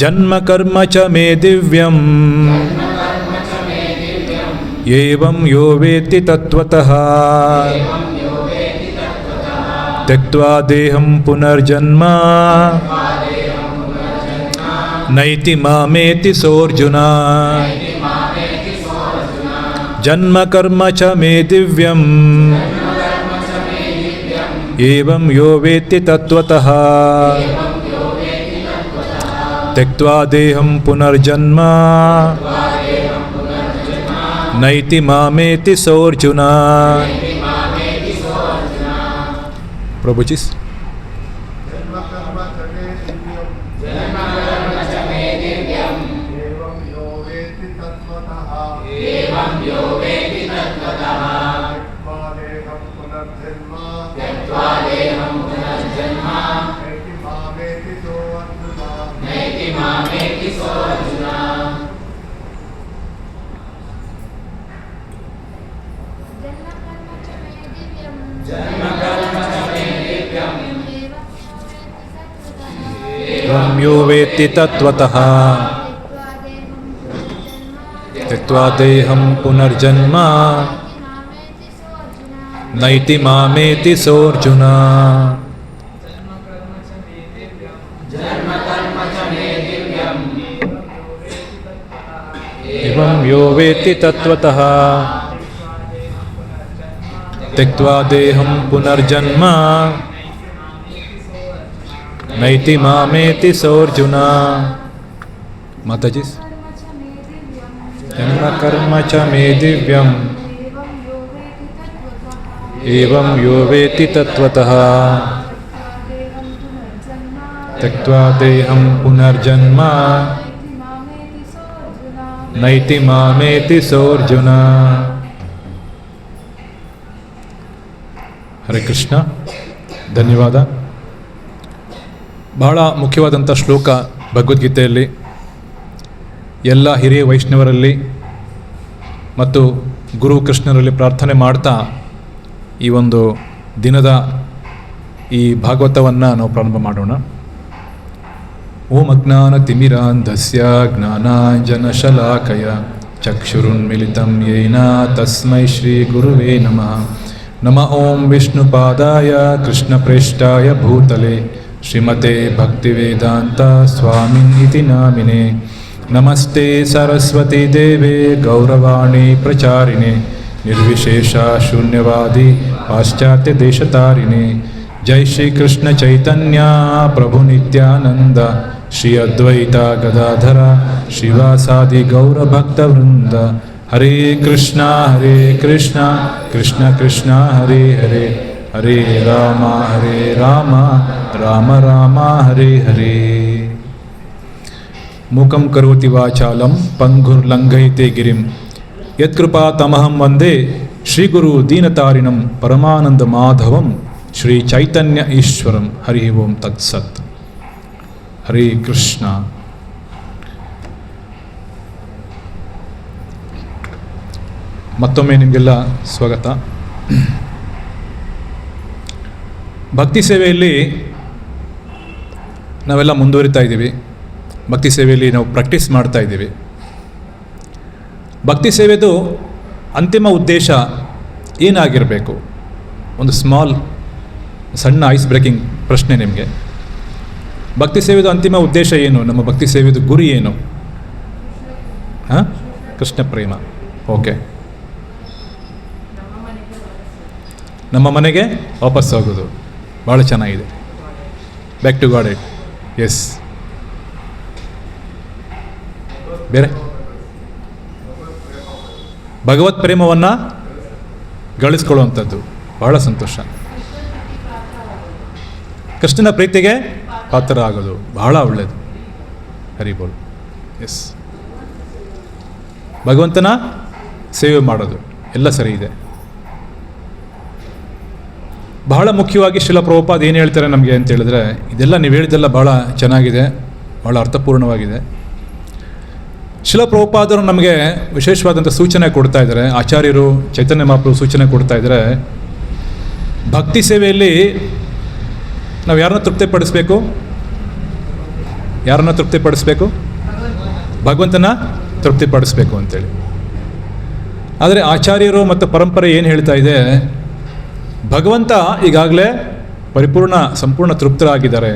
ಜನ್ಮ ಕರ್ಮ ಚ ಮೇ ದಿವ್ಯಂ ಏವಂ ಯೋ ವೇತ್ತಿ ತತ್ವತಃ ತ್ಯಕ್ತ್ವಾ ದೇಹಂ ಪುನರ್ಜನ್ಮ ನೈತಿ ಮಾಮೇತಿ ಸೋರ್ಜುನ. ಜನ್ಮ ಕರ್ಮ ಚ ಮೇ ದಿವ್ಯಂ ಏವಂ ಯೋ ವೇತ್ತಿ ತತ್ವತಃ ತ್ಯಕ್ತ್ವಾ ದೇಹಂ ಪುನರ್ಜನ್ಮ ನೈತಿ ಮಾಮೇತಿ ಸೋರ್ಜುನ. ಪ್ರಭುಜಿ ಯೋ ವೇತ್ತಿ ತತ್ವತಃ ತ್ಯಕ್ತ್ವಾ ದೇಹಂ ಪುನರ್ಜನ್ಮ ನೈತಿ ಮಾಮೇತಿ ಸೋರ್ಜುನ. ಏವಂ ಯೋ ವೇತ್ತಿ ತತ್ವತಃ ತ್ಯಕ್ತ್ವಾ ದೇಹಂ ಪುನರ್ಜನ್ಮ ನೈತಿ ಮಾಮೇತಿ ಸೋರ್ಜುನ. ಮಾತಾಜಿ ಜನ್ಮ ಕರ್ಮ ಚ ಮೇ ದಿವ್ಯಂ ಏವಂ ಯೋ ವೇತ್ತಿ ತತ್ವತಃ ತ್ಯಕ್ತ್ವಾ ದೇಹಂ ಪುನರ್ಜನ್ಮ ನೈತಿ ಮಾಮೇತಿ ಸೋರ್ಜುನ. ಹರೇ ಕೃಷ್ಣ. ಧನ್ಯವಾದ. ಬಹಳ ಮುಖ್ಯವಾದಂಥ ಶ್ಲೋಕ ಭಗವದ್ಗೀತೆಯಲ್ಲಿ. ಎಲ್ಲ ಹಿರಿಯ ವೈಷ್ಣವರಲ್ಲಿ ಮತ್ತು ಗುರು ಕೃಷ್ಣರಲ್ಲಿ ಪ್ರಾರ್ಥನೆ ಮಾಡ್ತಾ ಈ ಒಂದು ದಿನದ ಈ ಭಾಗವತವನ್ನು ನಾವು ಪ್ರಾರಂಭ ಮಾಡೋಣ. ಓಂ ಅಜ್ಞಾನತಿಮಿರಾಂಧಸ್ಯ ಜ್ಞಾನಾಂಜನಶಲಾಕಯ ಚಕ್ಷುರುನ್ಮಿಲಿತಂ ಯೇನ ತಸ್ಮೈ ಶ್ರೀ ಗುರುವೇ ನಮಃ. ನಮಃ ಓಂ ವಿಷ್ಣುಪಾದಾಯ ಕೃಷ್ಣಪ್ರೇಷ್ಠಾಯ ಭೂತಲೆ ಶ್ರೀಮತೆ ಭಕ್ತಿವೇದಾಂತ ಸ್ವಾಮಿನಿತಿ ನಾಮಿನೆ. ನಮಸ್ತೆ ಸರಸ್ವತಿ ದೇವೆ ಗೌರವಾಣಿ ಪ್ರಚಾರಿಣೆ ನಿರ್ವಿಶೇಷ ಶೂನ್ಯವಾದಿ ಪಾಶ್ಚಾತ್ಯ ದೇಶತಾರಿಣೆ. ಜೈ ಶ್ರೀ ಕೃಷ್ಣ ಚೈತನ್ಯ ಪ್ರಭು ನಿತ್ಯಾನಂದ ಶ್ರೀ ಅದ್ವೈತ ಗದಾಧರ ಶ್ರೀವಾಸಾದಿ ಗೌರಭಕ್ತವೃಂದ. ಹರೇ ಕೃಷ್ಣ ಕೃಷ್ಣ ಕೃಷ್ಣ ಹರೇ ಹರೇ ಹರೇ ರಾಮ ರಾಮ ರಾಮ ಹರೇ ಹರೇ. ಮೂಕಂ ಕರೋತಿ ವಾಚಾಲಂ ಪಂಗುರ್ಲಂಘಯತೆ ಗಿರಿಂ ಯತ್ಕೃಪಾತಮಹಂ ವಂದೇ ಶ್ರೀಗುರು ದೀನತಾರಿಣಂ ಪರಮಾನಂದ ಮಾಧವಂ ಶ್ರೀ ಚೈತನ್ಯ ಈಶ್ವರಂ. ಹರಿ ಓಂ ತತ್ಸತ್. ಹರೇ ಕೃಷ್ಣ. ಮತ್ತೊಮ್ಮೆ ನಿಮಗೆಲ್ಲ ಸ್ವಾಗತ. ಭಕ್ತಿ ಸೇವೆಯಲ್ಲಿ ನಾವೆಲ್ಲ ಮುಂದುವರಿತಾ ಇದ್ದೀವಿ. ಭಕ್ತಿ ಸೇವೆಯಲ್ಲಿ ನಾವು ಪ್ರಾಕ್ಟೀಸ್ ಮಾಡ್ತಾ ಇದ್ದೀವಿ. ಭಕ್ತಿ ಸೇವೆದು ಅಂತಿಮ ಉದ್ದೇಶ ಏನಾಗಿರಬೇಕು? ಒಂದು ಸಣ್ಣ ಐಸ್ ಬ್ರೇಕಿಂಗ್ ಪ್ರಶ್ನೆ ನಿಮಗೆ. ಭಕ್ತಿ ಸೇವೆದು ಅಂತಿಮ ಉದ್ದೇಶ ಏನು? ನಮ್ಮ ಭಕ್ತಿ ಸೇವೆದು ಗುರಿ ಏನು? ಕೃಷ್ಣ ಪ್ರೇಮ. ಓಕೆ. ನಮ್ಮ ಮನೆಗೆ ವಾಪಸ್ ಹೋಗೋದು. ಭಾಳ ಚೆನ್ನಾಗಿದೆ. Back to God it. Yes. ಬೇರೆ ಭಗವತ್ ಪ್ರೇಮವನ್ನು ಗಳಿಸ್ಕೊಳ್ಳುವಂಥದ್ದು. ಬಹಳ ಸಂತೋಷ. ಕೃಷ್ಣನ ಪ್ರೀತಿಗೆ ಪಾತ್ರ ಆಗೋದು ಬಹಳ ಒಳ್ಳೆಯದು. ಹರಿ ಬೋಲ್. ಎಸ್. ಭಗವಂತನ ಸೇವೆ ಮಾಡೋದು ಎಲ್ಲ ಸರಿ ಇದೆ. ಬಹಳ ಮುಖ್ಯವಾಗಿ ಶ್ರೀಲ ಪ್ರಭುಪಾದ ಏನು ಹೇಳ್ತಾರೆ ನಮಗೆ ಅಂತ ಹೇಳಿದ್ರೆ, ಇದೆಲ್ಲ ನೀವು ಹೇಳಿದ್ದೆಲ್ಲ ಭಾಳ ಚೆನ್ನಾಗಿದೆ, ಭಾಳ ಅರ್ಥಪೂರ್ಣವಾಗಿದೆ. ಶ್ರೀಲ ಪ್ರಭುಪಾದರು ನಮಗೆ ವಿಶೇಷವಾದಂಥ ಸೂಚನೆ ಕೊಡ್ತಾ ಇದ್ದಾರೆ. ಆಚಾರ್ಯರು ಚೈತನ್ಯ ಮಹಾಪ್ರಭು ಸೂಚನೆ ಕೊಡ್ತಾ ಇದ್ದಾರೆ. ಭಕ್ತಿ ಸೇವೆಯಲ್ಲಿ ನಾವು ಯಾರನ್ನ ತೃಪ್ತಿಪಡಿಸಬೇಕು? ಯಾರನ್ನು ತೃಪ್ತಿಪಡಿಸ್ಬೇಕು? ಭಗವಂತನ ತೃಪ್ತಿಪಡಿಸ್ಬೇಕು ಅಂತೇಳಿ. ಆದರೆ ಆಚಾರ್ಯರು ಮತ್ತು ಪರಂಪರೆ ಏನು ಹೇಳ್ತಾ ಇದೆ, ಭಗವಂತ ಈಗಾಗಲೇ ಸಂಪೂರ್ಣ ತೃಪ್ತರಾಗಿದ್ದಾರೆ,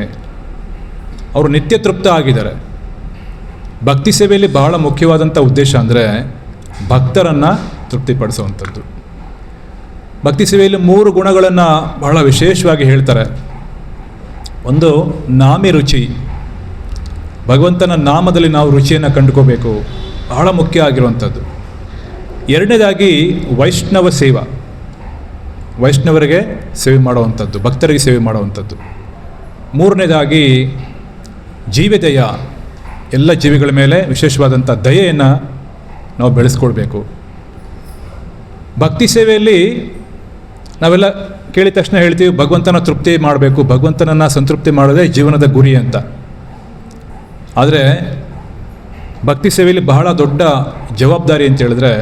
ಅವರು ನಿತ್ಯ ತೃಪ್ತ ಆಗಿದ್ದಾರೆ. ಭಕ್ತಿ ಸೇವೆಯಲ್ಲಿ ಬಹಳ ಮುಖ್ಯವಾದಂಥ ಉದ್ದೇಶ ಅಂದರೆ ಭಕ್ತರನ್ನು ತೃಪ್ತಿಪಡಿಸುವಂಥದ್ದು. ಭಕ್ತಿ ಸೇವೆಯಲ್ಲಿ 3 ಗುಣಗಳನ್ನು ಬಹಳ ವಿಶೇಷವಾಗಿ ಹೇಳ್ತಾರೆ. ಒಂದು ನಾಮಿ ರುಚಿ, ಭಗವಂತನ ನಾಮದಲ್ಲಿ ನಾವು ರುಚಿಯನ್ನು ಕಂಡುಕೋಬೇಕು, ಬಹಳ ಮುಖ್ಯ ಆಗಿರುವಂಥದ್ದು. ಎರಡನೇದಾಗಿ ವೈಷ್ಣವ ಸೇವಾ, ವೈಷ್ಣವರಿಗೆ ಸೇವೆ ಮಾಡುವಂಥದ್ದು, ಭಕ್ತರಿಗೆ ಸೇವೆ ಮಾಡುವಂಥದ್ದು. ಮೂರನೇದಾಗಿ ಜೀವದಯ, ಎಲ್ಲ ಜೀವಿಗಳ ಮೇಲೆ ವಿಶೇಷವಾದಂಥ ದಯೆಯನ್ನು ನಾವು ಬೆಳೆಸ್ಕೊಳ್ಬೇಕು. ಭಕ್ತಿ ಸೇವೆಯಲ್ಲಿ ನಾವೆಲ್ಲ ಕೇಳಿದ ತಕ್ಷಣ ಹೇಳ್ತೀವಿ ಭಗವಂತನ ತೃಪ್ತಿ ಮಾಡಬೇಕು, ಭಗವಂತನನ್ನು ಸಂತೃಪ್ತಿ ಮಾಡೋದೇ ಜೀವನದ ಗುರಿ ಅಂತ. ಆದರೆ ಭಕ್ತಿ ಸೇವೆಯಲ್ಲಿ ಬಹಳ ದೊಡ್ಡ ಜವಾಬ್ದಾರಿ ಅಂತ ಹೇಳಿದ್ರೆ,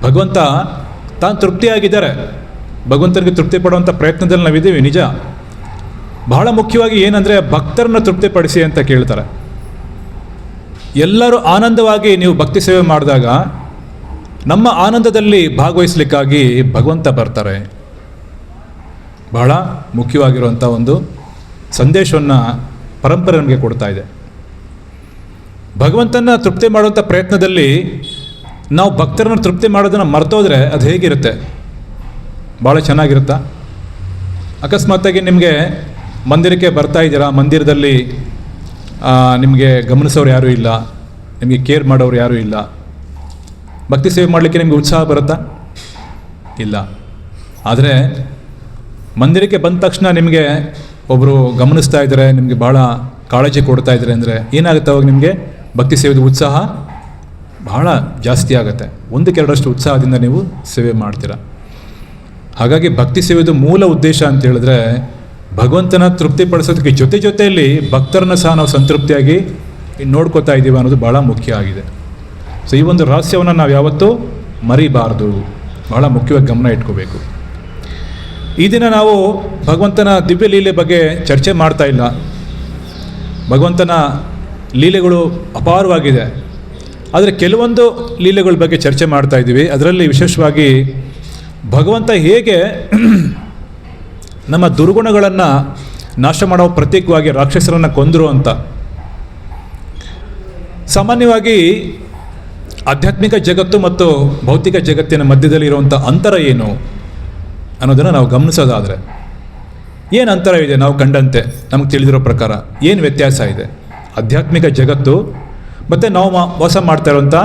ಭಗವಂತ ತಾನು ತೃಪ್ತಿಯಾಗಿದ್ದಾರೆ, ಭಗವಂತನಿಗೆ ತೃಪ್ತಿ ಪಡುವಂಥ ಪ್ರಯತ್ನದಲ್ಲಿ ನಾವಿದ್ದೀವಿ ನಿಜ. ಬಹಳ ಮುಖ್ಯವಾಗಿ ಏನಂದರೆ ಭಕ್ತರನ್ನು ತೃಪ್ತಿಪಡಿಸಿ ಅಂತ ಕೇಳ್ತಾರೆ. ಎಲ್ಲರೂ ಆನಂದವಾಗಿ ನೀವು ಭಕ್ತಿ ಸೇವೆ ಮಾಡಿದಾಗ ನಮ್ಮ ಆನಂದದಲ್ಲಿ ಭಾಗವಹಿಸಲಿಕ್ಕಾಗಿ ಭಗವಂತ ಬರ್ತಾರೆ. ಬಹಳ ಮುಖ್ಯವಾಗಿರುವಂಥ ಒಂದು ಸಂದೇಶವನ್ನು ಪರಂಪರೆ ನಮಗೆ ಕೊಡ್ತಾ ಇದೆ. ಭಗವಂತನ ತೃಪ್ತಿ ಮಾಡುವಂಥ ಪ್ರಯತ್ನದಲ್ಲಿ ನಾವು ಭಕ್ತರನ್ನು ತೃಪ್ತಿ ಮಾಡೋದನ್ನು ಮರ್ತೋದ್ರೆ ಅದು ಹೇಗಿರುತ್ತೆ? ಭಾಳ ಚೆನ್ನಾಗಿರುತ್ತಾ? ಅಕಸ್ಮಾತ್ತಾಗಿ ನಿಮಗೆ ಮಂದಿರಕ್ಕೆ ಬರ್ತಾ ಇದ್ದೀರಾ, ಮಂದಿರದಲ್ಲಿ ನಿಮಗೆ ಗಮನಿಸೋರು ಯಾರೂ ಇಲ್ಲ, ನಿಮಗೆ ಕೇರ್ ಮಾಡೋರು ಯಾರೂ ಇಲ್ಲ, ಭಕ್ತಿ ಸೇವೆ ಮಾಡಲಿಕ್ಕೆ ನಿಮಗೆ ಉತ್ಸಾಹ ಬರುತ್ತಾ? ಇಲ್ಲ. ಆದರೆ ಮಂದಿರಕ್ಕೆ ಬಂದ ತಕ್ಷಣ ನಿಮಗೆ ಒಬ್ಬರು ಗಮನಿಸ್ತಾ ಇದ್ದಾರೆ, ನಿಮಗೆ ಭಾಳ ಕಾಳಜಿ ಕೊಡ್ತಾ ಇದ್ದಾರೆ ಅಂದರೆ ಏನಾಗುತ್ತೆ? ಅವಾಗ ನಿಮಗೆ ಭಕ್ತಿ ಸೇವೆದ ಉತ್ಸಾಹ ಬಹಳ ಜಾಸ್ತಿ ಆಗುತ್ತೆ. 1-2ರಷ್ಟು ಉತ್ಸಾಹದಿಂದ ನೀವು ಸೇವೆ ಮಾಡ್ತೀರ. ಹಾಗಾಗಿ ಭಕ್ತಿ ಸೇವೆದು ಮೂಲ ಉದ್ದೇಶ ಅಂತ ಹೇಳಿದ್ರೆ ಭಗವಂತನ ತೃಪ್ತಿಪಡಿಸೋದಕ್ಕೆ ಜೊತೆಯಲ್ಲಿ ಭಕ್ತರನ್ನ ಸಹ ನಾವು ಸಂತೃಪ್ತಿಯಾಗಿ ನೋಡ್ಕೋತಾ ಇದ್ದೀವಿ ಅನ್ನೋದು ಭಾಳ ಮುಖ್ಯ ಆಗಿದೆ. ಸೊ ಈ ಒಂದು ರಹಸ್ಯವನ್ನು ನಾವು ಯಾವತ್ತೂ ಮರಿಬಾರ್ದು, ಭಾಳ ಮುಖ್ಯವಾಗಿ ಗಮನ ಇಟ್ಕೋಬೇಕು. ಈ ದಿನ ನಾವು ಭಗವಂತನ ದಿವ್ಯ ಲೀಲೆ ಬಗ್ಗೆ ಚರ್ಚೆ ಮಾಡ್ತಾ ಇಲ್ಲ. ಭಗವಂತನ ಲೀಲೆಗಳು ಅಪಾರವಾಗಿದೆ, ಆದರೆ ಕೆಲವೊಂದು ಲೀಲೆಗಳ ಬಗ್ಗೆ ಚರ್ಚೆ ಮಾಡ್ತಾ ಇದ್ದೀವಿ. ಅದರಲ್ಲಿ ವಿಶೇಷವಾಗಿ ಭಗವಂತ ಹೇಗೆ ನಮ್ಮ ದುರ್ಗುಣಗಳನ್ನು ನಾಶ ಮಾಡೋ ಪ್ರತೀಕವಾಗಿ ರಾಕ್ಷಸರನ್ನು ಕೊಂದರು ಅಂತ. ಸಾಮಾನ್ಯವಾಗಿ ಆಧ್ಯಾತ್ಮಿಕ ಜಗತ್ತು ಮತ್ತು ಭೌತಿಕ ಜಗತ್ತಿನ ಮಧ್ಯದಲ್ಲಿ ಇರುವಂಥ ಅಂತರ ಏನು ಅನ್ನೋದನ್ನು ನಾವು ಗಮನಿಸೋದಾದರೆ ಏನು ಅಂತರ ಇದೆ? ನಾವು ಕಂಡಂತೆ ನಮಗೆ ತಿಳಿದಿರೋ ಪ್ರಕಾರ ಏನು ವ್ಯತ್ಯಾಸ ಇದೆ? ಆಧ್ಯಾತ್ಮಿಕ ಜಗತ್ತು ಮತ್ತು ನಾವು ವಾಸ ಮಾಡ್ತಾ ಇರುವಂಥ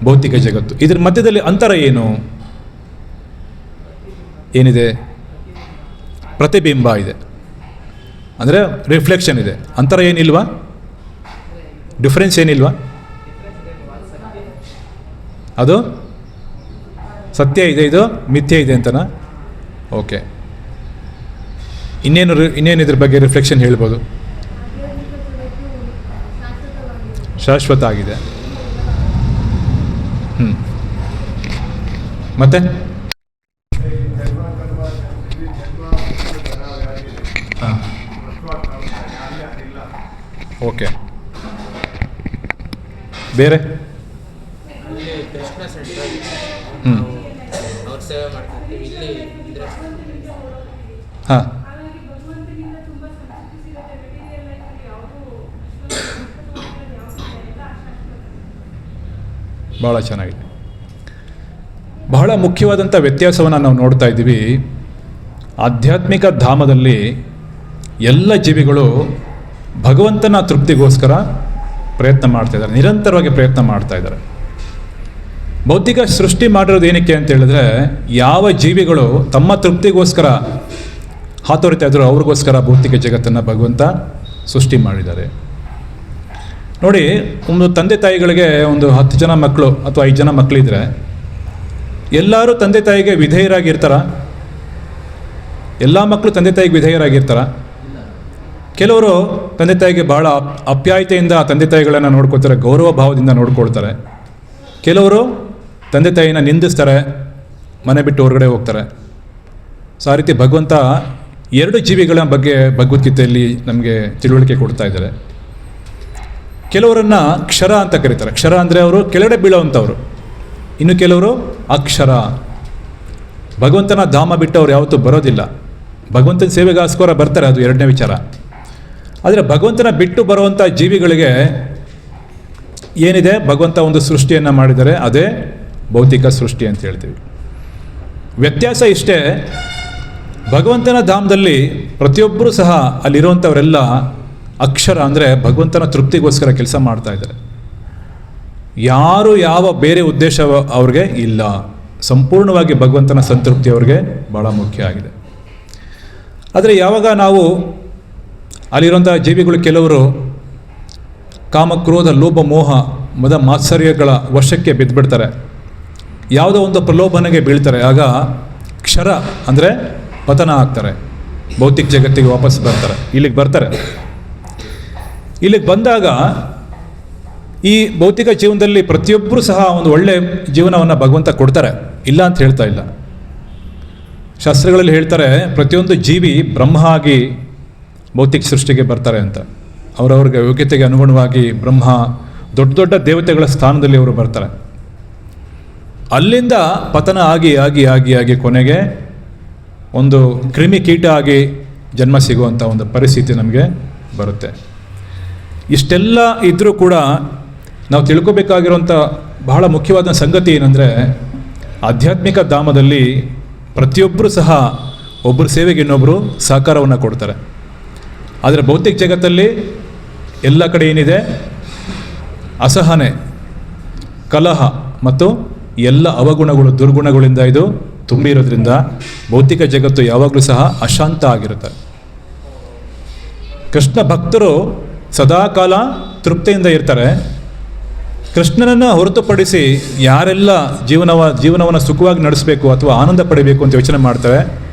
ಭೌತಿಕ ಜಗತ್ತು, ಇದ್ರ ಮಧ್ಯದಲ್ಲಿ ಅಂತರ ಏನು? ಏನಿದೆ? ಪ್ರತಿಬಿಂಬ ಇದೆ, ಅಂದರೆ ರಿಫ್ಲೆಕ್ಷನ್ ಇದೆ. ಅಂತರ ಏನಿಲ್ವಾ? ಡಿಫ್ರೆನ್ಸ್ ಏನಿಲ್ವಾ? ಅದು ಸತ್ಯ ಇದೆ, ಇದು ಮಿಥ್ಯೆ ಇದೆ ಅಂತನಾ? ಓಕೆ. ಇನ್ನೇನು ಇದ್ರ ಬಗ್ಗೆ ರಿಫ್ಲೆಕ್ಷನ್ ಹೇಳ್ಬೋದು? ಶಾಶ್ವತ ಆಗಿದೆ. ಮತ್ತೆ ಓಕೆ. ಬೇರೆ ಹಾಂ, ಭಾಳ ಚೆನ್ನಾಗಿದೆ. ಬಹಳ ಮುಖ್ಯವಾದಂಥ ವ್ಯತ್ಯಾಸವನ್ನು ನಾವು ನೋಡ್ತಾ ಇದ್ದೀವಿ. ಆಧ್ಯಾತ್ಮಿಕ ಧಾಮದಲ್ಲಿ ಎಲ್ಲ ಜೀವಿಗಳು ಭಗವಂತನ ತೃಪ್ತಿಗೋಸ್ಕರ ಪ್ರಯತ್ನ ಮಾಡ್ತಾ ಇದ್ದಾರೆ, ನಿರಂತರವಾಗಿ ಪ್ರಯತ್ನ ಮಾಡ್ತಾ ಇದ್ದಾರೆ. ಭೌತಿಕ ಸೃಷ್ಟಿ ಮಾಡಿರೋದು ಏನಕ್ಕೆ ಅಂತ ಹೇಳಿದ್ರೆ, ಯಾವ ಜೀವಿಗಳು ತಮ್ಮ ತೃಪ್ತಿಗೋಸ್ಕರ ಹಾತೊರಿತಾ ಇದ್ರು ಅವ್ರಿಗೋಸ್ಕರ ಭೌತಿಕ ಜಗತ್ತನ್ನು ಭಗವಂತ ಸೃಷ್ಟಿ ಮಾಡಿದ್ದಾರೆ. ನೋಡಿ, ಒಂದು ತಂದೆ ತಾಯಿಗಳಿಗೆ ಒಂದು 10 ಜನ ಮಕ್ಕಳು ಅಥವಾ 5 ಜನ ಮಕ್ಕಳಿದ್ರೆ ಎಲ್ಲರೂ ತಂದೆ ತಾಯಿಗೆ ವಿಧೇಯರಾಗಿರ್ತಾರ? ಎಲ್ಲ ಮಕ್ಕಳು ತಂದೆ ತಾಯಿಗೆ ವಿಧೇಯರಾಗಿರ್ತಾರ? ಕೆಲವರು ತಂದೆ ತಾಯಿಗೆ ಭಾಳ ಆಪ್ಯಾಯತೆಯಿಂದ ತಂದೆ ತಾಯಿಗಳನ್ನು ನೋಡ್ಕೊಳ್ತಾರೆ, ಗೌರವ ಭಾವದಿಂದ ನೋಡ್ಕೊಳ್ತಾರೆ. ಕೆಲವರು ತಂದೆ ತಾಯಿನ ನಿಂದಿಸ್ತಾರೆ, ಮನೆ ಬಿಟ್ಟು ಹೊರಗಡೆ ಹೋಗ್ತಾರೆ. ಸೊ ಆ ರೀತಿ ಭಗವಂತ 2 ಜೀವಿಗಳ ಬಗ್ಗೆ ಭಗವದ್ಗೀತೆಯಲ್ಲಿ ನಮಗೆ ತಿಳುವಳಿಕೆ ಕೊಡ್ತಾ ಇದ್ದಾರೆ. ಕೆಲವರನ್ನು ಕ್ಷರ ಅಂತ ಕರೀತಾರೆ. ಕ್ಷರ ಅಂದರೆ ಅವರು ಕೆಳಗಡೆ ಬೀಳೋವಂಥವ್ರು. ಇನ್ನು ಕೆಲವರು ಅಕ್ಷರ. ಭಗವಂತನ ಧಾಮ ಬಿಟ್ಟು ಅವ್ರು ಯಾವತ್ತೂ ಬರೋದಿಲ್ಲ. ಭಗವಂತನ ಸೇವೆಗೋಸ್ಕರ ಬರ್ತಾರೆ, ಅದು ಎರಡನೇ ವಿಚಾರ. ಆದರೆ ಭಗವಂತನ ಬಿಟ್ಟು ಬರುವಂಥ ಜೀವಿಗಳಿಗೆ ಏನಿದೆ, ಭಗವಂತ ಒಂದು ಸೃಷ್ಟಿಯನ್ನು ಮಾಡಿದರೆ ಅದೇ ಭೌತಿಕ ಸೃಷ್ಟಿ ಅಂತ ಹೇಳ್ತೀವಿ. ವ್ಯತ್ಯಾಸ ಇಷ್ಟೇ, ಭಗವಂತನ ಧಾಮದಲ್ಲಿ ಪ್ರತಿಯೊಬ್ಬರೂ ಸಹ ಅಲ್ಲಿರುವಂಥವರೆಲ್ಲ ಅಕ್ಷರ, ಅಂದರೆ ಭಗವಂತನ ತೃಪ್ತಿಗೋಸ್ಕರ ಕೆಲಸ ಮಾಡ್ತಾ ಇದ್ದಾರೆ. ಯಾರು ಯಾವ ಬೇರೆ ಉದ್ದೇಶ ಅವ್ರಿಗೆ ಇಲ್ಲ. ಸಂಪೂರ್ಣವಾಗಿ ಭಗವಂತನ ಸಂತೃಪ್ತಿ ಅವ್ರಿಗೆ ಭಾಳ ಮುಖ್ಯ ಆಗಿದೆ. ಆದರೆ ಯಾವಾಗ ನಾವು ಅಲ್ಲಿರುವಂಥ ಜೀವಿಗಳು ಕೆಲವರು ಕಾಮ, ಕ್ರೋಧ, ಲೋಭ, ಮೋಹ, ಮದ, ಮಾತ್ಸರ್ಯಗಳ ವಶಕ್ಕೆ ಬಿದ್ದುಬಿಡ್ತಾರೆ, ಯಾವುದೋ ಒಂದು ಪ್ರಲೋಭನೆಗೆ ಬೀಳ್ತಾರೆ, ಆಗ ಕ್ಷರ ಅಂದರೆ ಪತನ ಆಗ್ತಾರೆ, ಭೌತಿಕ ಜಗತ್ತಿಗೆ ವಾಪಸ್ ಬರ್ತಾರೆ, ಇಲ್ಲಿಗೆ ಬರ್ತಾರೆ. ಇಲ್ಲಿಗೆ ಬಂದಾಗ ಈ ಭೌತಿಕ ಜೀವನದಲ್ಲಿ ಪ್ರತಿಯೊಬ್ಬರೂ ಸಹ ಒಂದು ಒಳ್ಳೆಯ ಜೀವನವನ್ನು ಭಗವಂತ ಕೊಡ್ತಾರೆ, ಇಲ್ಲ ಅಂತ ಹೇಳ್ತಾ ಇಲ್ಲ. ಶಾಸ್ತ್ರಗಳಲ್ಲಿ ಹೇಳ್ತಾರೆ ಪ್ರತಿಯೊಂದು ಜೀವಿ ಬ್ರಹ್ಮ ಆಗಿ ಭೌತಿಕ ಸೃಷ್ಟಿಗೆ ಬರ್ತಾರೆ ಅಂತ. ಅವರವ್ರಿಗೆ ಯೋಗ್ಯತೆಗೆ ಅನುಗುಣವಾಗಿ ಬ್ರಹ್ಮ, ದೊಡ್ಡ ದೊಡ್ಡ ದೇವತೆಗಳ ಸ್ಥಾನದಲ್ಲಿ ಅವರು ಬರ್ತಾರೆ. ಅಲ್ಲಿಂದ ಪತನ ಆಗಿ ಆಗಿ ಆಗಿ ಆಗಿ ಕೊನೆಗೆ ಒಂದು ಕ್ರಿಮಿಕೀಟ ಆಗಿ ಜನ್ಮ ಸಿಗುವಂಥ ಒಂದು ಪರಿಸ್ಥಿತಿ ನಮಗೆ ಬರುತ್ತೆ. ಇಷ್ಟೆಲ್ಲ ಇದ್ದರೂ ಕೂಡ ನಾವು ತಿಳ್ಕೊಬೇಕಾಗಿರುವಂಥ ಬಹಳ ಮುಖ್ಯವಾದ ಸಂಗತಿ ಏನಂದರೆ, ಆಧ್ಯಾತ್ಮಿಕ ಧಾಮದಲ್ಲಿ ಪ್ರತಿಯೊಬ್ಬರೂ ಸಹ ಒಬ್ಬರ ಸೇವೆಗೆ ಇನ್ನೊಬ್ಬರು ಸಹಕಾರವನ್ನು ಕೊಡ್ತಾರೆ. ಆದರೆ ಭೌತಿಕ ಜಗತ್ತಲ್ಲಿ ಎಲ್ಲ ಕಡೆ ಏನಿದೆ, ಅಸಹನೆ, ಕಲಹ ಮತ್ತು ಎಲ್ಲ ಅವಗುಣಗಳು, ದುರ್ಗುಣಗಳಿಂದ ಇದು ತುಂಬಿರೋದ್ರಿಂದ ಭೌತಿಕ ಜಗತ್ತು ಯಾವಾಗಲೂ ಸಹ ಅಶಾಂತ ಆಗಿರುತ್ತೆ. ಕೃಷ್ಣ ಭಕ್ತರು ಸದಾಕಾಲ ತೃಪ್ತಿಯಿಂದ ಇರ್ತಾರೆ. ಕೃಷ್ಣನನ್ನು ಹೊರತುಪಡಿಸಿ ಯಾರೆಲ್ಲ ಜೀವನವನ್ನು ಸುಖವಾಗಿ ನಡೆಸಬೇಕು ಅಥವಾ ಆನಂದ ಪಡಿಬೇಕು ಅಂತ ಯೋಚನೆ ಮಾಡ್ತಾರೆ,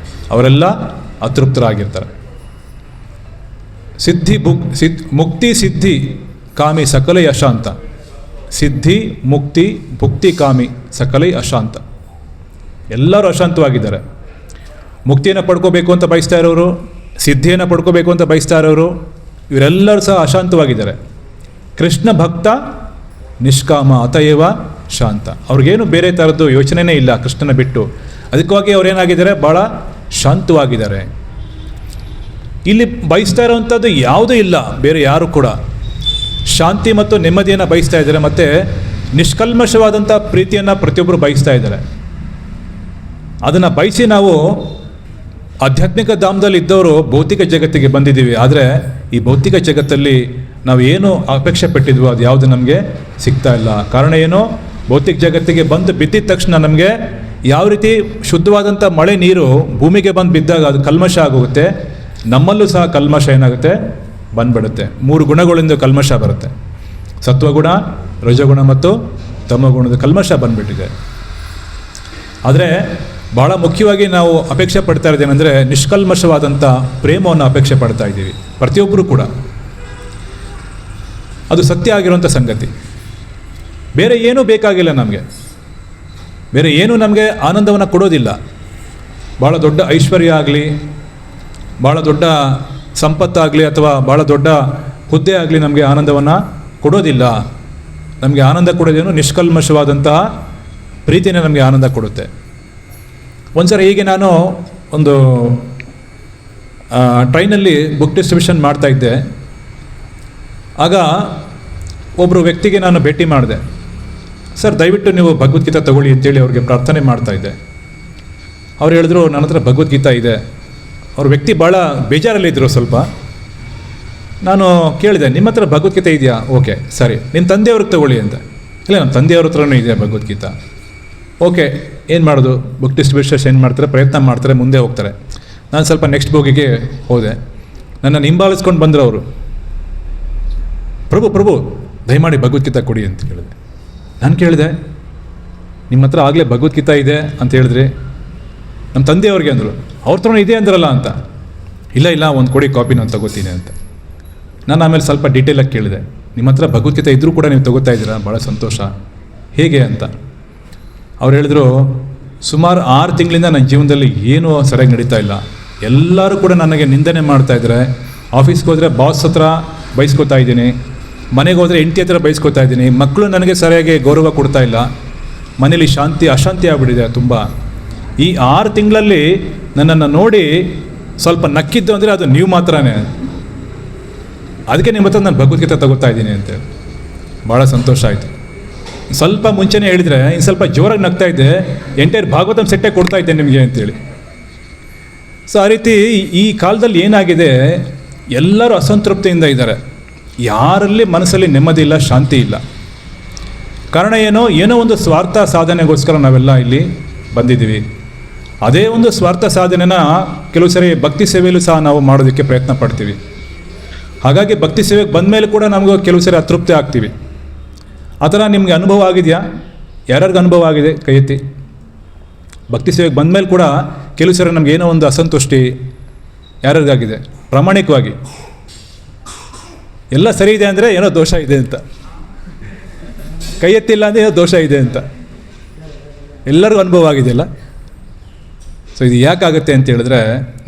ಅವರೆಲ್ಲ ಅತೃಪ್ತರಾಗಿರ್ತಾರೆ. ಮುಕ್ತಿ ಸಿದ್ಧಿ ಕಾಮಿ ಸಕಲೈ ಅಶಾಂತ. ಸಿದ್ಧಿ, ಮುಕ್ತಿ, ಭುಕ್ತಿ ಕಾಮಿ ಸಕಲೈ ಅಶಾಂತ. ಎಲ್ಲರೂ ಅಶಾಂತವಾಗಿದ್ದಾರೆ. ಮುಕ್ತಿಯನ್ನು ಪಡ್ಕೋಬೇಕು ಅಂತ ಬಯಸ್ತಾ ಇರೋರು, ಸಿದ್ಧಿಯನ್ನು ಪಡ್ಕೋಬೇಕು ಅಂತ ಬಯಸ್ತಾ ಇರೋರು, ಇವರೆಲ್ಲರೂ ಸಹ ಅಶಾಂತವಾಗಿದ್ದಾರೆ. ಕೃಷ್ಣ ಭಕ್ತ ನಿಷ್ಕಾಮ ಅತಯವ ಶಾಂತ. ಅವ್ರಿಗೇನು ಬೇರೆ ಥರದ್ದು ಯೋಚನೆಯೇ ಇಲ್ಲ ಕೃಷ್ಣನ ಬಿಟ್ಟು. ಅದಕ್ಕಾಗಿ ಅವರೇನಾಗಿದ್ದಾರೆ, ಭಾಳ ಶಾಂತವಾಗಿದ್ದಾರೆ. ಇಲ್ಲಿ ಬಯಸ್ತಾ ಇರೋವಂಥದ್ದು ಯಾವುದೂ ಇಲ್ಲ, ಬೇರೆ ಯಾರು ಕೂಡ ಶಾಂತಿ ಮತ್ತು ನೆಮ್ಮದಿಯನ್ನು ಬಯಸ್ತಾ ಇದ್ದಾರೆ. ಮತ್ತು ನಿಷ್ಕಲ್ಮಶವಾದಂಥ ಪ್ರೀತಿಯನ್ನು ಪ್ರತಿಯೊಬ್ಬರು ಬಯಸ್ತಾ ಇದ್ದಾರೆ. ಅದನ್ನು ಬಯಸಿ ನಾವು ಆಧ್ಯಾತ್ಮಿಕ ಧಾಮದಲ್ಲಿ ಇದ್ದವರು ಭೌತಿಕ ಜಗತ್ತಿಗೆ ಬಂದಿದ್ದೀವಿ. ಆದರೆ ಈ ಭೌತಿಕ ಜಗತ್ತಲ್ಲಿ ನಾವು ಏನು ಅಪೇಕ್ಷೆ ಪಟ್ಟಿದ್ವೋ ಅದು ಯಾವುದು ನಮಗೆ ಸಿಗ್ತಾ ಇಲ್ಲ. ಕಾರಣ ಏನು, ಭೌತಿಕ ಜಗತ್ತಿಗೆ ಬಂದು ಬಿದ್ದಿದ ತಕ್ಷಣ ನಮಗೆ ಯಾವ ರೀತಿ ಶುದ್ಧವಾದಂಥ ಮಳೆ ನೀರು ಭೂಮಿಗೆ ಬಂದು ಬಿದ್ದಾಗ ಅದು ಕಲ್ಮಶ ಆಗೋಗುತ್ತೆ, ನಮ್ಮಲ್ಲೂ ಸಹ ಕಲ್ಮಶ ಏನಾಗುತ್ತೆ, ಬಂದ್ಬಿಡುತ್ತೆ. 3 ಗುಣಗಳಿಂದ ಕಲ್ಮಶ ಬರುತ್ತೆ. ಸತ್ವಗುಣ, ರಜಗುಣ ಮತ್ತು ತಮಗುಣದ ಕಲ್ಮಶ ಬಂದ್ಬಿಟ್ಟಿದೆ. ಆದರೆ ಭಾಳ ಮುಖ್ಯವಾಗಿ ನಾವು ಅಪೇಕ್ಷೆ ಪಡ್ತಾ ಇದ್ದೇನೆಂದರೆ ನಿಷ್ಕಲ್ಮಶವಾದಂಥ ಪ್ರೇಮವನ್ನು ಅಪೇಕ್ಷೆ ಪಡ್ತಾ ಇದ್ದೀವಿ ಪ್ರತಿಯೊಬ್ಬರೂ ಕೂಡ. ಅದು ಸತ್ಯ ಆಗಿರುವಂಥ ಸಂಗತಿ. ಬೇರೆ ಏನೂ ಬೇಕಾಗಿಲ್ಲ ನಮಗೆ, ಬೇರೆ ಏನೂ ನಮಗೆ ಆನಂದವನ್ನು ಕೊಡೋದಿಲ್ಲ. ಭಾಳ ದೊಡ್ಡ ಐಶ್ವರ್ಯ ಆಗಲಿ, ಭಾಳ ದೊಡ್ಡ ಸಂಪತ್ತಾಗಲಿ ಅಥವಾ ಭಾಳ ದೊಡ್ಡ ಹುದ್ದೆ ಆಗಲಿ ನಮಗೆ ಆನಂದವನ್ನು ಕೊಡೋದಿಲ್ಲ. ನಮಗೆ ಆನಂದ ಕೊಡೋದೇನು, ನಿಷ್ಕಲ್ಮಶವಾದಂತಹ ಪ್ರೀತಿನೇ ನಮಗೆ ಆನಂದ ಕೊಡುತ್ತೆ. ಒಂದ್ಸರಿ ಹೀಗೆ ನಾನು ಒಂದು ಟ್ರೈನಲ್ಲಿ ಬುಕ್ ಡಿಸ್ಟ್ರಿಬ್ಯೂಷನ್ ಮಾಡ್ತಾಯಿದ್ದೆ. ಆಗ ಒಬ್ಬರು ವ್ಯಕ್ತಿಗೆ ನಾನು ಭೇಟಿ ಮಾಡಿದೆ. ಸರ್ ದಯವಿಟ್ಟು ನೀವು ಭಗವದ್ಗೀತಾ ತಗೊಳ್ಳಿ ಅಂತೇಳಿ ಅವ್ರಿಗೆ ಪ್ರಾರ್ಥನೆ ಮಾಡ್ತಾಯಿದ್ದೆ. ಅವ್ರು ಹೇಳಿದ್ರು ನನ್ನ ಹತ್ರ ಭಗವದ್ಗೀತಾ ಇದೆ. ಅವ್ರ ವ್ಯಕ್ತಿ ಭಾಳ ಬೇಜಾರಲ್ಲಿದ್ದರು ಸ್ವಲ್ಪ. ನಾನು ಕೇಳಿದೆ, ನಿಮ್ಮ ಹತ್ರ ಭಗವದ್ಗೀತೆ ಇದೆಯಾ? ಓಕೆ ಸರಿ, ನಿಮ್ಮ ತಂದೆಯವ್ರಿಗೆ ತಗೊಳ್ಳಿ ಅಂತ. ಇಲ್ಲ, ನಮ್ಮ ತಂದೆಯವ್ರ ಹತ್ರನೂ ಇದೆ ಭಗವದ್ಗೀತಾ. ಓಕೆ, ಏನು ಮಾಡೋದು, ಬುಕ್ ಡಿಸ್ಟ್ರಿಬ್ಯೂಷನ್ಸ್ ಏನು ಮಾಡ್ತಾರೆ, ಪ್ರಯತ್ನ ಮಾಡ್ತಾರೆ, ಮುಂದೆ ಹೋಗ್ತಾರೆ. ನಾನು ಸ್ವಲ್ಪ ನೆಕ್ಸ್ಟ್ ಬೋಗಿಗೆ ಹೋದೆ. ನನ್ನನ್ನು ಹಿಂಬಾಲಿಸ್ಕೊಂಡು ಬಂದರು ಅವರು. ಪ್ರಭು ದಯಮಾಡಿ ಭಗವದ್ಗೀತಾ ಕೊಡಿ ಅಂತ ಹೇಳಿದೆ. ನಾನು ಕೇಳಿದೆ, ನಿಮ್ಮ ಹತ್ರ ಆಗಲೇ ಭಗವದ್ಗೀತಾ ಇದೆ ಅಂತ ಹೇಳಿದ್ರಿ, ನಮ್ಮ ತಂದೆಯವ್ರಿಗೆ ಅಂದರು. ಅವ್ರ ಹತ್ರನೂ ಇದೆ ಅಂದ್ರಲ್ಲ ಅಂತ. ಇಲ್ಲ ಒಂದು ಕೊಡಿ, ಕಾಪಿ ನಾನು ತಗೋತೀನಿ ಅಂತ. ನಾನು ಆಮೇಲೆ ಸ್ವಲ್ಪ ಡೀಟೇಲಾಗಿ ಕೇಳಿದೆ, ನಿಮ್ಮ ಹತ್ರ ಭಗವದ್ಗೀತೆ ಇದ್ದರೂ ಕೂಡ ನೀವು ತಗೋತಾ ಇದ್ದೀರಾ, ಭಾಳ ಸಂತೋಷ, ಹೇಗೆ ಅಂತ. ಅವ್ರು ಹೇಳಿದ್ರು, ಸುಮಾರು 6 ತಿಂಗಳಿಂದ ನನ್ನ ಜೀವನದಲ್ಲಿ ಏನೂ ಸರಿಯಾಗಿ ನಡೀತಾ ಇಲ್ಲ. ಎಲ್ಲರೂ ಕೂಡ ನನಗೆ ನಿಂದನೆ ಮಾಡ್ತಾಯಿದ್ದಾರೆ. ಆಫೀಸ್ಗೆ ಹೋದರೆ ಬಾಸ್ ಹತ್ರ ಬೈಸ್ಕೊತಾ ಇದ್ದೀನಿ, ಮನೆಗೆ ಹೋದರೆ ಹೆಂಡತಿ ಹತ್ರ ಬಯಸ್ಕೊತಾ ಇದ್ದೀನಿ, ಮಕ್ಕಳು ನನಗೆ ಸರಿಯಾಗಿ ಗೌರವ ಕೊಡ್ತಾ ಇಲ್ಲ, ಮನೇಲಿ ಅಶಾಂತಿ ಆಗಿಬಿಟ್ಟಿದೆ ತುಂಬ. ಈ 6 ತಿಂಗಳಲ್ಲಿ ನನ್ನನ್ನು ನೋಡಿ ಸ್ವಲ್ಪ ನಕ್ಕಿದ್ದು ಅಂದರೆ ಅದು ನೀವು ಮಾತ್ರನೇ. ಅದಕ್ಕೆ ನಿಮ್ಮ ಹತ್ರ ನಾನು ಭಗವದ್ಗೀತೆ ತಗೋತಾ ಇದ್ದೀನಿ ಅಂತ. ಭಾಳ ಸಂತೋಷ ಆಯಿತು. ಸ್ವಲ್ಪ ಮುಂಚೆನೇ ಹೇಳಿದರೆ ಇನ್ನು ಸ್ವಲ್ಪ ಜೋರಾಗಿ ನಗ್ತಾ ಇದ್ದೆ, ಎಂಟೈರ್ ಭಾಗವತಂ ಸೆಟ್ಟೇ ಕೊಡ್ತಾ ಇದ್ದೆ ನಿಮಗೆ ಅಂತೇಳಿ. ಸೊ ಆ ರೀತಿ ಈ ಕಾಲದಲ್ಲಿ ಏನಾಗಿದೆ, ಎಲ್ಲರೂ ಅಸಂತೃಪ್ತಿಯಿಂದ ಇದ್ದಾರೆ. ಯಾರಲ್ಲಿ ಮನಸ್ಸಲ್ಲಿ ನೆಮ್ಮದಿ ಇಲ್ಲ, ಶಾಂತಿ ಇಲ್ಲ. ಕಾರಣ ಏನೋ ಒಂದು ಸ್ವಾರ್ಥ ಸಾಧನೆಗೋಸ್ಕರ ನಾವೆಲ್ಲ ಇಲ್ಲಿ ಬಂದಿದ್ದೀವಿ. ಅದೇ ಒಂದು ಸ್ವಾರ್ಥ ಸಾಧನೆನ ಕೆಲವು ಸರಿ ಭಕ್ತಿ ಸೇವೆಯಲ್ಲೂ ಸಹ ನಾವು ಮಾಡೋದಕ್ಕೆ ಪ್ರಯತ್ನ ಪಡ್ತೀವಿ. ಹಾಗಾಗಿ ಭಕ್ತಿ ಸೇವೆಗೆ ಬಂದ ಮೇಲೆ ಕೂಡ ನಮಗೂ ಕೆಲವು ಸರಿ ಅತೃಪ್ತಿ ಆಗ್ತೀವಿ. ಆ ಥರ ನಿಮಗೆ ಅನುಭವ ಆಗಿದೆಯಾ? ಯಾರ್ಯಾರಿಗೆ ಅನುಭವ ಆಗಿದೆ ಕೈ ಎತ್ತಿ. ಭಕ್ತಿ ಸೇವೆಗೆ ಬಂದ ಮೇಲೆ ಕೂಡ ಕೆಲವು ಸರಿ ನಮ್ಗೆ ಏನೋ ಒಂದು ಅಸಂತುಷ್ಟಿ ಯಾರ್ಯಾರಿಗಾಗಿದೆ? ಪ್ರಾಮಾಣಿಕವಾಗಿ ಎಲ್ಲ ಸರಿ ಇದೆ ಅಂದರೆ ಏನೋ ದೋಷ ಇದೆ ಅಂತ, ಕೈ ಎತ್ತಿಲ್ಲ ಅಂದರೆ ಏನೋ ದೋಷ ಇದೆ ಅಂತ ಎಲ್ಲರಿಗೂ ಅನುಭವ ಆಗಿದೆಯಲ್ಲ. ಸೊ ಇದು ಯಾಕಾಗುತ್ತೆ ಅಂತ ಹೇಳಿದ್ರೆ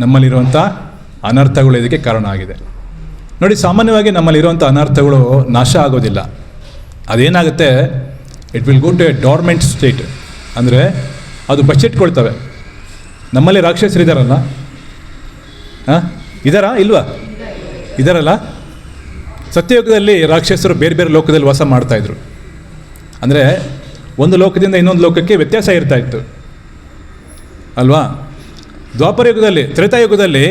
ನಮ್ಮಲ್ಲಿರುವಂಥ ಅನರ್ಥಗಳು ಇದಕ್ಕೆ ಕಾರಣ ಆಗಿದೆ. ನೋಡಿ, ಸಾಮಾನ್ಯವಾಗಿ ನಮ್ಮಲ್ಲಿರುವಂಥ ಅನರ್ಥಗಳು ನಾಶ ಆಗೋದಿಲ್ಲ. ಅದೇನಾಗುತ್ತೆ, it will go to a dormant state. ಅಂದರೆ ಅದು ಬಚ್ಚಿಟ್ಕೊಳ್ತವೆ. ನಮ್ಮಲ್ಲಿ ರಾಕ್ಷಸರು ಇದ್ದಾರಲ್ಲ, ಇದ್ದಾರಾ ಇಲ್ವಾ? ಇದ್ದಾರಲ್ಲ. ಸತ್ಯಯುಗದಲ್ಲಿ ರಾಕ್ಷಸರು ಬೇರೆ ಬೇರೆ ಲೋಕದಲ್ಲಿ ವಾಸ ಮಾಡ್ತಾಯಿದ್ರು. ಅಂದರೆ ಒಂದು ಲೋಕದಿಂದ ಇನ್ನೊಂದು ಲೋಕಕ್ಕೆ ವ್ಯತ್ಯಾಸ ಇರ್ತಾಯಿತ್ತು ಅಲ್ವಾ? ದ್ವಾಪರ ಯುಗದಲ್ಲಿ, ತ್ರೇತಾಯುಗದಲ್ಲಿ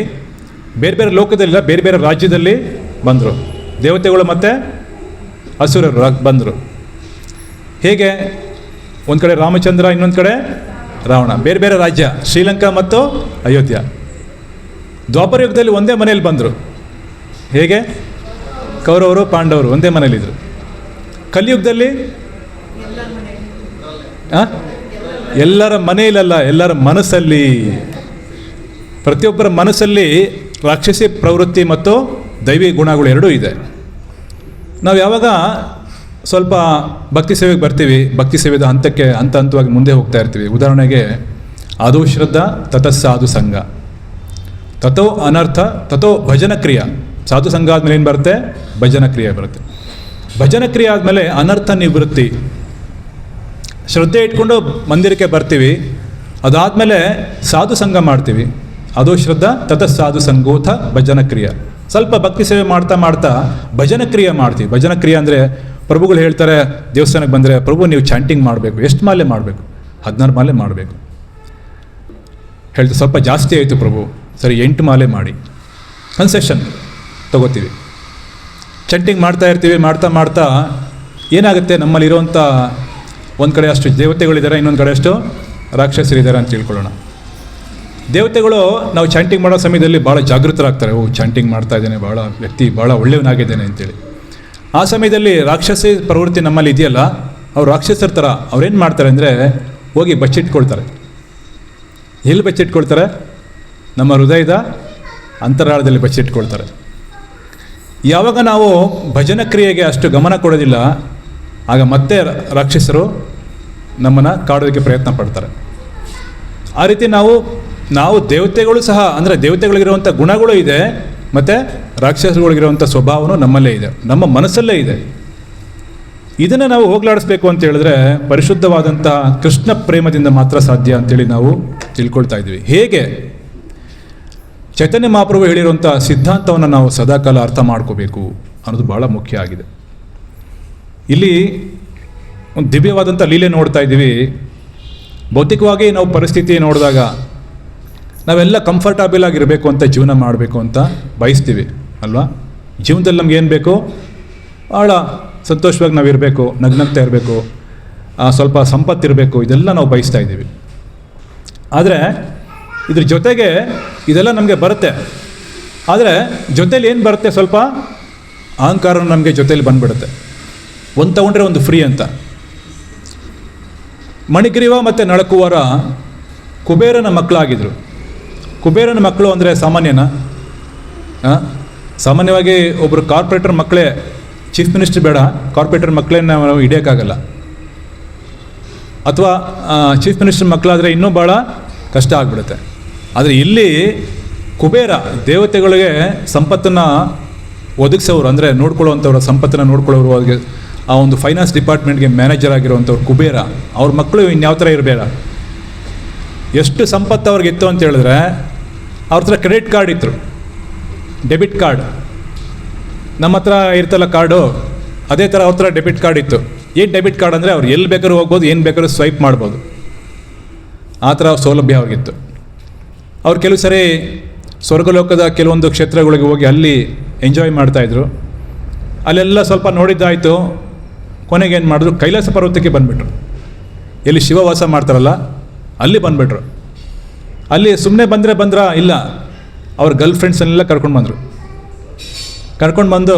ಬೇರೆ ಬೇರೆ ಲೋಕದಲ್ಲಿಲ್ಲ, ಬೇರೆ ಬೇರೆ ರಾಜ್ಯದಲ್ಲಿ ಬಂದರು ದೇವತೆಗಳು ಮತ್ತು ಅಸುರರು ಬಂದರು. ಹೇಗೆ? ಒಂದು ಕಡೆ ರಾಮಚಂದ್ರ, ಇನ್ನೊಂದು ಕಡೆ ರಾವಣ, ಬೇರೆ ಬೇರೆ ರಾಜ್ಯ, ಶ್ರೀಲಂಕಾ ಮತ್ತು ಅಯೋಧ್ಯ. ದ್ವಾಪರ ಯುಗದಲ್ಲಿ ಒಂದೇ ಮನೆಯಲ್ಲಿ ಬಂದರು. ಹೇಗೆ? ಕೌರವರು ಪಾಂಡವರು ಒಂದೇ ಮನೇಲಿದ್ದರು. ಕಲಿಯುಗದಲ್ಲಿ ಎಲ್ಲರ ಮನೆಯಲ್ಲ, ಎಲ್ಲರ ಮನಸ್ಸಲ್ಲಿ, ಪ್ರತಿಯೊಬ್ಬರ ಮನಸ್ಸಲ್ಲಿ ರಾಕ್ಷಸಿ ಪ್ರವೃತ್ತಿ ಮತ್ತು ದೈವಿ ಗುಣಗಳು ಎರಡೂ ಇದೆ. ನಾವು ಯಾವಾಗ ಸ್ವಲ್ಪ ಭಕ್ತಿ ಸೇವೆಗೆ ಬರ್ತೀವಿ, ಭಕ್ತಿ ಸೇವೆದ ಹಂತವಾಗಿ ಮುಂದೆ ಹೋಗ್ತಾ ಇರ್ತೀವಿ. ಉದಾಹರಣೆಗೆ ಆದೌ ಶ್ರದ್ಧಾ ತತಃ ಸಾಧು ಸಂಘ, ತಥೋ ಅನರ್ಥ ತಥೋ ಭಜನ ಕ್ರಿಯಾ. ಸಾಧು ಸಂಘ ಆದಮೇಲೆ ಏನು ಬರುತ್ತೆ? ಭಜನ ಕ್ರಿಯೆ ಬರುತ್ತೆ. ಭಜನ ಕ್ರಿಯೆ ಆದಮೇಲೆ ಅನರ್ಥ ನಿವೃತ್ತಿ. ಶ್ರದ್ಧೆ ಇಟ್ಕೊಂಡು ಮಂದಿರಕ್ಕೆ ಬರ್ತೀವಿ, ಅದಾದಮೇಲೆ ಸಾಧು ಸಂಘ ಮಾಡ್ತೀವಿ. ಅದು ಶ್ರದ್ಧಾ ತತಃ ಸಾಧು ಸಂಗೋಥ ಭಜನ ಕ್ರಿಯೆ. ಸ್ವಲ್ಪ ಭಕ್ತಿ ಸೇವೆ ಮಾಡ್ತಾ ಮಾಡ್ತಾ ಭಜನ ಕ್ರಿಯೆ ಮಾಡ್ತೀವಿ. ಭಜನ ಕ್ರಿಯೆ ಅಂದರೆ ಪ್ರಭುಗಳು ಹೇಳ್ತಾರೆ, ದೇವಸ್ಥಾನಕ್ಕೆ ಬಂದರೆ, ಪ್ರಭು ನೀವು ಚಾಂಟಿಂಗ್ ಮಾಡಬೇಕು. ಎಷ್ಟು ಮಾಲೆ ಮಾಡಬೇಕು? 16 ಮಾಲೆ ಮಾಡಬೇಕು. ಹೇಳ್ತೀವಿ, ಸ್ವಲ್ಪ ಜಾಸ್ತಿ ಆಯಿತು ಪ್ರಭು, ಸರಿ 8 ಮಾಲೆ ಮಾಡಿ. ಕನ್ಸೆಷನ್ ತಗೋತೀವಿ. ಚಾಂಟಿಂಗ್ ಮಾಡ್ತಾ ಇರ್ತೀವಿ. ಮಾಡ್ತಾ ಮಾಡ್ತಾ ಏನಾಗುತ್ತೆ, ನಮ್ಮಲ್ಲಿರುವಂಥ ಒಂದು ಕಡೆ ಅಷ್ಟು ದೇವತೆಗಳಿದ್ದಾರೆ, ಇನ್ನೊಂದು ಕಡೆ ಅಷ್ಟು ರಾಕ್ಷಸರಿದ್ದಾರೆ ಅಂತ ತಿಳ್ಕೊಳ್ಳೋಣ. ದೇವತೆಗಳು ನಾವು ಚಾಂಟಿಂಗ್ ಮಾಡೋ ಸಮಯದಲ್ಲಿ ಭಾಳ ಜಾಗೃತರಾಗ್ತಾರೆ. ಚಾಂಟಿಂಗ್ ಮಾಡ್ತಾ ಇದ್ದೇನೆ, ವ್ಯಕ್ತಿ ಭಾಳ ಒಳ್ಳೆಯವನಾಗಿದ್ದೇನೆ ಅಂತೇಳಿ. ಆ ಸಮಯದಲ್ಲಿ ರಾಕ್ಷಸಿ ಪ್ರವೃತ್ತಿ ನಮ್ಮಲ್ಲಿ ಇದೆಯಲ್ಲ, ಅವ್ರು ರಾಕ್ಷಸರ ಥರ ಅವ್ರೇನು ಮಾಡ್ತಾರೆ ಅಂದರೆ ಹೋಗಿ ಬಚ್ಚಿಟ್ಕೊಳ್ತಾರೆ. ಎಲ್ಲಿ ಬಚ್ಚಿಟ್ಕೊಳ್ತಾರೆ? ನಮ್ಮ ಹೃದಯದ ಅಂತರಾಳದಲ್ಲಿ ಬಚ್ಚಿಟ್ಕೊಳ್ತಾರೆ. ಯಾವಾಗ ನಾವು ಭಜನ ಕ್ರಿಯೆಗೆ ಅಷ್ಟು ಗಮನ ಕೊಡೋದಿಲ್ಲ, ಆಗ ಮತ್ತೆ ರಾಕ್ಷಸರು ನಮ್ಮನ್ನು ಕಾಡೋದಕ್ಕೆ ಪ್ರಯತ್ನ ಪಡ್ತಾರೆ. ಆ ರೀತಿ ನಾವು ದೇವತೆಗಳು ಸಹ, ಅಂದರೆ ದೇವತೆಗಳಿಗಿರುವಂಥ ಗುಣಗಳು ಇದೆ, ಮತ್ತು ರಾಕ್ಷಸಗಳಿಗಿರುವಂಥ ಸ್ವಭಾವನೂ ನಮ್ಮಲ್ಲೇ ಇದೆ, ನಮ್ಮ ಮನಸ್ಸಲ್ಲೇ ಇದೆ. ಇದನ್ನು ನಾವು ಹೋಗಲಾಡಿಸ್ಬೇಕು ಅಂತ ಹೇಳಿದ್ರೆ ಪರಿಶುದ್ಧವಾದಂಥ ಕೃಷ್ಣ ಪ್ರೇಮದಿಂದ ಮಾತ್ರ ಸಾಧ್ಯ ಅಂತೇಳಿ ನಾವು ತಿಳ್ಕೊಳ್ತಾ ಇದ್ವಿ. ಹೇಗೆ? ಚೈತನ್ಯ ಮಹಾಪ್ರಭು ಹೇಳಿರುವಂಥ ಸಿದ್ಧಾಂತವನ್ನು ನಾವು ಸದಾಕಾಲ ಅರ್ಥ ಮಾಡ್ಕೋಬೇಕು ಅನ್ನೋದು ಭಾಳ ಮುಖ್ಯ ಆಗಿದೆ. ಇಲ್ಲಿ ಒಂದು ದಿವ್ಯವಾದಂಥ ಲೀಲೆ ನೋಡ್ತಾ ಇದ್ದೀವಿ. ಭೌತಿಕವಾಗಿ ನಾವು ಪರಿಸ್ಥಿತಿ ನೋಡಿದಾಗ ನಾವೆಲ್ಲ ಕಂಫರ್ಟಬಲ್ ಆಗಿರಬೇಕು ಅಂತ, ಜೀವನ ಮಾಡಬೇಕು ಅಂತ ಬಯಸ್ತೀವಿ ಅಲ್ವಾ? ಜೀವನದಲ್ಲಿ ನಮ್ಗೆ ಏನು ಬೇಕು? ಭಾಳ ಸಂತೋಷವಾಗಿ ನಾವು ಇರಬೇಕು, ನಗ್ನಗ್ತಾ ಇರಬೇಕು, ಸ್ವಲ್ಪ ಸಂಪತ್ತಿರಬೇಕು, ಇದೆಲ್ಲ ನಾವು ಬಯಸ್ತಾ ಇದ್ದೀವಿ. ಆದರೆ ಇದ್ರ ಜೊತೆಗೆ ಇದೆಲ್ಲ ನಮಗೆ ಬರುತ್ತೆ. ಆದರೆ ಜೊತೇಲಿ ಏನು ಬರುತ್ತೆ? ಸ್ವಲ್ಪ ಅಹಂಕಾರ ನಮಗೆ ಜೊತೇಲಿ ಬಂದುಬಿಡುತ್ತೆ. ಒಂದು ತಗೊಂಡ್ರೆ ಒಂದು ಫ್ರೀ ಅಂತ. ಮಣಿಗ್ರೀವ ಮತ್ತು ನಳಕುವರ ಕುಬೇರನ ಮಕ್ಕಳಾಗಿದ್ದರು. ಕುಬೇರನ ಮಕ್ಕಳು ಅಂದರೆ ಸಾಮಾನ್ಯನಾ? ಸಾಮಾನ್ಯವಾಗಿ ಒಬ್ಬರು ಕಾರ್ಪೊರೇಟರ್ ಮಕ್ಕಳೇ, ಚೀಫ್ ಮಿನಿಸ್ಟರ್ ಬೇಡ, ಕಾರ್ಪೊರೇಟರ್ ಮಕ್ಕಳೇ ನಾವು ಹಿಡಿಯೋಕ್ಕಾಗಲ್ಲ. ಅಥವಾ ಚೀಫ್ ಮಿನಿಸ್ಟರ್ ಮಕ್ಕಳಾದರೆ ಇನ್ನೂ ಭಾಳ ಕಷ್ಟ ಆಗಿಬಿಡುತ್ತೆ. ಆದರೆ ಇಲ್ಲಿ ಕುಬೇರ ದೇವತೆಗಳಿಗೆ ಸಂಪತ್ತನ್ನು ಒದಗಿಸೋರು, ಅಂದರೆ ನೋಡ್ಕೊಳ್ಳುವಂಥವ್ರ ಸಂಪತ್ತನ್ನು ನೋಡ್ಕೊಳ್ಳೋರು, ಅವ್ರಿಗೆ ಆ ಒಂದು ಫೈನಾನ್ಸ್ ಡಿಪಾರ್ಟ್ಮೆಂಟ್ಗೆ ಮ್ಯಾನೇಜರ್ ಆಗಿರುವಂಥವ್ರು ಕುಬೇರ, ಅವ್ರ ಮಕ್ಕಳು ಇನ್ಯಾವ ಥರ ಇರಬೇಡ. ಎಷ್ಟು ಸಂಪತ್ತು ಅವ್ರಿಗಿತ್ತು ಅಂತ ಹೇಳಿದ್ರೆ ಅವ್ರ ಹತ್ರ ಕ್ರೆಡಿಟ್ ಕಾರ್ಡ್ ಇತ್ತು, ಡೆಬಿಟ್ ಕಾರ್ಡ್. ನಮ್ಮ ಹತ್ರ ಇರ್ತಲ್ಲ ಕಾರ್ಡು, ಅದೇ ಥರ ಅವ್ರ ಹತ್ರ ಡೆಬಿಟ್ ಕಾರ್ಡ್ ಇತ್ತು. ಏನು ಡೆಬಿಟ್ ಕಾರ್ಡ್ ಅಂದರೆ ಅವ್ರು ಎಲ್ಲಿ ಬೇಕಾದ್ರೂ ಹೋಗ್ಬೋದು, ಏನು ಬೇಕಾದ್ರೂ ಸ್ವೈಪ್ ಮಾಡ್ಬೋದು, ಆ ಥರ ಸೌಲಭ್ಯ ಅವ್ರಿಗಿತ್ತು. ಅವ್ರು ಕೆಲವು ಸರಿ ಸ್ವರ್ಗಲೋಕದ ಕೆಲವೊಂದು ಕ್ಷೇತ್ರಗಳಿಗೆ ಹೋಗಿ ಅಲ್ಲಿ ಎಂಜಾಯ್ ಮಾಡ್ತಾಯಿದ್ರು. ಅಲ್ಲೆಲ್ಲ ಸ್ವಲ್ಪ ನೋಡಿದ್ದಾಯಿತು. ಕೊನೆಗೆ ಏನು ಮಾಡಿದ್ರು, ಕೈಲಾಸ ಪರ್ವತಕ್ಕೆ ಬಂದುಬಿಟ್ರು. ಎಲ್ಲಿ ಶಿವ ವಾಸ ಮಾಡ್ತಾರಲ್ಲ ಅಲ್ಲಿ ಬಂದುಬಿಟ್ರು. ಅಲ್ಲಿ ಸುಮ್ಮನೆ ಬಂದ್ರಾ ಇಲ್ಲ, ಅವ್ರ ಗರ್ಲ್ ಫ್ರೆಂಡ್ಸನ್ನೆಲ್ಲ ಕರ್ಕೊಂಡು ಬಂದು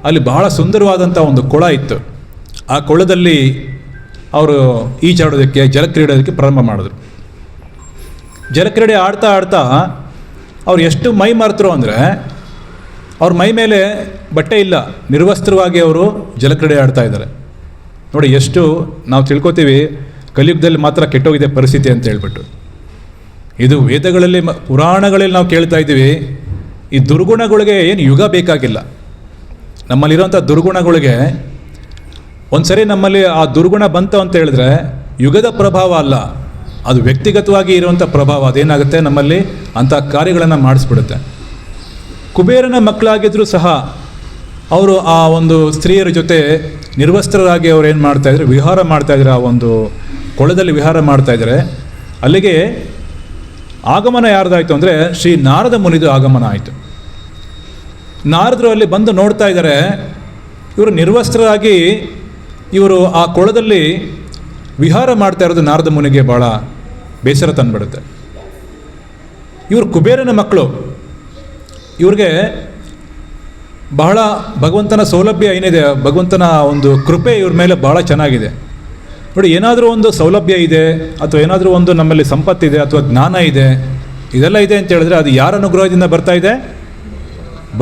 ಅಲ್ಲಿ ಬಹಳ ಸುಂದರವಾದಂಥ ಒಂದು ಕೊಳ ಇತ್ತು. ಆ ಕೊಳದಲ್ಲಿ ಅವರು ಈಜಾಡೋದಕ್ಕೆ, ಜಲಕ್ರೀಡೋದಕ್ಕೆ ಪ್ರಾರಂಭ ಮಾಡಿದ್ರು. ಜಲಕ್ರೀಡೆ ಆಡ್ತಾ ಅವ್ರು ಎಷ್ಟು ಮೈ ಮರೆತರು ಅಂದರೆ ಅವ್ರ ಮೈ ಮೇಲೆ ಬಟ್ಟೆ ಇಲ್ಲ, ನಿರ್ವಸ್ತ್ರವಾಗಿ ಅವರು ಜಲಕ್ರೀಡೆ ಆಡ್ತಾ ಇದ್ದಾರೆ. ನೋಡಿ, ಎಷ್ಟು ನಾವು ತಿಳ್ಕೊತೀವಿ ಕಲಿಯುಗದಲ್ಲಿ ಮಾತ್ರ ಕೆಟ್ಟೋಗಿದೆ ಪರಿಸ್ಥಿತಿ ಅಂತ ಹೇಳ್ಬಿಟ್ಟು. ಇದು ವೇದಗಳಲ್ಲಿ, ಪುರಾಣಗಳಲ್ಲಿ ನಾವು ಕೇಳ್ತಾ ಇದ್ದೀವಿ. ಈ ದುರ್ಗುಣಗಳಿಗೆ ಏನು ಯುಗ ಬೇಕಾಗಿಲ್ಲ. ನಮ್ಮಲ್ಲಿರೋಂಥ ದುರ್ಗುಣಗಳಿಗೆ ಒಂದು ಸರಿ ನಮ್ಮಲ್ಲಿ ಆ ದುರ್ಗುಣ ಬಂತು ಅಂತ ಹೇಳಿದ್ರೆ ಯುಗದ ಪ್ರಭಾವ ಅಲ್ಲ, ಅದು ವ್ಯಕ್ತಿಗತವಾಗಿ ಇರುವಂಥ ಪ್ರಭಾವ. ಅದೇನಾಗುತ್ತೆ, ನಮ್ಮಲ್ಲಿ ಅಂಥ ಕಾರ್ಯಗಳನ್ನು ಮಾಡಿಸ್ಬಿಡುತ್ತೆ. ಕುಬೇರನ ಮಕ್ಕಳಾಗಿದ್ದರೂ ಸಹ ಅವರು ಆ ಒಂದು ಸ್ತ್ರೀಯರ ಜೊತೆ ನಿರ್ವಸ್ತ್ರರಾಗಿ ಅವ್ರು ಏನು ಮಾಡ್ತಾಯಿದ್ರು, ವಿಹಾರ ಮಾಡ್ತಾಯಿದ್ರು. ಆ ಒಂದು ಕೊಳದಲ್ಲಿ ವಿಹಾರ ಮಾಡ್ತಾಯಿದ್ದಾರೆ. ಅಲ್ಲಿಗೆ ಆಗಮನ ಯಾರ್ದಾಯಿತು ಅಂದರೆ ಶ್ರೀ ನಾರದ ಮುನಿದು ಆಗಮನ ಆಯಿತು. ನಾರದರು ಅಲ್ಲಿ ಬಂದು ನೋಡ್ತಾ ಇದ್ದಾರೆ, ಇವರು ನಿರ್ವಸ್ತ್ರರಾಗಿ ಇವರು ಆ ಕೊಳದಲ್ಲಿ ವಿಹಾರ ಮಾಡ್ತಾ ಇರೋದು ನಾರದ ಮುನಿಗೆ ಭಾಳ ಬೇಸರ ತಂದುಬಿಡುತ್ತೆ. ಇವರು ಕುಬೇರನ ಮಕ್ಕಳು, ಇವ್ರಿಗೆ ಬಹಳ ಭಗವಂತನ ಸೌಲಭ್ಯ ಏನಿದೆ, ಭಗವಂತನ ಒಂದು ಕೃಪೆ ಇವ್ರ ಮೇಲೆ ಭಾಳ ಚೆನ್ನಾಗಿದೆ. ನೋಡಿ, ಏನಾದರೂ ಒಂದು ಸೌಲಭ್ಯ ಇದೆ ಅಥವಾ ಏನಾದರೂ ಒಂದು ನಮ್ಮಲ್ಲಿ ಸಂಪತ್ತಿದೆ ಅಥವಾ ಜ್ಞಾನ ಇದೆ, ಇದೆಲ್ಲ ಇದೆ ಅಂತ ಹೇಳಿದ್ರೆ ಅದು ಯಾರ ಅನುಗ್ರಹದಿಂದ ಬರ್ತಾ ಇದೆ?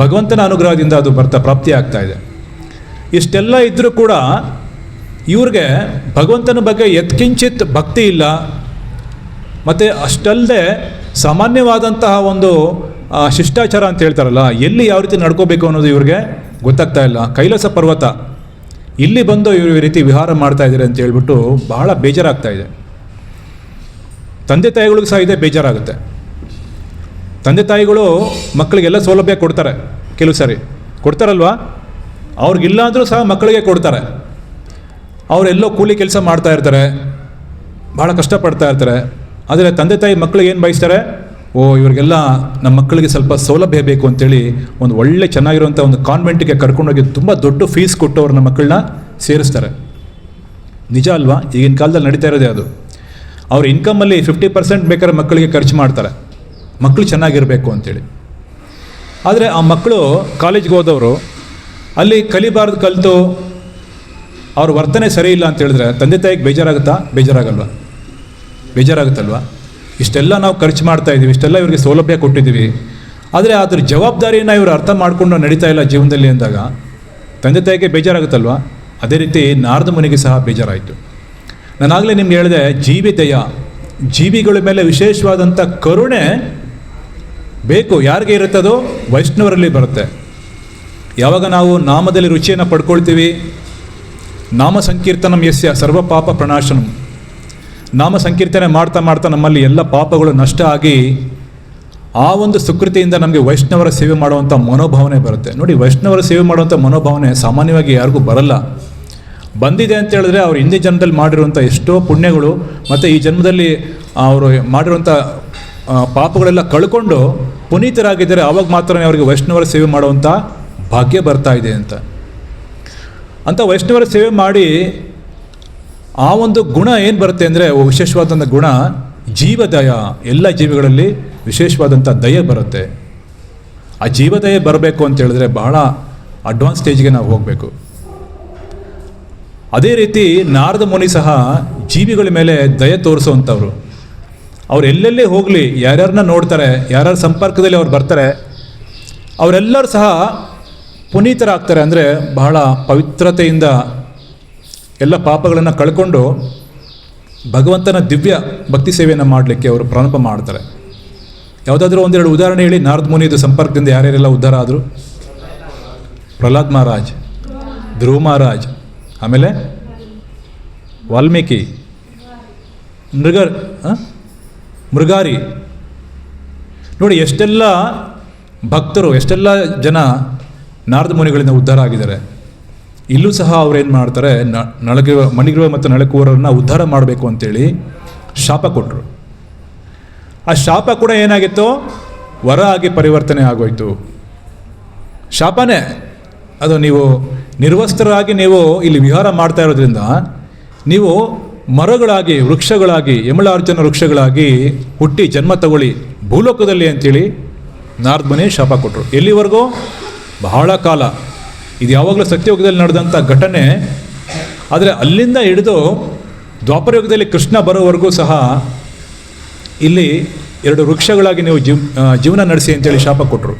ಭಗವಂತನ ಅನುಗ್ರಹದಿಂದ ಅದು ಪ್ರಾಪ್ತಿ ಆಗ್ತಾ ಇದೆ. ಇಷ್ಟೆಲ್ಲ ಇದ್ದರೂ ಕೂಡ ಇವ್ರಿಗೆ ಭಗವಂತನ ಬಗ್ಗೆ ಯತ್ಕಿಂಚಿತ್ ಭಕ್ತಿ ಇಲ್ಲ. ಮತ್ತು ಅಷ್ಟಲ್ಲದೆ ಸಾಮಾನ್ಯವಾದಂತಹ ಒಂದು ಶಿಷ್ಟಾಚಾರ ಅಂತ ಹೇಳ್ತಾರಲ್ಲ, ಎಲ್ಲಿ ಯಾವ ರೀತಿ ನಡ್ಕೋಬೇಕು ಅನ್ನೋದು ಇವ್ರಿಗೆ ಗೊತ್ತಾಗ್ತಾ ಇಲ್ಲ. ಕೈಲಾಸ ಪರ್ವತ ಇಲ್ಲಿ ಬಂದು ಇವರು ಈ ರೀತಿ ವಿಹಾರ ಮಾಡ್ತಾ ಇದ್ದಾರೆ ಅಂತ ಹೇಳ್ಬಿಟ್ಟು ಬಹಳ ಬೇಜಾರಾಗ್ತಾ ಇದೆ. ತಂದೆ ತಾಯಿಗಳಿಗೂ ಸಹ ಇದೆ ಬೇಜಾರಾಗುತ್ತೆ. ತಂದೆ ತಾಯಿಗಳು ಮಕ್ಕಳಿಗೆಲ್ಲ ಸೌಲಭ್ಯ ಕೊಡ್ತಾರೆ, ಕೆಲವು ಸರಿ ಕೊಡ್ತಾರಲ್ವ, ಅವ್ರಿಗಿಲ್ಲ ಅಂದರೂ ಸಹ ಮಕ್ಕಳಿಗೆ ಕೊಡ್ತಾರೆ. ಅವರೆಲ್ಲೋ ಕೂಲಿ ಕೆಲಸ ಮಾಡ್ತಾ ಇರ್ತಾರೆ, ಭಾಳ ಕಷ್ಟಪಡ್ತಾ ಇರ್ತಾರೆ. ಆದರೆ ತಂದೆ ತಾಯಿ ಮಕ್ಕಳಿಗೆ ಏನು ಬಯಸ್ತಾರೆ, ಇವ್ರಿಗೆಲ್ಲ ನಮ್ಮ ಮಕ್ಕಳಿಗೆ ಸ್ವಲ್ಪ ಸೌಲಭ್ಯ ಬೇಕು ಅಂತೇಳಿ ಒಂದು ಒಳ್ಳೆ ಚೆನ್ನಾಗಿರುವಂಥ ಒಂದು ಕಾನ್ವೆಂಟಿಗೆ ಕರ್ಕೊಂಡೋಗಿ ತುಂಬ ದೊಡ್ಡ ಫೀಸ್ ಕೊಟ್ಟು ಅವ್ರನ್ನ ಮಕ್ಕಳನ್ನ ಸೇರಿಸ್ತಾರೆ. ನಿಜ ಅಲ್ವಾ? ಈಗಿನ ಕಾಲದಲ್ಲಿ ನಡೀತಾ ಇರೋದೇ ಅದು. ಅವ್ರ ಇನ್ಕಮಲ್ಲಿ 50% ಬೇಕಾದ್ರೆ ಮಕ್ಕಳಿಗೆ ಖರ್ಚು ಮಾಡ್ತಾರೆ, ಮಕ್ಕಳು ಚೆನ್ನಾಗಿರಬೇಕು ಅಂತೇಳಿ. ಆದರೆ ಆ ಮಕ್ಕಳು ಕಾಲೇಜ್ಗೆ ಹೋದವರು ಅಲ್ಲಿ ಕಲಿಬಾರ್ದು ಕಲಿತು ಅವ್ರ ವರ್ತನೆ ಸರಿ ಇಲ್ಲ ಅಂತ ಹೇಳಿದ್ರೆ ತಂದೆ ತಾಯಿಗೆ ಬೇಜಾರಾಗುತ್ತಾ? ಬೇಜಾರಾಗುತ್ತಲ್ವ? ಇಷ್ಟೆಲ್ಲ ನಾವು ಖರ್ಚು ಮಾಡ್ತಾ ಇದ್ದೀವಿ, ಇಷ್ಟೆಲ್ಲ ಇವ್ರಿಗೆ ಸೌಲಭ್ಯ ಕೊಟ್ಟಿದ್ದೀವಿ, ಆದರೆ ಅದ್ರ ಜವಾಬ್ದಾರಿಯನ್ನು ಇವರು ಅರ್ಥ ಮಾಡಿಕೊಂಡು ನಡೀತಾ ಇಲ್ಲ ಜೀವನದಲ್ಲಿ ಅಂದಾಗ ತಂದೆ ತಾಯಿಗೆ ಬೇಜಾರಾಗುತ್ತಲ್ವ? ಅದೇ ರೀತಿ ನಾರದ ಮುನಿಗೆ ಸಹ ಬೇಜಾರಾಯಿತು. ನಾನಾಗಲೇ ನಿಮ್ಗೆ ಹೇಳಿದೆ, ಜೀವಿದಯ, ಜೀವಿಗಳ ಮೇಲೆ ವಿಶೇಷವಾದಂಥ ಕರುಣೆ ಬೇಕು. ಯಾರಿಗೆ ಇರುತ್ತದೋ ವೈಷ್ಣವರಲ್ಲಿ ಬರುತ್ತೆ. ಯಾವಾಗ ನಾವು ನಾಮದಲ್ಲಿ ರುಚಿಯನ್ನು ಪಡ್ಕೊಳ್ತೀವಿ, ನಾಮ ಸಂಕೀರ್ತನಂ ಯಸ್ಯ ಸರ್ವ ಪಾಪ ಪ್ರಣಾಶನಂ, ನಾಮ ಸಂಕೀರ್ತನೆ ಮಾಡ್ತಾ ನಮ್ಮಲ್ಲಿ ಎಲ್ಲ ಪಾಪಗಳು ನಷ್ಟ ಆಗಿ ಆ ಒಂದು ಸುಕೃತಿಯಿಂದ ನಮಗೆ ವೈಷ್ಣವರ ಸೇವೆ ಮಾಡುವಂಥ ಮನೋಭಾವನೆ ಬರುತ್ತೆ. ನೋಡಿ, ವೈಷ್ಣವರ ಸೇವೆ ಮಾಡುವಂಥ ಮನೋಭಾವನೆ ಸಾಮಾನ್ಯವಾಗಿ ಯಾರಿಗೂ ಬರಲ್ಲ. ಬಂದಿದೆ ಅಂತ ಹೇಳಿದ್ರೆ ಅವ್ರು ಹಿಂದಿನ ಜನ್ಮದಲ್ಲಿ ಮಾಡಿರುವಂಥ ಎಷ್ಟೋ ಪುಣ್ಯಗಳು ಮತ್ತು ಈ ಜನ್ಮದಲ್ಲಿ ಅವರು ಮಾಡಿರುವಂಥ ಪಾಪಗಳೆಲ್ಲ ಕಳ್ಕೊಂಡು ಪುನೀತರಾಗಿದ್ದರೆ ಆವಾಗ ಮಾತ್ರ ಅವರಿಗೆ ವೈಷ್ಣವರ ಸೇವೆ ಮಾಡುವಂಥ ಭಾಗ್ಯ ಬರ್ತಾ ಇದೆ ಅಂತ ವೈಷ್ಣವರ ಸೇವೆ ಮಾಡಿ ಆ ಒಂದು ಗುಣ ಏನು ಬರುತ್ತೆ ಅಂದರೆ, ವಿಶೇಷವಾದಂಥ ಗುಣ ಜೀವದಯ. ಎಲ್ಲ ಜೀವಿಗಳಲ್ಲಿ ವಿಶೇಷವಾದಂಥ ದಯೆ ಬರುತ್ತೆ. ಆ ಜೀವದಯೆ ಬರಬೇಕು ಅಂತ ಹೇಳಿದ್ರೆ ಬಹಳ ಅಡ್ವಾನ್ಸ್ ಸ್ಟೇಜ್ಗೆ ನಾವು ಹೋಗಬೇಕು. ಅದೇ ರೀತಿ ನಾರದ ಮುನಿ ಸಹ ಜೀವಿಗಳ ಮೇಲೆ ದಯೆ ತೋರಿಸುವಂಥವ್ರು. ಅವ್ರು ಎಲ್ಲೆಲ್ಲೇ ಹೋಗಲಿ, ಯಾರ್ಯಾರನ್ನ ನೋಡ್ತಾರೆ, ಯಾರ್ಯಾರ ಸಂಪರ್ಕದಲ್ಲಿ ಅವ್ರು ಬರ್ತಾರೆ, ಅವರೆಲ್ಲರೂ ಸಹ ಪುನೀತರಾಗ್ತಾರೆ. ಅಂದರೆ ಬಹಳ ಪವಿತ್ರತೆಯಿಂದ ಎಲ್ಲ ಪಾಪಗಳನ್ನು ಕಳ್ಕೊಂಡು ಭಗವಂತನ ದಿವ್ಯ ಭಕ್ತಿ ಸೇವೆಯನ್ನು ಮಾಡಲಿಕ್ಕೆ ಅವರು ಪ್ರಾರಂಭ ಮಾಡ್ತಾರೆ. ಯಾವುದಾದ್ರೂ ಒಂದೆರಡು ಉದಾಹರಣೆ ಹೇಳಿ, ನಾರದ ಮುನಿದು ಸಂಪರ್ಕದಿಂದ ಯಾರ್ಯಾರೆಲ್ಲ ಉದ್ಧಾರ ಆದರು? ಪ್ರಹ್ಲಾದ್ ಮಹಾರಾಜ್, ಧ್ರುವ ಮಹಾರಾಜ್, ಆಮೇಲೆ ವಾಲ್ಮೀಕಿ, ಮೃಗಾರಿ. ನೋಡಿ ಎಷ್ಟೆಲ್ಲ ಭಕ್ತರು, ಎಷ್ಟೆಲ್ಲ ಜನ ನಾರದ ಮುನಿಗಳಿಂದ ಉದ್ಧಾರ ಆಗಿದ್ದಾರೆ. ಇಲ್ಲೂ ಸಹ ಅವ್ರೇನು ಮಾಡ್ತಾರೆ, ಮಣಿಗ್ರೀವ ಮತ್ತು ನಳಕುವರನ್ನ ಉದ್ಧಾರ ಮಾಡಬೇಕು ಅಂತೇಳಿ ಶಾಪ ಕೊಟ್ಟರು. ಆ ಶಾಪ ಕೂಡ ಏನಾಗಿತ್ತು, ವರ ಆಗಿ ಪರಿವರ್ತನೆ ಆಗೋಯ್ತು. ಶಾಪನೇ ಅದು. ನೀವು ನಿರ್ವಸ್ತ್ರರಾಗಿ ನೀವು ಇಲ್ಲಿ ವಿಹಾರ ಮಾಡ್ತಾ ಇರೋದ್ರಿಂದ ನೀವು ಮರಗಳಾಗಿ, ವೃಕ್ಷಗಳಾಗಿ, ಯಮಳಾರ್ಜುನ ವೃಕ್ಷಗಳಾಗಿ ಹುಟ್ಟಿ ಜನ್ಮ ತಗೊಳ್ಳಿ ಭೂಲೋಕದಲ್ಲಿ ಅಂತೇಳಿ ನಾರದ ಮುನಿ ಶಾಪ ಕೊಟ್ಟರು. ಎಲ್ಲಿವರೆಗೂ? ಬಹಳ ಕಾಲ. ಇದು ಯಾವಾಗಲೂ ಸತ್ಯಯುಗದಲ್ಲಿ ನಡೆದಂಥ ಘಟನೆ. ಆದರೆ ಅಲ್ಲಿಂದ ಹಿಡಿದು ದ್ವಾಪರ ಯುಗದಲ್ಲಿ ಕೃಷ್ಣ ಬರೋವರೆಗೂ ಸಹ ಇಲ್ಲಿ 2 ವೃಕ್ಷಗಳಾಗಿ ನೀವು ಜೀವನ ನಡೆಸಿ ಅಂತೇಳಿ ಶಾಪ ಕೊಟ್ಟರು.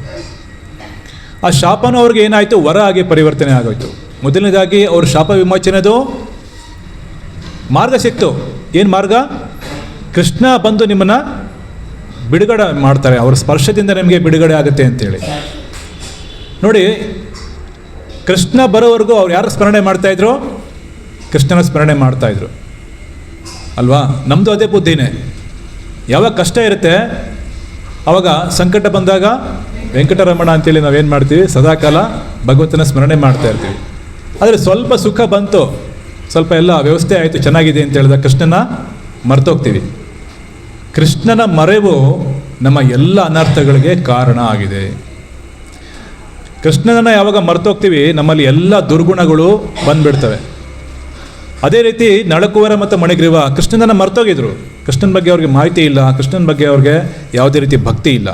ಆ ಶಾಪನೂ ಅವ್ರಿಗೆ ಏನಾಯಿತು, ವರ ಆಗಿ ಪರಿವರ್ತನೆ ಆಗೋಯ್ತು. ಮೊದಲನೇದಾಗಿ ಅವ್ರ ಶಾಪ ವಿಮೋಚನೆದು ಮಾರ್ಗ ಸಿಕ್ತು. ಏನು ಮಾರ್ಗ? ಕೃಷ್ಣ ಬಂದು ನಿಮ್ಮನ್ನು ಬಿಡುಗಡೆ ಮಾಡ್ತಾರೆ, ಅವರ ಸ್ಪರ್ಶದಿಂದ ನಿಮಗೆ ಬಿಡುಗಡೆ ಆಗುತ್ತೆ ಅಂತೇಳಿ. ನೋಡಿ, ಕೃಷ್ಣ ಬರೋವರೆಗೂ ಅವ್ರು ಯಾರು ಸ್ಮರಣೆ ಮಾಡ್ತಾಯಿದ್ರು? ಕೃಷ್ಣನ ಸ್ಮರಣೆ ಮಾಡ್ತಾಯಿದ್ರು ಅಲ್ವಾ? ನಮ್ಮದು ಅದೇ ಬುದ್ಧಿನೇ. ಯಾವಾಗ ಕಷ್ಟ ಇರುತ್ತೆ ಆವಾಗ ಸಂಕಟ ಬಂದಾಗ ವೆಂಕಟರಮಣ ಅಂತೇಳಿ ನಾವೇನು ಮಾಡ್ತೀವಿ, ಸದಾಕಾಲ ಭಗವಂತನ ಸ್ಮರಣೆ ಮಾಡ್ತಾ ಇರ್ತೀವಿ. ಆದರೆ ಸ್ವಲ್ಪ ಸುಖ ಬಂತು, ಸ್ವಲ್ಪ ಎಲ್ಲ ವ್ಯವಸ್ಥೆ ಆಯಿತು, ಚೆನ್ನಾಗಿದೆ ಅಂತ ಹೇಳಿದಾಗ ಕೃಷ್ಣನ ಮರ್ತೋಗ್ತೀವಿ. ಕೃಷ್ಣನ ಮರೆವು ನಮ್ಮ ಎಲ್ಲ ಅನರ್ಥಗಳಿಗೆ ಕಾರಣ ಆಗಿದೆ. ಕೃಷ್ಣನನ್ನು ಯಾವಾಗ ಮರ್ತೋಗ್ತೀವಿ ನಮ್ಮಲ್ಲಿ ಎಲ್ಲ ದುರ್ಗುಣಗಳು ಬಂದುಬಿಡ್ತವೆ. ಅದೇ ರೀತಿ ನಳಕುವರ ಮತ್ತು ಮಣಿಗ್ರೀವ ಕೃಷ್ಣನನ್ನು ಮರ್ತೋಗಿದ್ರು. ಕೃಷ್ಣನ ಬಗ್ಗೆ ಅವ್ರಿಗೆ ಮಾಹಿತಿ ಇಲ್ಲ, ಕೃಷ್ಣನ ಬಗ್ಗೆ ಅವ್ರಿಗೆ ಯಾವುದೇ ರೀತಿ ಭಕ್ತಿ ಇಲ್ಲ.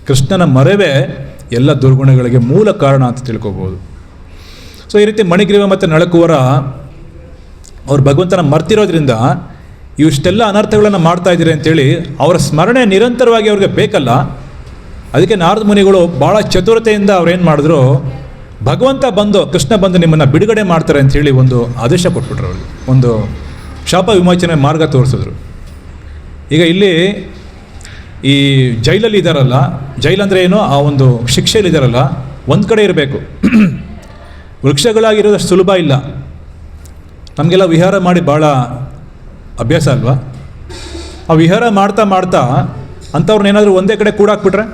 ಕೃಷ್ಣನ ಮರೆವೇ ಎಲ್ಲ ದುರ್ಗುಣಗಳಿಗೆ ಮೂಲ ಕಾರಣ ಅಂತ ತಿಳ್ಕೊಬೋದು. ಸೊ ಈ ರೀತಿ ಮಣಿಗ್ರೀವ ಮತ್ತು ನಳಕುವರ ಅವ್ರು ಭಗವಂತನ ಮರ್ತಿರೋದ್ರಿಂದ ಇವಿಷ್ಟೆಲ್ಲ ಅನರ್ಥಗಳನ್ನು ಮಾಡ್ತಾ ಇದ್ದೀರಿ ಅಂತೇಳಿ ಅವರ ಸ್ಮರಣೆ ನಿರಂತರವಾಗಿ ಅವ್ರಿಗೆ ಬೇಕಲ್ಲ. ಅದಕ್ಕೆ ನಾರದ ಮುನಿಗಳು ಭಾಳ ಚತುರತೆಯಿಂದ ಅವ್ರೇನು ಮಾಡಿದ್ರು, ಭಗವಂತ ಬಂದು, ಕೃಷ್ಣ ಬಂದು ನಿಮ್ಮನ್ನು ಬಿಡುಗಡೆ ಮಾಡ್ತಾರೆ ಅಂಥೇಳಿ ಒಂದು ಆದೇಶ ಕೊಟ್ಬಿಟ್ರು. ಅವ್ರಿಗೆ ಒಂದು ಶಾಪ ವಿಮೋಚನೆ ಮಾರ್ಗ ತೋರಿಸಿದ್ರು. ಈಗ ಇಲ್ಲಿ ಈ ಜೈಲಲ್ಲಿ ಇದ್ದಾರಲ್ಲ, ಜೈಲಂದರೆ ಏನು, ಆ ಒಂದು ಶಿಕ್ಷೆಯಲ್ಲಿ ಇದ್ದಾರಲ್ಲ, ಒಂದು ಕಡೆ ಇರಬೇಕು. ವೃಕ್ಷಗಳಾಗಿರೋದಷ್ಟು ಸುಲಭ ಇಲ್ಲ. ನಮಗೆಲ್ಲ ವಿಹಾರ ಮಾಡಿ ಭಾಳ ಅಭ್ಯಾಸ ಅಲ್ವಾ? ಆ ವಿಹಾರ ಮಾಡ್ತಾ ಮಾಡ್ತಾ ಅಂಥವ್ರನ್ನೇನಾದರೂ ಒಂದೇ ಕಡೆ ಕೂಡಾಕ್ಬಿಟ್ರೆ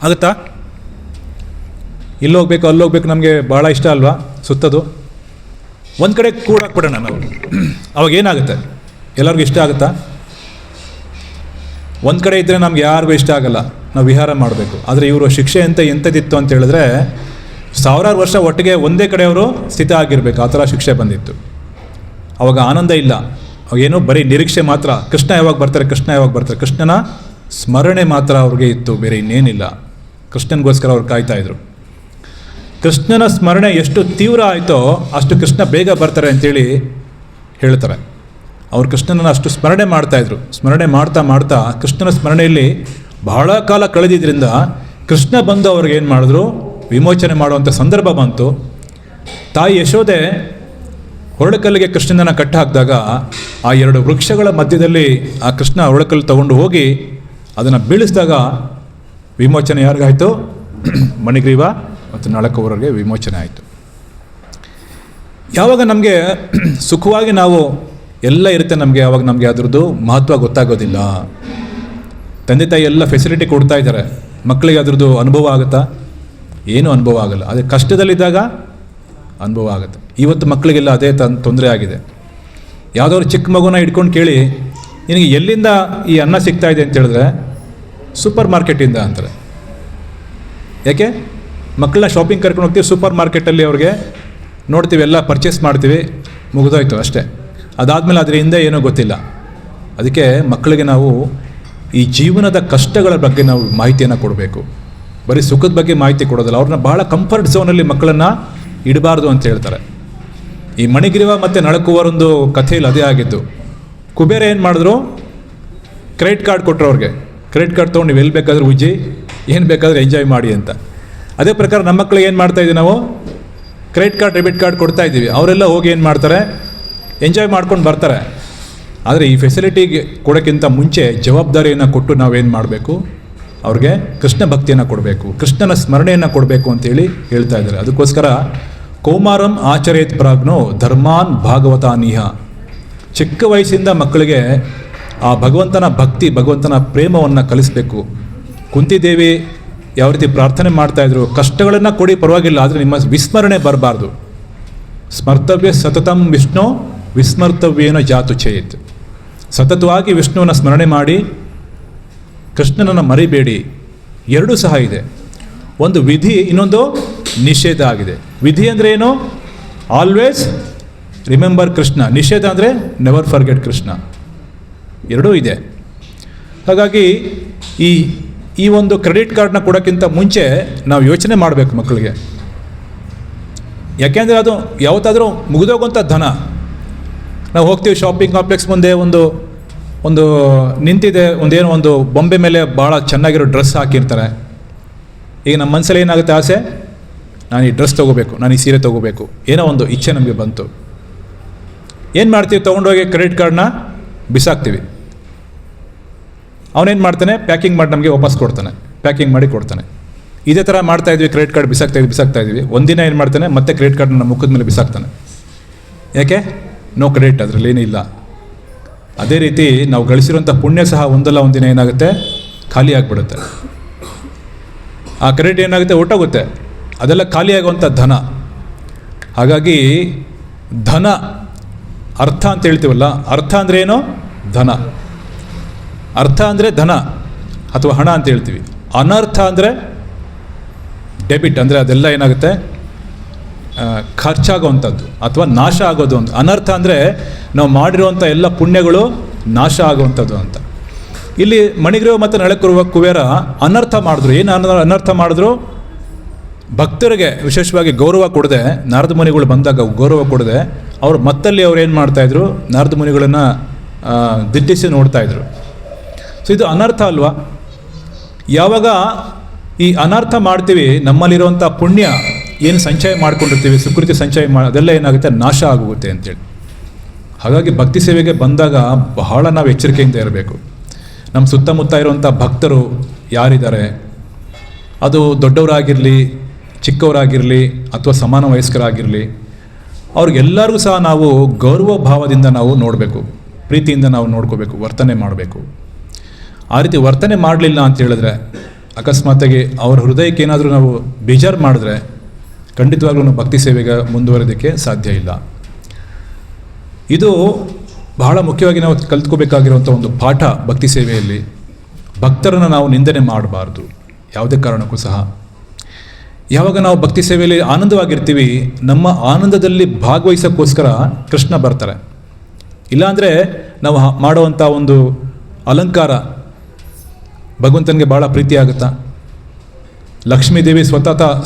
ಆಗುತ್ತಾ? ಇಲ್ಲೋಗ್ಬೇಕು ಅಲ್ಲೋಗ್ಬೇಕು ನಮಗೆ ಭಾಳ ಇಷ್ಟ ಅಲ್ವಾ ಸುತ್ತದು. ಒಂದು ಕಡೆ ಕೂಡಾಕ್ಬಿಡೋಣ ನಾವು, ಅವಾಗ ಏನಾಗುತ್ತೆ? ಎಲ್ಲರಿಗೂ ಇಷ್ಟ ಆಗುತ್ತಾ? ಒಂದು ಕಡೆ ಇದ್ದರೆ ನಮ್ಗೆ ಯಾರಿಗೂ ಇಷ್ಟ ಆಗಲ್ಲ, ನಾವು ವಿಹಾರ ಮಾಡಬೇಕು. ಆದರೆ ಇವರು ಶಿಕ್ಷೆ ಎಂಥದಿತ್ತು ಅಂತ ಹೇಳಿದ್ರೆ, 1000 ವರ್ಷ ಒಟ್ಟಿಗೆ ಒಂದೇ ಕಡೆ ಅವರು ಸ್ಥಿತ ಆಗಿರಬೇಕು, ಆ ಥರ ಶಿಕ್ಷೆ ಬಂದಿತ್ತು. ಅವಾಗ ಆನಂದ ಇಲ್ಲ, ಅವಾಗೇನೋ ಬರೀ ನಿರೀಕ್ಷೆ ಮಾತ್ರ. ಕೃಷ್ಣ ಯಾವಾಗ ಬರ್ತಾರೆ, ಕೃಷ್ಣ ಯಾವಾಗ ಬರ್ತಾರೆ, ಕೃಷ್ಣನ ಸ್ಮರಣೆ ಮಾತ್ರ ಅವ್ರಿಗೆ ಇತ್ತು, ಬೇರೆ ಇನ್ನೇನಿಲ್ಲ. ಕೃಷ್ಣನಿಗೋಸ್ಕರ ಅವ್ರು ಕಾಯ್ತಾಯಿದ್ರು. ಕೃಷ್ಣನ ಸ್ಮರಣೆ ಎಷ್ಟು ತೀವ್ರ ಆಯಿತೋ ಅಷ್ಟು ಕೃಷ್ಣ ಬೇಗ ಬರ್ತಾರೆ ಅಂತೇಳಿ ಹೇಳ್ತಾರೆ. ಅವ್ರು ಕೃಷ್ಣನನ್ನು ಅಷ್ಟು ಸ್ಮರಣೆ ಮಾಡ್ತಾಯಿದ್ರು. ಸ್ಮರಣೆ ಮಾಡ್ತಾ ಮಾಡ್ತಾ ಕೃಷ್ಣನ ಸ್ಮರಣೆಯಲ್ಲಿ ಬಹಳ ಕಾಲ ಕಳೆದಿದ್ದರಿಂದ ಕೃಷ್ಣ ಬಂದು ಅವ್ರಿಗೆ ಏನು ಮಾಡಿದ್ರು, ವಿಮೋಚನೆ ಮಾಡುವಂಥ ಸಂದರ್ಭ ಬಂತು. ತಾಯಿ ಯಶೋದೆ ಹೊರಳಕಲ್ಲಿಗೆ ಕೃಷ್ಣನನ್ನು ಕಟ್ಟಿ ಹಾಕಿದಾಗ ಆ 2 ವೃಕ್ಷಗಳ ಮಧ್ಯದಲ್ಲಿ ಆ ಕೃಷ್ಣ ಹೊರಳಕಲ್ಲು ತಗೊಂಡು ಹೋಗಿ ಅದನ್ನು ಬೀಳಿಸಿದಾಗ ವಿಮೋಚನೆ ಯಾರಿಗಾಯಿತು? ಮಣಿಗ್ರೀವ ಮತ್ತು ನಳಕುವರರಿಗೆ ವಿಮೋಚನೆ ಆಯಿತು. ಯಾವಾಗ ನಮಗೆ ಸುಖವಾಗಿ ನಾವು ಎಲ್ಲ ಇರುತ್ತೆ ನಮಗೆ, ಆವಾಗ ನಮಗೆ ಅದರದ್ದು ಮಹತ್ವ ಗೊತ್ತಾಗೋದಿಲ್ಲ. ತಂದೆ ತಾಯಿ ಎಲ್ಲ ಫೆಸಿಲಿಟಿ ಕೊಡ್ತಾ ಇದ್ದಾರೆ, ಮಕ್ಕಳಿಗೆ ಅದರದ್ದು ಅನುಭವ ಆಗುತ್ತಾ? ಏನೂ ಅನುಭವ ಆಗಲ್ಲ. ಅದೇ ಕಷ್ಟದಲ್ಲಿದ್ದಾಗ ಅನುಭವ ಆಗುತ್ತೆ. ಇವತ್ತು ಮಕ್ಕಳಿಗೆಲ್ಲ ಅದೇ ತೊಂದರೆ ಆಗಿದೆ. ಯಾವುದಾದ್ರು ಚಿಕ್ಕ ಮಗುನ ಇಟ್ಕೊಂಡು ಕೇಳಿ, ನಿನಗೆ ಎಲ್ಲಿಂದ ಈ ಅನ್ನ ಸಿಗ್ತಾ ಇದೆ ಅಂತ ಹೇಳಿದ್ರೆ, ಸೂಪರ್ ಮಾರ್ಕೆಟಿಂದ ಅಂತಾರೆ. ಯಾಕೆ? ಮಕ್ಕಳನ್ನ ಶಾಪಿಂಗ್ ಕರ್ಕೊಂಡು ಹೋಗ್ತೀವಿ, ಸೂಪರ್ ಮಾರ್ಕೆಟಲ್ಲಿ ಅವ್ರಿಗೆ ನೋಡ್ತೀವಿ, ಎಲ್ಲ ಪರ್ಚೇಸ್ ಮಾಡ್ತೀವಿ, ಮುಗಿದೋಯ್ತು ಅಷ್ಟೇ. ಅದಾದಮೇಲೆ ಅದರ ಹಿಂದೆ ಏನೂ ಗೊತ್ತಿಲ್ಲ. ಅದಕ್ಕೆ ಮಕ್ಕಳಿಗೆ ನಾವು ಈ ಜೀವನದ ಕಷ್ಟಗಳ ಬಗ್ಗೆ ನಾವು ಮಾಹಿತಿಯನ್ನು ಕೊಡಬೇಕು. ಬರೀ ಸುಖದ ಬಗ್ಗೆ ಮಾಹಿತಿ ಕೊಡೋದಿಲ್ಲ. ಅವ್ರನ್ನ ಭಾಳ ಕಂಫರ್ಟ್ ಝೋನಲ್ಲಿ ಮಕ್ಕಳನ್ನು ಇಡಬಾರ್ದು ಅಂತ ಹೇಳ್ತಾರೆ. ಈ ಮಣಿಗ್ರೀವ ಮತ್ತು ನಳಕುವರೊಂದು ಕಥೆಯಲ್ಲಿ ಅದೇ ಆಗಿದ್ದು. ಕುಬೇರ ಏನು ಮಾಡಿದ್ರು, ಕ್ರೆಡಿಟ್ ಕಾರ್ಡ್ ಕೊಟ್ಟರು ಅವ್ರಿಗೆ. ಕ್ರೆಡಿಟ್ ಕಾರ್ಡ್ ತೊಗೊಂಡು ನೀವು ಎಲ್ಲಿ ಬೇಕಾದರೂ ಉಜ್ಜಿ, ಏನು ಬೇಕಾದರೂ ಎಂಜಾಯ್ ಮಾಡಿ ಅಂತ. ಅದೇ ಪ್ರಕಾರ ನಮ್ಮ ಮಕ್ಕಳಿಗೆ ಏನು ಮಾಡ್ತಾಯಿದ್ದೀವಿ ನಾವು, ಕ್ರೆಡಿಟ್ ಕಾರ್ಡ್ ಡೆಬಿಟ್ ಕಾರ್ಡ್ ಕೊಡ್ತಾ ಇದ್ದೀವಿ. ಅವರೆಲ್ಲ ಹೋಗಿ ಏನು ಮಾಡ್ತಾರೆ, ಎಂಜಾಯ್ ಮಾಡ್ಕೊಂಡು ಬರ್ತಾರೆ. ಆದರೆ ಈ ಫೆಸಿಲಿಟಿಗೆ ಕೊಡೋಕ್ಕಿಂತ ಮುಂಚೆ ಜವಾಬ್ದಾರಿಯನ್ನು ಕೊಟ್ಟು ನಾವೇನು ಮಾಡಬೇಕು, ಅವ್ರಿಗೆ ಕೃಷ್ಣ ಭಕ್ತಿಯನ್ನು ಕೊಡಬೇಕು, ಕೃಷ್ಣನ ಸ್ಮರಣೆಯನ್ನು ಕೊಡಬೇಕು ಅಂತೇಳಿ ಹೇಳ್ತಾ ಇದ್ದಾರೆ. ಅದಕ್ಕೋಸ್ಕರ ಕೌಮಾರಂ ಆಚರೇತ್ ಪ್ರಾಜ್ಞೋ ಧರ್ಮಾನ್ ಭಾಗವತಾನೀಹ. ಚಿಕ್ಕ ವಯಸ್ಸಿಂದ ಮಕ್ಕಳಿಗೆ ಆ ಭಗವಂತನ ಭಕ್ತಿ, ಭಗವಂತನ ಪ್ರೇಮವನ್ನು ಕಲಿಸಬೇಕು. ಕುಂತಿದೇವಿ ಯಾವ ರೀತಿ ಪ್ರಾರ್ಥನೆ ಮಾಡ್ತಾಯಿದ್ರು, ಕಷ್ಟಗಳನ್ನು ಕೊಡಿ ಪರವಾಗಿಲ್ಲ, ಆದರೆ ನಿಮ್ಮ ವಿಸ್ಮರಣೆ ಬರಬಾರ್ದು. ಸ್ಮರ್ತವ್ಯ ಸತತಂ ವಿಷ್ಣು ವಿಸ್ಮರ್ತವ್ಯೇನ ಜಾತು ಚೇತ್. ಸತತವಾಗಿ ವಿಷ್ಣುವನ್ನ ಸ್ಮರಣೆ ಮಾಡಿ ಕೃಷ್ಣನನ್ನು ಮರಿಬೇಡಿ. ಎರಡೂ ಸಹ ಇದೆ, ಒಂದು ವಿಧಿ, ಇನ್ನೊಂದು ನಿಷೇಧ ಆಗಿದೆ. ವಿಧಿ ಅಂದರೆ ಏನು? Always remember Krishna. ನಿಷೇಧ ಅಂದರೆ ನೆವರ್ ಫರ್ಗೆಟ್ ಕೃಷ್ಣ. ಎರಡೂ ಇದೆ. ಹಾಗಾಗಿ ಈ ಒಂದು ಕ್ರೆಡಿಟ್ ಕಾರ್ಡ್ನ ಕೊಡೋಕ್ಕಿಂತ ಮುಂಚೆ ನಾವು ಯೋಚನೆ ಮಾಡಬೇಕು ಮಕ್ಕಳಿಗೆ. ಯಾಕೆಂದರೆ ಅದು ಯಾವತ್ತಾದರೂ ಮುಗಿದೋಗುವಂಥ ಧನ. ನಾವು ಹೋಗ್ತೀವಿ ಶಾಪಿಂಗ್ ಕಾಂಪ್ಲೆಕ್ಸ್ ಮುಂದೆ, ಒಂದು ನಿಂತಿದೆ, ಒಂದು ಬೊಂಬೆ ಮೇಲೆ ಭಾಳ ಚೆನ್ನಾಗಿರೋ ಡ್ರೆಸ್ ಹಾಕಿರ್ತಾರೆ. ಈಗ ನಮ್ಮ ಮನಸ್ಸಲ್ಲಿ ಏನಾಗುತ್ತೆ, ಆಸೆ, ನಾನು ಈ ಡ್ರೆಸ್ ತೊಗೋಬೇಕು, ನಾನು ಈ ಸೀರೆ ತೊಗೋಬೇಕು, ಏನೋ ಒಂದು ಇಚ್ಛೆ ನಮಗೆ ಬಂತು. ಏನು ಮಾಡ್ತೀವಿ, ತೊಗೊಂಡೋಗಿ ಕ್ರೆಡಿಟ್ ಕಾರ್ಡ್ನ ಬಿಸಾಕ್ತೀವಿ. ಅವನೇನು ಮಾಡ್ತಾನೆ, ಪ್ಯಾಕಿಂಗ್ ಮಾಡಿ ನಮಗೆ ವಾಪಸ್ ಕೊಡ್ತಾನೆ, ಪ್ಯಾಕಿಂಗ್ ಮಾಡಿ ಕೊಡ್ತಾನೆ. ಇದೇ ಥರ ಮಾಡ್ತಾಯಿದ್ವಿ, ಕ್ರೆಡಿಟ್ ಕಾರ್ಡ್ ಬಿಸಾಕ್ತಾ ಇದ್ವಿ. ಒಂದಿನ ಏನು ಮಾಡ್ತಾನೆ, ಮತ್ತೆ ಕ್ರೆಡಿಟ್ ಕಾರ್ಡ್ನ ನಮ್ಮ ಮುಖದ ಮೇಲೆ ಬಿಸಾಕ್ತಾನೆ. ಯಾಕೆ? ನೋ ಕ್ರೆಡಿಟ್, ಅದರಲ್ಲಿ ಏನೂ ಇಲ್ಲ. ಅದೇ ರೀತಿ ನಾವು ಗಳಿಸಿರುವಂಥ ಪುಣ್ಯ ಸಹ ಒಂದಲ್ಲ ಒಂದಿನ ಏನಾಗುತ್ತೆ, ಖಾಲಿ ಆಗಿಬಿಡುತ್ತೆ. ಆ ಕ್ರೆಡಿಟ್ ಏನಾಗುತ್ತೆ, ಹೊರಟೋಗುತ್ತೆ. ಅದೆಲ್ಲ ಖಾಲಿಯಾಗುವಂಥ ಧನ. ಹಾಗಾಗಿ ಧನ, ಅರ್ಥ ಅಂತ ಹೇಳ್ತೀವಲ್ಲ, ಅರ್ಥ ಅಂದರೆ ಏನು? ಧನ. ಅರ್ಥ ಅಂದರೆ ಧನ ಅಥವಾ ಹಣ ಅಂತ ಹೇಳ್ತೀವಿ. ಅನರ್ಥ ಅಂದರೆ ಡೆಬಿಟ್, ಅಂದರೆ ಅದೆಲ್ಲ ಏನಾಗುತ್ತೆ, ಖರ್ಚಾಗುವಂಥದ್ದು ಅಥವಾ ನಾಶ ಆಗೋದು ಅಂತ. ಅನರ್ಥ ಅಂದರೆ ನಾವು ಮಾಡಿರುವಂಥ ಎಲ್ಲ ಪುಣ್ಯಗಳು ನಾಶ ಆಗುವಂಥದ್ದು ಅಂತ. ಇಲ್ಲಿ ಮಣಿಗ್ರೀವ ಮತ್ತು ನಳಕುರುವ ಕುಬೇರ ಅನರ್ಥ ಮಾಡಿದ್ರು. ಏನು ಅನರ್ಥ ಮಾಡಿದ್ರು? ಭಕ್ತರಿಗೆ ವಿಶೇಷವಾಗಿ ಗೌರವ ಕೊಡದೆ, ನಾರದ ಮುನಿಗಳು ಬಂದಾಗ ಗೌರವ ಕೊಡದೆ, ಅವರು ಮತ್ತಲ್ಲಿ ಅವ್ರು ಏನು ಮಾಡ್ತಾಯಿದ್ರು, ನಾರದ ಮುನಿಗಳನ್ನು ದಿಟ್ಟಿಸಿ ನೋಡ್ತಾಯಿದ್ರು. ಸೊ ಇದು ಅನರ್ಥ ಅಲ್ವಾ? ಯಾವಾಗ ಈ ಅನರ್ಥ ಮಾಡ್ತೀವಿ, ನಮ್ಮಲ್ಲಿರುವಂಥ ಪುಣ್ಯ ಏನು ಸಂಚಯ ಮಾಡ್ಕೊಂಡಿರ್ತೀವಿ, ಸುಕೃತಿ ಸಂಚಯ ಅದೆಲ್ಲ ಏನಾಗುತ್ತೆ, ನಾಶ ಆಗೋಗುತ್ತೆ ಅಂತೇಳಿ. ಹಾಗಾಗಿ ಭಕ್ತಿ ಸೇವೆಗೆ ಬಂದಾಗ ಬಹಳ ನಾವು ಎಚ್ಚರಿಕೆಯಿಂದ ಇರಬೇಕು. ನಮ್ಮ ಸುತ್ತಮುತ್ತ ಇರುವಂಥ ಭಕ್ತರು ಯಾರಿದ್ದಾರೆ, ಅದು ದೊಡ್ಡವರಾಗಿರಲಿ, ಚಿಕ್ಕವರಾಗಿರಲಿ ಅಥವಾ ಸಮಾನ ವಯಸ್ಕರಾಗಿರಲಿ, ಅವ್ರಿಗೆಲ್ಲರಿಗೂ ಸಹ ನಾವು ಗೌರವ ಭಾವದಿಂದ ನಾವು ನೋಡಬೇಕು, ಪ್ರೀತಿಯಿಂದ ನಾವು ನೋಡ್ಕೋಬೇಕು, ವರ್ತನೆ ಮಾಡಬೇಕು. ಆ ರೀತಿ ವರ್ತನೆ ಮಾಡಲಿಲ್ಲ ಅಂತ ಹೇಳಿದ್ರೆ, ಅಕಸ್ಮಾತಾಗಿ ಅವ್ರ ಹೃದಯಕ್ಕೆ ಏನಾದರೂ ನಾವು ಬೇಜಾರು ಮಾಡಿದ್ರೆ ಖಂಡಿತವಾಗ್ಲೂ ಭಕ್ತಿ ಸೇವೆಗೆ ಮುಂದುವರೆಯೋದಕ್ಕೆ ಸಾಧ್ಯ ಇಲ್ಲ. ಇದು ಬಹಳ ಮುಖ್ಯವಾಗಿ ನಾವು ಕಲ್ತ್ಕೋಬೇಕಾಗಿರುವಂಥ ಒಂದು ಪಾಠ ಭಕ್ತಿ ಸೇವೆಯಲ್ಲಿ. ಭಕ್ತರನ್ನು ನಾವು ನಿಂದನೆ ಮಾಡಬಾರ್ದು ಯಾವುದೇ ಕಾರಣಕ್ಕೂ ಸಹ. ಯಾವಾಗ ನಾವು ಭಕ್ತಿ ಸೇವೆಯಲ್ಲಿ ಆನಂದವಾಗಿರ್ತೀವಿ, ನಮ್ಮ ಆನಂದದಲ್ಲಿ ಭಾಗವಹಿಸೋಕ್ಕೋಸ್ಕರ ಕೃಷ್ಣ ಬರ್ತಾರೆ. ಇಲ್ಲಾಂದರೆ ನಾವು ಮಾಡುವಂಥ ಒಂದು ಅಲಂಕಾರ ಭಗವಂತನಿಗೆ ಭಾಳ ಪ್ರೀತಿ ಆಗುತ್ತಾ? ಲಕ್ಷ್ಮೀದೇವಿ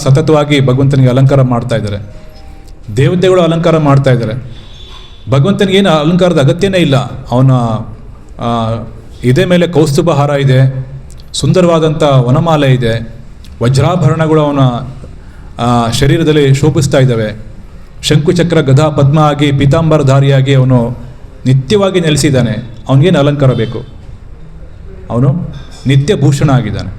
ಸತತವಾಗಿ ಭಗವಂತನಿಗೆ ಅಲಂಕಾರ ಮಾಡ್ತಾ ಇದ್ದಾರೆ, ದೇವತೆಗಳು ಅಲಂಕಾರ ಮಾಡ್ತಾ ಇದ್ದಾರೆ. ಭಗವಂತನಿಗೇನು ಅಲಂಕಾರದ ಅಗತ್ಯನೇ ಇಲ್ಲ. ಅವನ ಇದೇ ಮೇಲೆ ಕೌಸ್ತುಭ ಹಾರ ಇದೆ, ಸುಂದರವಾದಂಥ ವನಮಾಲೆ ಇದೆ, ವಜ್ರಾಭರಣಗಳು ಅವನ ಶರೀರದಲ್ಲಿ ಶೋಭಿಸ್ತಾ ಇದ್ದಾವೆ. ಶಂಕುಚಕ್ರ ಗದಾ ಪದ್ಮ ಆಗಿ ಪೀತಾಂಬರಧಾರಿಯಾಗಿ ಅವನು ನಿತ್ಯವಾಗಿ ನೆಲೆಸಿದ್ದಾನೆ. ಅವನಿಗೇನು ಅಲಂಕಾರ ಬೇಕು? ಅವನು ನಿತ್ಯ ಭೂಷಣ ಆಗಿದ್ದಾನೆ.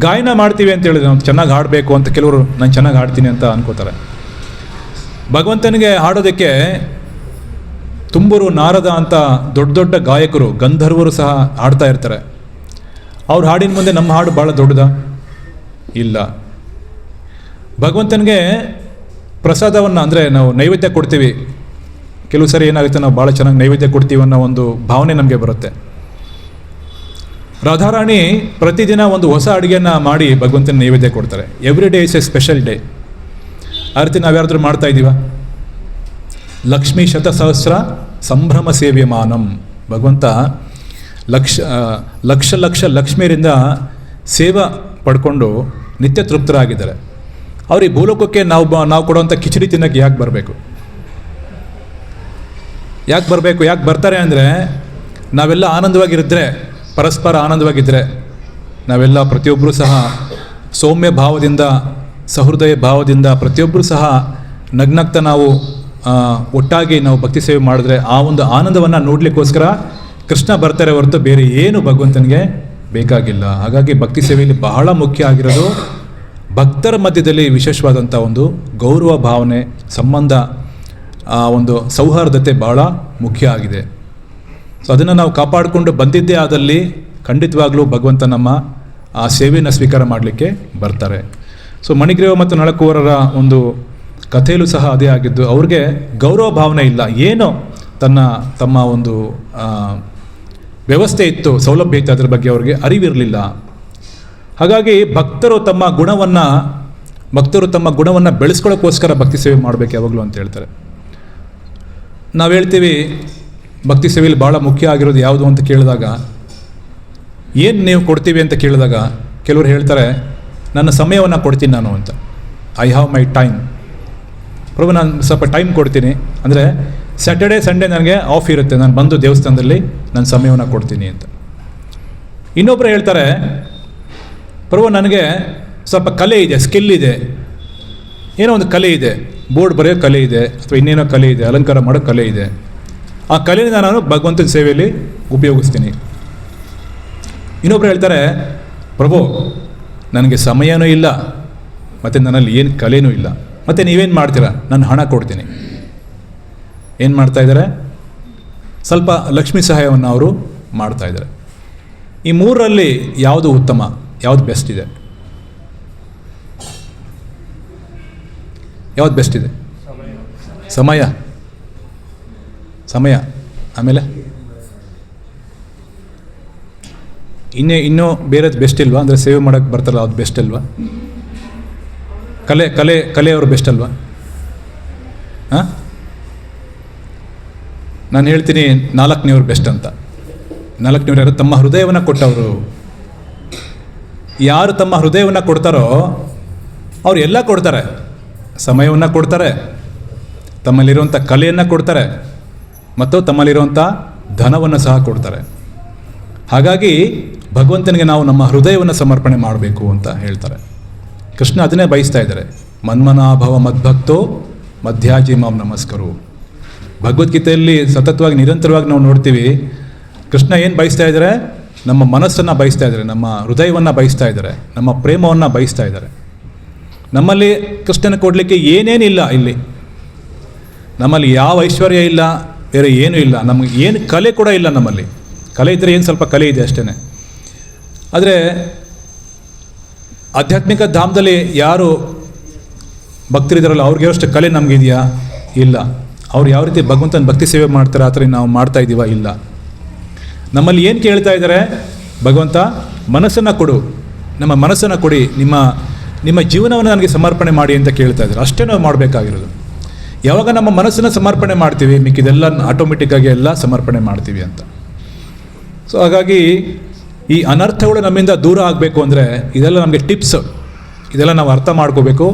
ಗಾಯನ ಮಾಡ್ತೀವಿ ಅಂತ ಹೇಳಿದ್ರೆ ನಾವು ಚೆನ್ನಾಗಿ ಹಾಡಬೇಕು ಅಂತ ಕೆಲವರು ನಾನು ಚೆನ್ನಾಗಿ ಹಾಡ್ತೀನಿ ಅಂತ ಅನ್ಕೋತಾರೆ. ಭಗವಂತನಿಗೆ ಹಾಡೋದಕ್ಕೆ ತುಂಬೂರು, ನಾರದ ಅಂತ ದೊಡ್ಡ ದೊಡ್ಡ ಗಾಯಕರು, ಗಂಧರ್ವರು ಸಹ ಹಾಡ್ತಾ ಇರ್ತಾರೆ. ಅವ್ರ ಹಾಡಿನ ಮುಂದೆ ನಮ್ಮ ಹಾಡು ಭಾಳ ದೊಡ್ಡದ? ಇಲ್ಲ. ಭಗವಂತನಿಗೆ ಪ್ರಸಾದವನ್ನು ಅಂದರೆ ನಾವು ನೈವೇದ್ಯ ಕೊಡ್ತೀವಿ. ಕೆಲವು ಸರಿ ಏನಾಗುತ್ತೆ, ನಾವು ಭಾಳ ಚೆನ್ನಾಗಿ ನೈವೇದ್ಯ ಕೊಡ್ತೀವಿ ಅನ್ನೋ ಒಂದು ಭಾವನೆ ನಮಗೆ ಬರುತ್ತೆ. ರಾಧಾರಾಣಿ ಪ್ರತಿದಿನ ಒಂದು ಹೊಸ ಅಡುಗೆಯನ್ನು ಮಾಡಿ ಭಗವಂತನ ನೈವೇದ್ಯ ಕೊಡ್ತಾರೆ. Every day is A special day. ಆ ರೀತಿ ನಾವು ಯಾರಾದರೂ ಮಾಡ್ತಾ ಇದ್ದೀವ? ಲಕ್ಷ್ಮೀ ಶತಸಹಸ್ರ ಸಂಭ್ರಮ ಸೇವ್ಯಮಾನಂ. ಭಗವಂತ ಲಕ್ಷ ಲಕ್ಷ ಲಕ್ಷ್ಮಿಯರಿಂದ ಸೇವೆ ಪಡ್ಕೊಂಡು ನಿತ್ಯ ತೃಪ್ತರಾಗಿದ್ದಾರೆ. ಅವ್ರಿಗೆ ಭೂಲೋಕಕ್ಕೆ ನಾವು ಕೊಡುವಂಥ ಕಿಚಡಿ ತಿನ್ನೋಕ್ಕೆ ಯಾಕೆ ಬರಬೇಕು? ಯಾಕೆ ಬರ್ತಾರೆ ಅಂದರೆ, ನಾವೆಲ್ಲ ಆನಂದವಾಗಿರಿದ್ರೆ, ಪರಸ್ಪರ ಆನಂದವಾಗಿದ್ದರೆ, ನಾವೆಲ್ಲ ಪ್ರತಿಯೊಬ್ಬರೂ ಸಹ ಸೌಮ್ಯ ಭಾವದಿಂದ, ಸಹೃದಯ ಭಾವದಿಂದ ಪ್ರತಿಯೊಬ್ಬರೂ ಸಹ ನಗ್ನಗ್ತ ನಾವು ಒಟ್ಟಾಗಿ ನಾವು ಭಕ್ತಿ ಸೇವೆ ಮಾಡಿದ್ರೆ, ಆ ಒಂದು ಆನಂದವನ್ನು ನೋಡಲಿಕ್ಕೋಸ್ಕರ ಕೃಷ್ಣ ಬರ್ತಾರೆ ಹೊರತು ಬೇರೆ ಏನು ಭಗವಂತನಿಗೆ ಬೇಕಾಗಿಲ್ಲ. ಹಾಗಾಗಿ ಭಕ್ತಿ ಸೇವೆಯಲ್ಲಿ ಬಹಳ ಮುಖ್ಯ ಆಗಿರೋದು ಭಕ್ತರ ಮಧ್ಯದಲ್ಲಿ ವಿಶೇಷವಾದಂಥ ಒಂದು ಗೌರವ ಭಾವನೆ, ಸಂಬಂಧ, ಒಂದು ಸೌಹಾರ್ದತೆ ಭಾಳ ಮುಖ್ಯ ಆಗಿದೆ. ಸೊ ಅದನ್ನು ನಾವು ಕಾಪಾಡಿಕೊಂಡು ಬಂದಿದ್ದೇ ಆದಲ್ಲಿ ಖಂಡಿತವಾಗ್ಲೂ ಭಗವಂತ ನಮ್ಮ ಆ ಸೇವೆಯನ್ನು ಸ್ವೀಕಾರ ಮಾಡಲಿಕ್ಕೆ ಬರ್ತಾರೆ. ಸೊ ಮಣಿಗ್ರೀವ ಮತ್ತು ನಳಕೂವರರ ಒಂದು ಕಥೆಯಲ್ಲೂ ಸಹ ಅದೇ ಆಗಿದ್ದು. ಅವ್ರಿಗೆ ಗೌರವ ಭಾವನೆ ಇಲ್ಲ, ಏನೋ ತಮ್ಮ ಒಂದು ವ್ಯವಸ್ಥೆ ಇತ್ತು, ಸೌಲಭ್ಯ ಇತ್ತು, ಅದರ ಬಗ್ಗೆ ಅವ್ರಿಗೆ ಅರಿವಿರಲಿಲ್ಲ. ಹಾಗಾಗಿ ಭಕ್ತರು ತಮ್ಮ ಗುಣವನ್ನು ಬೆಳೆಸ್ಕೊಳ್ಳೋಕ್ಕೋಸ್ಕರ ಭಕ್ತಿ ಸೇವೆ ಮಾಡಬೇಕು ಯಾವಾಗಲೂ ಅಂತ ಹೇಳ್ತಾರೆ. ನಾವು ಹೇಳ್ತೀವಿ ಭಕ್ತಿ ಸೇವೆಯಲ್ಲಿ ಭಾಳ ಮುಖ್ಯ ಆಗಿರೋದು ಯಾವುದು ಅಂತ ಕೇಳಿದಾಗ, ಏನು ನೀವು ಕೊಡ್ತೀವಿ ಅಂತ ಕೇಳಿದಾಗ ಕೆಲವರು ಹೇಳ್ತಾರೆ, ನನ್ನ ಸಮಯವನ್ನು ಕೊಡ್ತೀನಿ ನಾನು ಅಂತ. I have my time. ಪ್ರಭು ನಾನು ಸ್ವಲ್ಪ ಟೈಮ್ ಕೊಡ್ತೀನಿ, ಅಂದರೆ ಸ್ಯಾಟರ್ಡೇ ಸಂಡೇ ನನಗೆ ಆಫ್ ಇರುತ್ತೆ, ನಾನು ಬಂದು ದೇವಸ್ಥಾನದಲ್ಲಿ ನನ್ನ ಸಮಯವನ್ನು ಕೊಡ್ತೀನಿ ಅಂತ. ಇನ್ನೊಬ್ಬರು ಹೇಳ್ತಾರೆ, ಪ್ರಭು ನನಗೆ ಸ್ವಲ್ಪ ಕಲೆ ಇದೆ, ಸ್ಕಿಲ್ ಇದೆ, ಏನೋ ಒಂದು ಕಲೆ ಇದೆ, ಬೋರ್ಡ್ ಬರೆಯೋ ಕಲೆ ಇದೆ, ಅಥವಾ ಇನ್ನೇನೋ ಕಲೆ ಇದೆ, ಅಲಂಕಾರ ಮಾಡೋ ಕಲೆ ಇದೆ, ಆ ಕಲೆಯಿಂದ ನಾನು ಭಗವಂತನ ಸೇವೆಯಲ್ಲಿ ಉಪಯೋಗಿಸ್ತೀನಿ. ಇನ್ನೊಬ್ರು ಹೇಳ್ತಾರೆ, ಪ್ರಭು ನನಗೆ ಸಮಯನೂ ಇಲ್ಲ, ಮತ್ತು ನನ್ನಲ್ಲಿ ಏನು ಕಲೆನೂ ಇಲ್ಲ, ಮತ್ತು ನೀವೇನು ಮಾಡ್ತೀರಾ, ನಾನು ಹಣ ಕೊಡ್ತೀನಿ. ಏನು ಮಾಡ್ತಾಯಿದ್ದಾರೆ, ಸ್ವಲ್ಪ ಲಕ್ಷ್ಮೀ ಸಹಾಯವನ್ನು ಅವರು ಮಾಡ್ತಾಯಿದ್ದಾರೆ. ಈ ಮೂರರಲ್ಲಿ ಯಾವುದು ಉತ್ತಮ, ಯಾವುದು ಬೆಸ್ಟ್ ಇದೆ? ಯಾವುದು ಬೆಸ್ಟ್ ಇದೆ? ಸಮಯ. ಆಮೇಲೆ ಇನ್ನೂ ಬೇರೆದು ಬೆಸ್ಟ್ ಇಲ್ವಾ? ಅಂದರೆ ಸೇವೆ ಮಾಡೋಕ್ಕೆ ಬರ್ತಾರಲ್ಲ, ಅದು ಬೆಸ್ಟ್ ಅಲ್ವಾ? ಕಲೆಯವರು ಬೆಸ್ಟ್ ಅಲ್ವಾ? ಹಾಂ, ನಾನು ಹೇಳ್ತೀನಿ 4ನೇವ್ರು ಬೆಸ್ಟ್ ಅಂತ. 4ನೇವ್ರು ಯಾರು? ತಮ್ಮ ಹೃದಯವನ್ನು ಕೊಟ್ಟವರು. ಯಾರು ತಮ್ಮ ಹೃದಯವನ್ನು ಕೊಡ್ತಾರೋ ಅವ್ರು ಎಲ್ಲ ಕೊಡ್ತಾರೆ. ಸಮಯವನ್ನು ಕೊಡ್ತಾರೆ, ತಮ್ಮಲ್ಲಿರುವಂಥ ಕಲೆಯನ್ನು ಕೊಡ್ತಾರೆ, ಮತ್ತು ತಮ್ಮಲ್ಲಿರುವಂಥ ಧನವನ್ನು ಸಹ ಕೊಡ್ತಾರೆ. ಹಾಗಾಗಿ ಭಗವಂತನಿಗೆ ನಾವು ನಮ್ಮ ಹೃದಯವನ್ನು ಸಮರ್ಪಣೆ ಮಾಡಬೇಕು ಅಂತ ಹೇಳ್ತಾರೆ. ಕೃಷ್ಣ ಅದನ್ನೇ ಬಯಸ್ತಾ ಇದ್ದಾರೆ. ಮನ್ಮನಾಭವ ಮದ್ಭಕ್ತೋ ಮಧ್ಯಾಜಿ ಮಾಂ ನಮಸ್ಕರು. ಭಗವದ್ಗೀತೆಯಲ್ಲಿ ಸತತವಾಗಿ ನಿರಂತರವಾಗಿ ನಾವು ನೋಡ್ತೀವಿ, ಕೃಷ್ಣ ಏನು ಬಯಸ್ತಾ ಇದ್ದಾರೆ? ನಮ್ಮ ಮನಸ್ಸನ್ನು ಬಯಸ್ತಾ ಇದ್ದಾರೆ, ನಮ್ಮ ಹೃದಯವನ್ನು ಬಯಸ್ತಾ ಇದ್ದಾರೆ, ನಮ್ಮ ಪ್ರೇಮವನ್ನು ಬಯಸ್ತಾ ಇದ್ದಾರೆ. ನಮ್ಮಲ್ಲಿ ಕೃಷ್ಣನ ಕೊಡಲಿಕ್ಕೆ ಏನೇನಿಲ್ಲ, ಇಲ್ಲಿ ನಮ್ಮಲ್ಲಿ ಯಾವ ಐಶ್ವರ್ಯ ಇಲ್ಲ, ಬೇರೆ ಏನೂ ಇಲ್ಲ, ನಮಗೆ ಏನು ಕಲೆ ಕೂಡ ಇಲ್ಲ. ನಮ್ಮಲ್ಲಿ ಕಲೆ ಇದ್ದರೆ ಏನು ಸ್ವಲ್ಪ ಕಲೆ ಇದೆ ಅಷ್ಟೇ. ಆದರೆ ಆಧ್ಯಾತ್ಮಿಕ ಧಾಮದಲ್ಲಿ ಯಾರು ಭಕ್ತರಿದ್ದಾರಲ್ಲ ಅವ್ರಿಗಿರೋಷ್ಟು ಕಲೆ ನಮಗಿದೆಯಾ? ಇಲ್ಲ. ಅವ್ರು ಯಾವ ರೀತಿ ಭಗವಂತನ ಭಕ್ತಿ ಸೇವೆ ಮಾಡ್ತಾರೆ ಆ ಥರ ನಾವು ಮಾಡ್ತಾ ಇದ್ದೀವ? ಇಲ್ಲ. ನಮ್ಮಲ್ಲಿ ಏನು ಕೇಳ್ತಾ ಇದ್ದಾರೆ? ಭಗವಂತ ಮನಸ್ಸನ್ನು ಕೊಡು, ನಮ್ಮ ಮನಸ್ಸನ್ನು ಕೊಡಿ, ನಿಮ್ಮ ಜೀವನವನ್ನು ನನಗೆ ಸಮರ್ಪಣೆ ಮಾಡಿ ಅಂತ ಕೇಳ್ತಾ ಇದ್ದಾರೆ. ಅಷ್ಟೇ ನಾವು ಮಾಡಬೇಕಾಗಿರೋದು. ಯಾವಾಗ ನಮ್ಮ ಮನಸ್ಸನ್ನು ಸಮರ್ಪಣೆ ಮಾಡ್ತೀವಿ, ಮಿಕ್ಕಿದೆಲ್ಲ ಆಟೋಮೆಟಿಕ್ಕಾಗಿ ಎಲ್ಲ ಸಮರ್ಪಣೆ ಮಾಡ್ತೀವಿ ಅಂತ. ಸೊ ಹಾಗಾಗಿ ಈ ಅನರ್ಥಗಳು ನಮ್ಮಿಂದ ದೂರ ಆಗಬೇಕು ಅಂದರೆ ಇದೆಲ್ಲ ನಮಗೆ ಟಿಪ್ಸ್, ಇದೆಲ್ಲ ನಾವು ಅರ್ಥ ಮಾಡ್ಕೋಬೇಕು.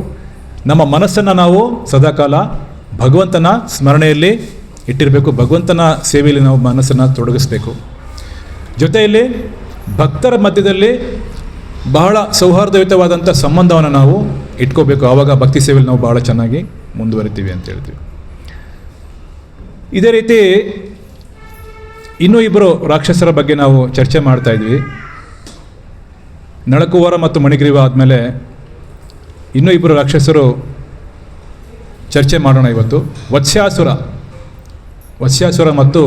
ನಮ್ಮ ಮನಸ್ಸನ್ನು ನಾವು ಸದಾಕಾಲ ಭಗವಂತನ ಸ್ಮರಣೆಯಲ್ಲಿ ಇಟ್ಟಿರಬೇಕು, ಭಗವಂತನ ಸೇವೆಯಲ್ಲಿ ನಾವು ಮನಸ್ಸನ್ನು ತೊಡಗಿಸ್ಬೇಕು. ಜೊತೆಯಲ್ಲಿ ಭಕ್ತರ ಮಧ್ಯದಲ್ಲಿ ಬಹಳ ಸೌಹಾರ್ದಯುತವಾದಂಥ ಸಂಬಂಧವನ್ನು ನಾವು ಇಟ್ಕೋಬೇಕು. ಆವಾಗ ಭಕ್ತಿ ಸೇವೆಯಲ್ಲಿ ನಾವು ಬಹಳ ಚೆನ್ನಾಗಿ ಮುಂದುವರಿತೀವಿ ಅಂತ ಹೇಳ್ತೀವಿ. ಇದೇ ರೀತಿ ಇನ್ನೂ ಇಬ್ಬರು ರಾಕ್ಷಸರ ಬಗ್ಗೆ ನಾವು ಚರ್ಚೆ ಮಾಡ್ತಾ ಇದ್ವಿ. ನಳಕುವರ ಮತ್ತು ಮಣಿಗ್ರೀವ ಆದಮೇಲೆ ಇನ್ನೂ ಇಬ್ಬರು ರಾಕ್ಷಸರು ಚರ್ಚೆ ಮಾಡೋಣ ಇವತ್ತು. ವತ್ಸ್ಯಾಸುರ ಮತ್ತು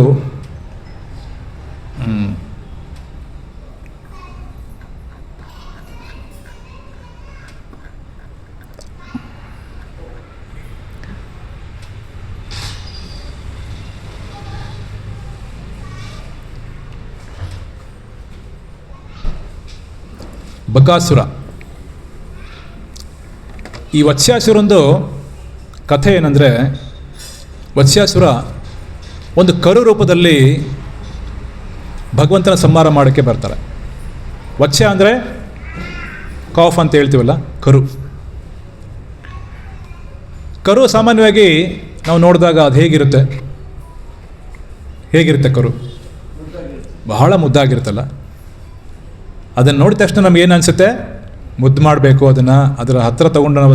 ಬಕಾಸುರ. ಈ ವತ್ಸ್ಯಾಸುರಂದು ಕಥೆ ಏನಂದರೆ, ವತ್ಸ್ಯಾಸುರ ಒಂದು ಕರು ರೂಪದಲ್ಲಿ ಭಗವಂತನ ಸಂಹಾರ ಮಾಡೋಕ್ಕೆ ಬರ್ತಾರೆ. ವತ್ಸ್ಯ ಅಂದರೆ ಕಾಫ್ ಅಂತ ಹೇಳ್ತೀವಲ್ಲ, ಕರು ಸಾಮಾನ್ಯವಾಗಿ ನಾವು ನೋಡಿದಾಗ ಅದು ಹೇಗಿರುತ್ತೆ ಕರು? ಬಹಳ ಮುದ್ದಾಗಿರುತ್ತಲ್ಲ. ಅದನ್ನು ನೋಡಿದ ತಕ್ಷಣ ನಮ್ಗೆ ಏನು ಅನಿಸುತ್ತೆ? ಮುದ್ದು ಮಾಡಬೇಕು, ಅದರ ಹತ್ತಿರ ತೊಗೊಂಡು ನಾವು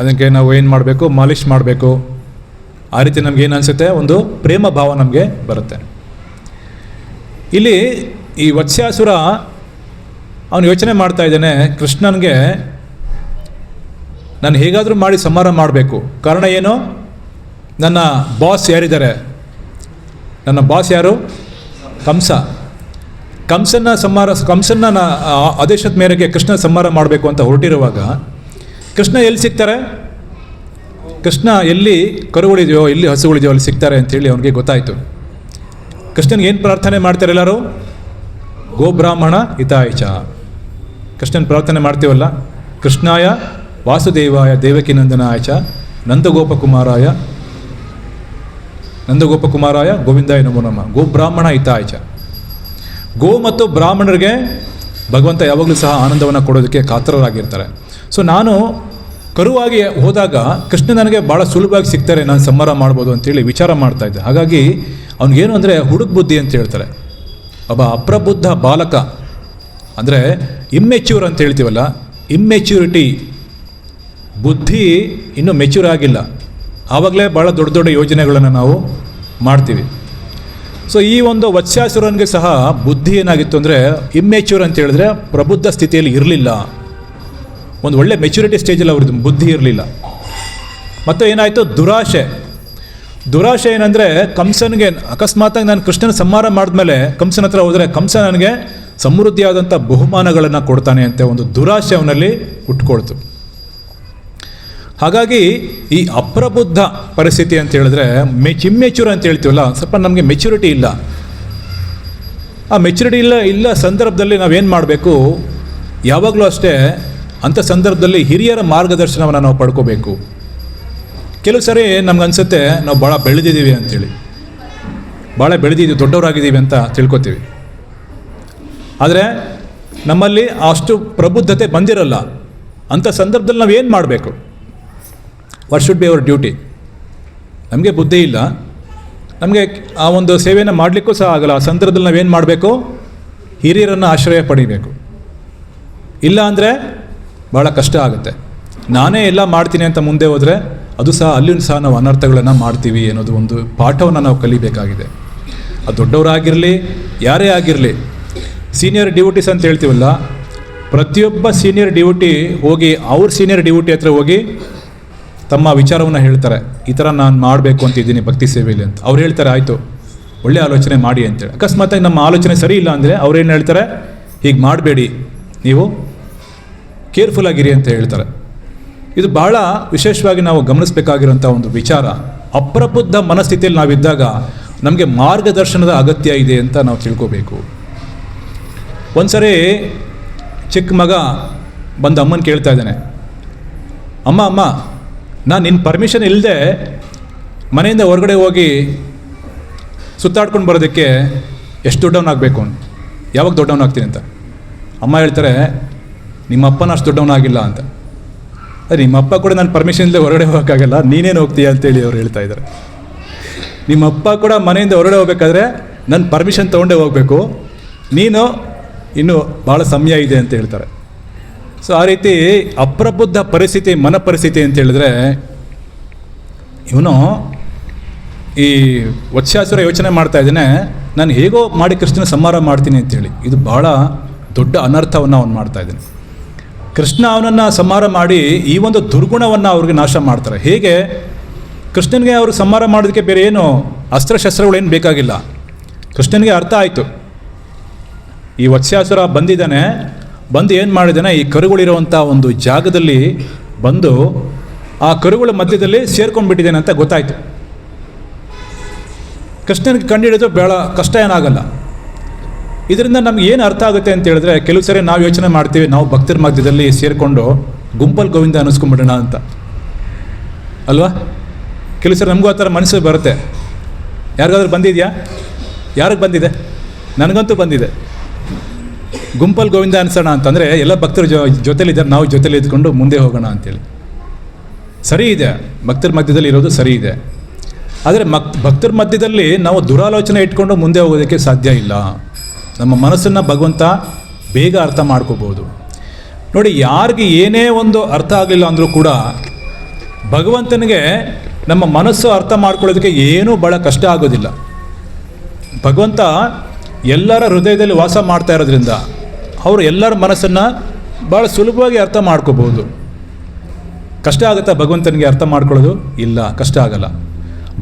ಅದಕ್ಕೆ ನಾವು ಏನು ಮಾಡಬೇಕು? ಮಾಲಿಷ್ ಮಾಡಬೇಕು. ಆ ರೀತಿ ನಮ್ಗೆ ಏನು ಅನಿಸುತ್ತೆ? ಒಂದು ಪ್ರೇಮ ಭಾವ ನಮಗೆ ಬರುತ್ತೆ. ಇಲ್ಲಿ ಈ ವತ್ಸ್ಯಾಸುರ ಅವನು ಯೋಚನೆ ಮಾಡ್ತಾ ಇದ್ದಾನೆ, ಕೃಷ್ಣನಿಗೆ ನಾನು ಹೇಗಾದರೂ ಮಾಡಿ ಸಂಹಾರ ಮಾಡಬೇಕು. ಕಾರಣ ಏನು? ನನ್ನ ಬಾಸ್ ಯಾರಿದ್ದಾರೆ? ನನ್ನ ಬಾಸ್ ಯಾರು? ಕಂಸ. ಕಂಸನ ಆದೇಶದ ಮೇರೆಗೆ ಕೃಷ್ಣ ಸಂಹಾರ ಮಾಡಬೇಕು ಅಂತ ಹೊರಟಿರುವಾಗ ಕೃಷ್ಣ ಎಲ್ಲಿ ಸಿಗ್ತಾರೆ? ಕೃಷ್ಣ ಎಲ್ಲಿ ಕರುಗಳಿದೆಯೋ, ಎಲ್ಲಿ ಹಸುಗಳಿದೆಯೋ ಅಲ್ಲಿ ಸಿಗ್ತಾರೆ ಅಂತೇಳಿ ಅವನಿಗೆ ಗೊತ್ತಾಯಿತು. ಕೃಷ್ಣನಿಗೆ ಏನು ಪ್ರಾರ್ಥನೆ ಮಾಡ್ತಾರೆ ಎಲ್ಲರೂ? ಗೋಬ್ರಾಹ್ಮಣ ಹಿತಾಯಚ. ಕೃಷ್ಣನ ಪ್ರಾರ್ಥನೆ ಮಾಡ್ತೀವಲ್ಲ, ಕೃಷ್ಣಾಯ ವಾಸುದೇವಾಯ ದೇವಕಿನಂದನಾಯ ಚ ನಂದಗೋಪಕುಮಾರಾಯ ಗೋವಿಂದಾಯ ನಮೋ ನಮಃ. ಗೋಬ್ರಾಹ್ಮಣ ಹಿತಾಯ ಚ. ಗೋ ಮತ್ತು ಬ್ರಾಹ್ಮಣರಿಗೆ ಭಗವಂತ ಯಾವಾಗಲೂ ಸಹ ಆನಂದವನ್ನು ಕೊಡೋದಕ್ಕೆ ಕಾತರರಾಗಿರ್ತಾರೆ. ಸೊ ನಾನು ಕರುವಾಗಿ ಹೋದಾಗ ಕೃಷ್ಣ ನನಗೆ ಭಾಳ ಸುಲಭವಾಗಿ ಸಿಗ್ತಾರೆ, ನಾನು ಸಂಹಾರ ಮಾಡ್ಬೋದು ಅಂತೇಳಿ ವಿಚಾರ ಮಾಡ್ತಾಯಿದ್ದೆ. ಹಾಗಾಗಿ ಅವ್ನಿಗೇನು ಅಂದರೆ ಹುಡುಗ ಬುದ್ಧಿ ಅಂತ ಹೇಳ್ತಾರೆ. ಒಬ್ಬ ಅಪ್ರಬುದ್ಧ ಬಾಲಕ ಅಂದರೆ ಇಮ್ಮೆಚ್ಯೂರ್ ಅಂತ ಹೇಳ್ತೀವಲ್ಲ, ಇಮ್ಮೆಚ್ಯೂರಿಟಿ, ಬುದ್ಧಿ ಇನ್ನೂ ಮೆಚ್ಯೂರ್ ಆಗಿಲ್ಲ, ಆವಾಗಲೇ ಭಾಳ ದೊಡ್ಡ ದೊಡ್ಡ ಯೋಜನೆಗಳನ್ನು ನಾವು ಮಾಡ್ತೀವಿ. ಸೊ ಈ ಒಂದು ವತ್ಸ್ಯಾಸುರನಿಗೆ ಸಹ ಬುದ್ಧಿ ಏನಾಗಿತ್ತು ಅಂದರೆ ಇಮ್ಮೆಚ್ಯೂರ್ ಅಂತ ಹೇಳಿದ್ರೆ ಪ್ರಬುದ್ಧ ಸ್ಥಿತಿಯಲ್ಲಿ ಇರಲಿಲ್ಲ. ಒಂದು ಒಳ್ಳೆ ಮೆಚ್ಯೂರಿಟಿ ಸ್ಟೇಜಲ್ಲಿ ಅವ್ರದ್ದು ಬುದ್ಧಿ ಇರಲಿಲ್ಲ. ಮತ್ತು ಏನಾಯಿತು? ದುರಾಶೆ ಏನಂದರೆ ಕಂಸನಿಗೆ ಅಕಸ್ಮಾತಾಗಿ ನಾನು ಕೃಷ್ಣನ ಸಂಹಾರ ಮಾಡಿದ್ಮೇಲೆ ಕಂಸನ ಹತ್ರ ಹೋದರೆ ಕಂಸ ನನಗೆ ಸಮೃದ್ಧಿಯಾದಂಥ ಬಹುಮಾನಗಳನ್ನು ಕೊಡ್ತಾನೆ ಅಂತ ಒಂದು ದುರಾಶೆ ಅವನಲ್ಲಿ ಹುಟ್ಕೊಳ್ತು. ಹಾಗಾಗಿ ಈ ಅಪ್ರಬುದ್ಧ ಪರಿಸ್ಥಿತಿ ಅಂತ ಹೇಳಿದ್ರೆ ಇಮ್ಮೆಚ್ಯೂರ್ ಅಂತ ಹೇಳ್ತೀವಲ್ಲ, ಸ್ವಲ್ಪ ನಮಗೆ ಮೆಚ್ಯೂರಿಟಿ ಇಲ್ಲ. ಆ ಮೆಚ್ಯೂರಿಟಿ ಇಲ್ಲ ಸಂದರ್ಭದಲ್ಲಿ ನಾವೇನು ಮಾಡಬೇಕು? ಯಾವಾಗಲೂ ಅಷ್ಟೇ ಅಂಥ ಸಂದರ್ಭದಲ್ಲಿ ಹಿರಿಯರ ಮಾರ್ಗದರ್ಶನವನ್ನು ನಾವು ಪಡ್ಕೋಬೇಕು. ಕೆಲವು ಸರಿ ನಮ್ಗನ್ಸುತ್ತೆ ನಾವು ಭಾಳ ಬೆಳೆದಿದ್ದೀವಿ ಅಂಥೇಳಿ, ಭಾಳ ಬೆಳೆದಿದ್ದೀವಿ, ದೊಡ್ಡವರಾಗಿದ್ದೀವಿ ಅಂತ ತಿಳ್ಕೊತೀವಿ. ಆದರೆ ನಮ್ಮಲ್ಲಿ ಅಷ್ಟು ಪ್ರಬುದ್ಧತೆ ಬಂದಿರಲ್ಲ. ಅಂಥ ಸಂದರ್ಭದಲ್ಲಿ ನಾವು ಏನು ಮಾಡಬೇಕು? What should be our duty? ನಮಗೆ ಬುದ್ಧಿ ಇಲ್ಲ, ನಮಗೆ ಆ ಒಂದು ಸೇವೆಯನ್ನು ಮಾಡಲಿಕ್ಕೂ ಸಹ ಆಗಲ್ಲ. ಆ ಸಂದರ್ಭದಲ್ಲಿ ನಾವೇನು ಮಾಡಬೇಕು? ಹಿರಿಯರನ್ನು ಆಶ್ರಯ ಪಡಿಬೇಕು. ಇಲ್ಲ ಅಂದರೆ ಭಾಳ ಕಷ್ಟ ಆಗುತ್ತೆ. ನಾನೇ ಎಲ್ಲ ಮಾಡ್ತೀನಿ ಅಂತ ಮುಂದೆ ಹೋದರೆ ಅದು ಸಹ ಅಲ್ಲಿಯೂ ಸಹ ನಾವು ಅನರ್ಥಗಳನ್ನು ಮಾಡ್ತೀವಿ ಅನ್ನೋದು ಒಂದು ಪಾಠವನ್ನು ನಾವು ಕಲಿಬೇಕಾಗಿದೆ. ಅದು ದೊಡ್ಡವರಾಗಿರಲಿ, ಯಾರೇ ಆಗಿರಲಿ, ಸೀನಿಯರ್ ಡ್ಯೂಟೀಸ್ ಅಂತ ಹೇಳ್ತೀವಲ್ಲ, ಪ್ರತಿಯೊಬ್ಬ ಸೀನಿಯರ್ ಡ್ಯೂಟಿ ಹೋಗಿ ಅವ್ರ ಸೀನಿಯರ್ ಡ್ಯೂಟಿ ಹತ್ರ ಹೋಗಿ ತಮ್ಮ ವಿಚಾರವನ್ನು ಹೇಳ್ತಾರೆ, ಈ ಥರ ನಾನು ಮಾಡಬೇಕು ಅಂತಿದ್ದೀನಿ ಭಕ್ತಿ ಸೇವೆಯಲ್ಲಿ ಅಂತ. ಅವ್ರು ಹೇಳ್ತಾರೆ, ಆಯಿತು ಒಳ್ಳೆ ಆಲೋಚನೆ ಮಾಡಿ ಅಂತೇಳಿ. ಅಕಸ್ಮಾತಾಗಿ ನಮ್ಮ ಆಲೋಚನೆ ಸರಿ ಇಲ್ಲ ಅಂದರೆ ಅವ್ರೇನು ಹೇಳ್ತಾರೆ? ಹೀಗೆ ಮಾಡಬೇಡಿ, ನೀವು ಕೇರ್ಫುಲ್ ಆಗಿರಿ ಅಂತ ಹೇಳ್ತಾರೆ. ಇದು ಭಾಳ ವಿಶೇಷವಾಗಿ ನಾವು ಗಮನಿಸಬೇಕಾಗಿರೋಂಥ ಒಂದು ವಿಚಾರ. ಅಪ್ರಬುದ್ಧ ಮನಸ್ಥಿತಿಯಲ್ಲಿ ನಾವಿದ್ದಾಗ ನಮಗೆ ಮಾರ್ಗದರ್ಶನದ ಅಗತ್ಯ ಇದೆ ಅಂತ ನಾವು ತಿಳ್ಕೋಬೇಕು. ಒಂದು ಸರಿ ಚಿಕ್ಕ ಮಗ ಬಂದು ಅಮ್ಮನ ಕೇಳ್ತಾ ಇದ್ದಾನೆ, ಅಮ್ಮ ನಾನು ನಿನ್ನ ಪರ್ಮಿಷನ್ ಇಲ್ಲದೆ ಮನೆಯಿಂದ ಹೊರಗಡೆ ಹೋಗಿ ಸುತ್ತಾಡ್ಕೊಂಡು ಬರೋದಕ್ಕೆ ಎಷ್ಟು ದೊಡ್ಡವನಾಗಬೇಕು ಅಂತ, ಯಾವಾಗ ದೊಡ್ಡವನಾಗ್ತೀನಿ ಅಂತ. ಅಮ್ಮ ಹೇಳ್ತಾರೆ, ನಿಮ್ಮಪ್ಪನ ಅಷ್ಟು ದೊಡ್ಡವನಾಗಿಲ್ಲ ಅಂತ. ಅದೇ ನಿಮ್ಮಪ್ಪ ಕೂಡ ನಾನು ಪರ್ಮಿಷನ್ ಇಲ್ಲದೆ ಹೊರಗಡೆ ಹೋಗೋಕ್ಕಾಗಲ್ಲ, ನೀನೇನು ಹೋಗ್ತೀಯ ಅಂತೇಳಿ ಅವ್ರು ಹೇಳ್ತಾ ಇದ್ದಾರೆ. ನಿಮ್ಮಪ್ಪ ಕೂಡ ಮನೆಯಿಂದ ಹೊರಗಡೆ ಹೋಗ್ಬೇಕಾದ್ರೆ ನನ್ನ ಪರ್ಮಿಷನ್ ತೊಗೊಂಡೇ ಹೋಗಬೇಕು, ನೀನು ಇನ್ನೂ ಭಾಳ ಸಮಯ ಇದೆ ಅಂತ ಹೇಳ್ತಾರೆ. ಸೊ ಆ ರೀತಿ ಅಪ್ರಬುದ್ಧ ಪರಿಸ್ಥಿತಿ, ಮನ ಪರಿಸ್ಥಿತಿ ಅಂತ ಹೇಳಿದ್ರೆ, ಇವನು ಈ ವತ್ಸ್ಯಾಸುರ ಯೋಚನೆ ಮಾಡ್ತಾ ಇದ್ದಾನೆ, ನಾನು ಹೇಗೋ ಮಾಡಿ ಕೃಷ್ಣನ ಸಂಹಾರ ಮಾಡ್ತೀನಿ ಅಂತೇಳಿ. ಇದು ಭಾಳ ದೊಡ್ಡ ಅನರ್ಥವನ್ನು ಅವನು ಮಾಡ್ತಾ ಇದ್ದಾನೆ. ಕೃಷ್ಣ ಅವನನ್ನು ಸಂಹಾರ ಮಾಡಿ ಈ ಒಂದು ದುರ್ಗುಣವನ್ನು ಅವ್ರಿಗೆ ನಾಶ ಮಾಡ್ತಾರೆ. ಹೇಗೆ? ಕೃಷ್ಣನಿಗೆ ಅವರು ಸಂಹಾರ ಮಾಡೋದಕ್ಕೆ ಬೇರೆ ಏನು ಅಸ್ತ್ರಶಸ್ತ್ರಗಳೇನು ಬೇಕಾಗಿಲ್ಲ. ಕೃಷ್ಣನಿಗೆ ಅರ್ಥ ಆಯಿತು, ಈ ವತ್ಸ್ಯಾಸುರ ಬಂದಿದ್ದಾನೆ, ಬಂದು ಏನು ಮಾಡಿದ್ದಾನೆ, ಈ ಕರುಗಳಿರುವಂಥ ಒಂದು ಜಾಗದಲ್ಲಿ ಬಂದು ಆ ಕರುಗಳ ಮಧ್ಯದಲ್ಲಿ ಸೇರ್ಕೊಂಡ್ಬಿಟ್ಟಿದ್ದೇನೆ ಅಂತ ಗೊತ್ತಾಯಿತು. ಕೃಷ್ಣನಿಗೆ ಕಂಡುಹಿಡಿದು ಭಾಳ ಕಷ್ಟ ಏನಾಗಲ್ಲ. ಇದರಿಂದ ನಮ್ಗೆ ಏನು ಅರ್ಥ ಆಗುತ್ತೆ ಅಂತ ಹೇಳಿದ್ರೆ, ಕೆಲವು ಸರಿ ನಾವು ಯೋಚನೆ ಮಾಡ್ತೀವಿ, ನಾವು ಭಕ್ತರ ಮಧ್ಯದಲ್ಲಿ ಸೇರಿಕೊಂಡು ಗುಂಪಲ್ಲಿ ಗೋವಿಂದ ಅನ್ನಿಸ್ಕೊಂಡ್ಬಿಡೋಣ ಅಂತ ಅಲ್ವಾ? ಕೆಲವು ಸರಿ ನಮಗೂ ಆ ಥರ ಮನಸ್ಸು ಬರುತ್ತೆ. ಯಾರಿಗಾದ್ರೂ ಬಂದಿದೆಯಾ? ಯಾರಿಗೆ ಬಂದಿದೆ? ನನಗಂತೂ ಬಂದಿದೆ. ಗುಂಪಲ್ಲಿ ಗೋವಿಂದ ಅನಿಸೋಣ ಅಂತಂದರೆ ಎಲ್ಲ ಭಕ್ತರು ಜೊತೆಲಿದ್ದಾರೆ, ನಾವು ಜೊತೆಲಿ ಇದ್ಕೊಂಡು ಮುಂದೆ ಹೋಗೋಣ ಅಂತೇಳಿ. ಸರಿ ಇದೆ, ಭಕ್ತರ ಮಧ್ಯದಲ್ಲಿ ಇರೋದು ಸರಿ ಇದೆ. ಆದರೆ ಭಕ್ತರ ಮಧ್ಯದಲ್ಲಿ ನಾವು ದುರಾಲೋಚನೆ ಇಟ್ಕೊಂಡು ಮುಂದೆ ಹೋಗೋದಕ್ಕೆ ಸಾಧ್ಯ ಇಲ್ಲ. ನಮ್ಮ ಮನಸ್ಸನ್ನು ಭಗವಂತ ಬೇಗ ಅರ್ಥ ಮಾಡ್ಕೋಬೋದು. ನೋಡಿ, ಯಾರಿಗೆ ಏನೇ ಒಂದು ಅರ್ಥ ಆಗಲಿಲ್ಲ ಅಂದರೂ ಕೂಡ ಭಗವಂತನಿಗೆ ನಮ್ಮ ಮನಸ್ಸು ಅರ್ಥ ಮಾಡ್ಕೊಳ್ಳೋದಕ್ಕೆ ಏನೂ ಭಾಳ ಕಷ್ಟ ಆಗೋದಿಲ್ಲ. ಭಗವಂತ ಎಲ್ಲರ ಹೃದಯದಲ್ಲಿ ವಾಸ ಮಾಡ್ತಾ ಇರೋದ್ರಿಂದ ಅವರು ಎಲ್ಲರ ಮನಸ್ಸನ್ನು ಭಾಳ ಸುಲಭವಾಗಿ ಅರ್ಥ ಮಾಡ್ಕೋಬೋದು. ಕಷ್ಟ ಆಗುತ್ತಾ ಭಗವಂತನಿಗೆ ಅರ್ಥ ಮಾಡ್ಕೊಳ್ಳೋದು? ಇಲ್ಲ, ಕಷ್ಟ ಆಗಲ್ಲ.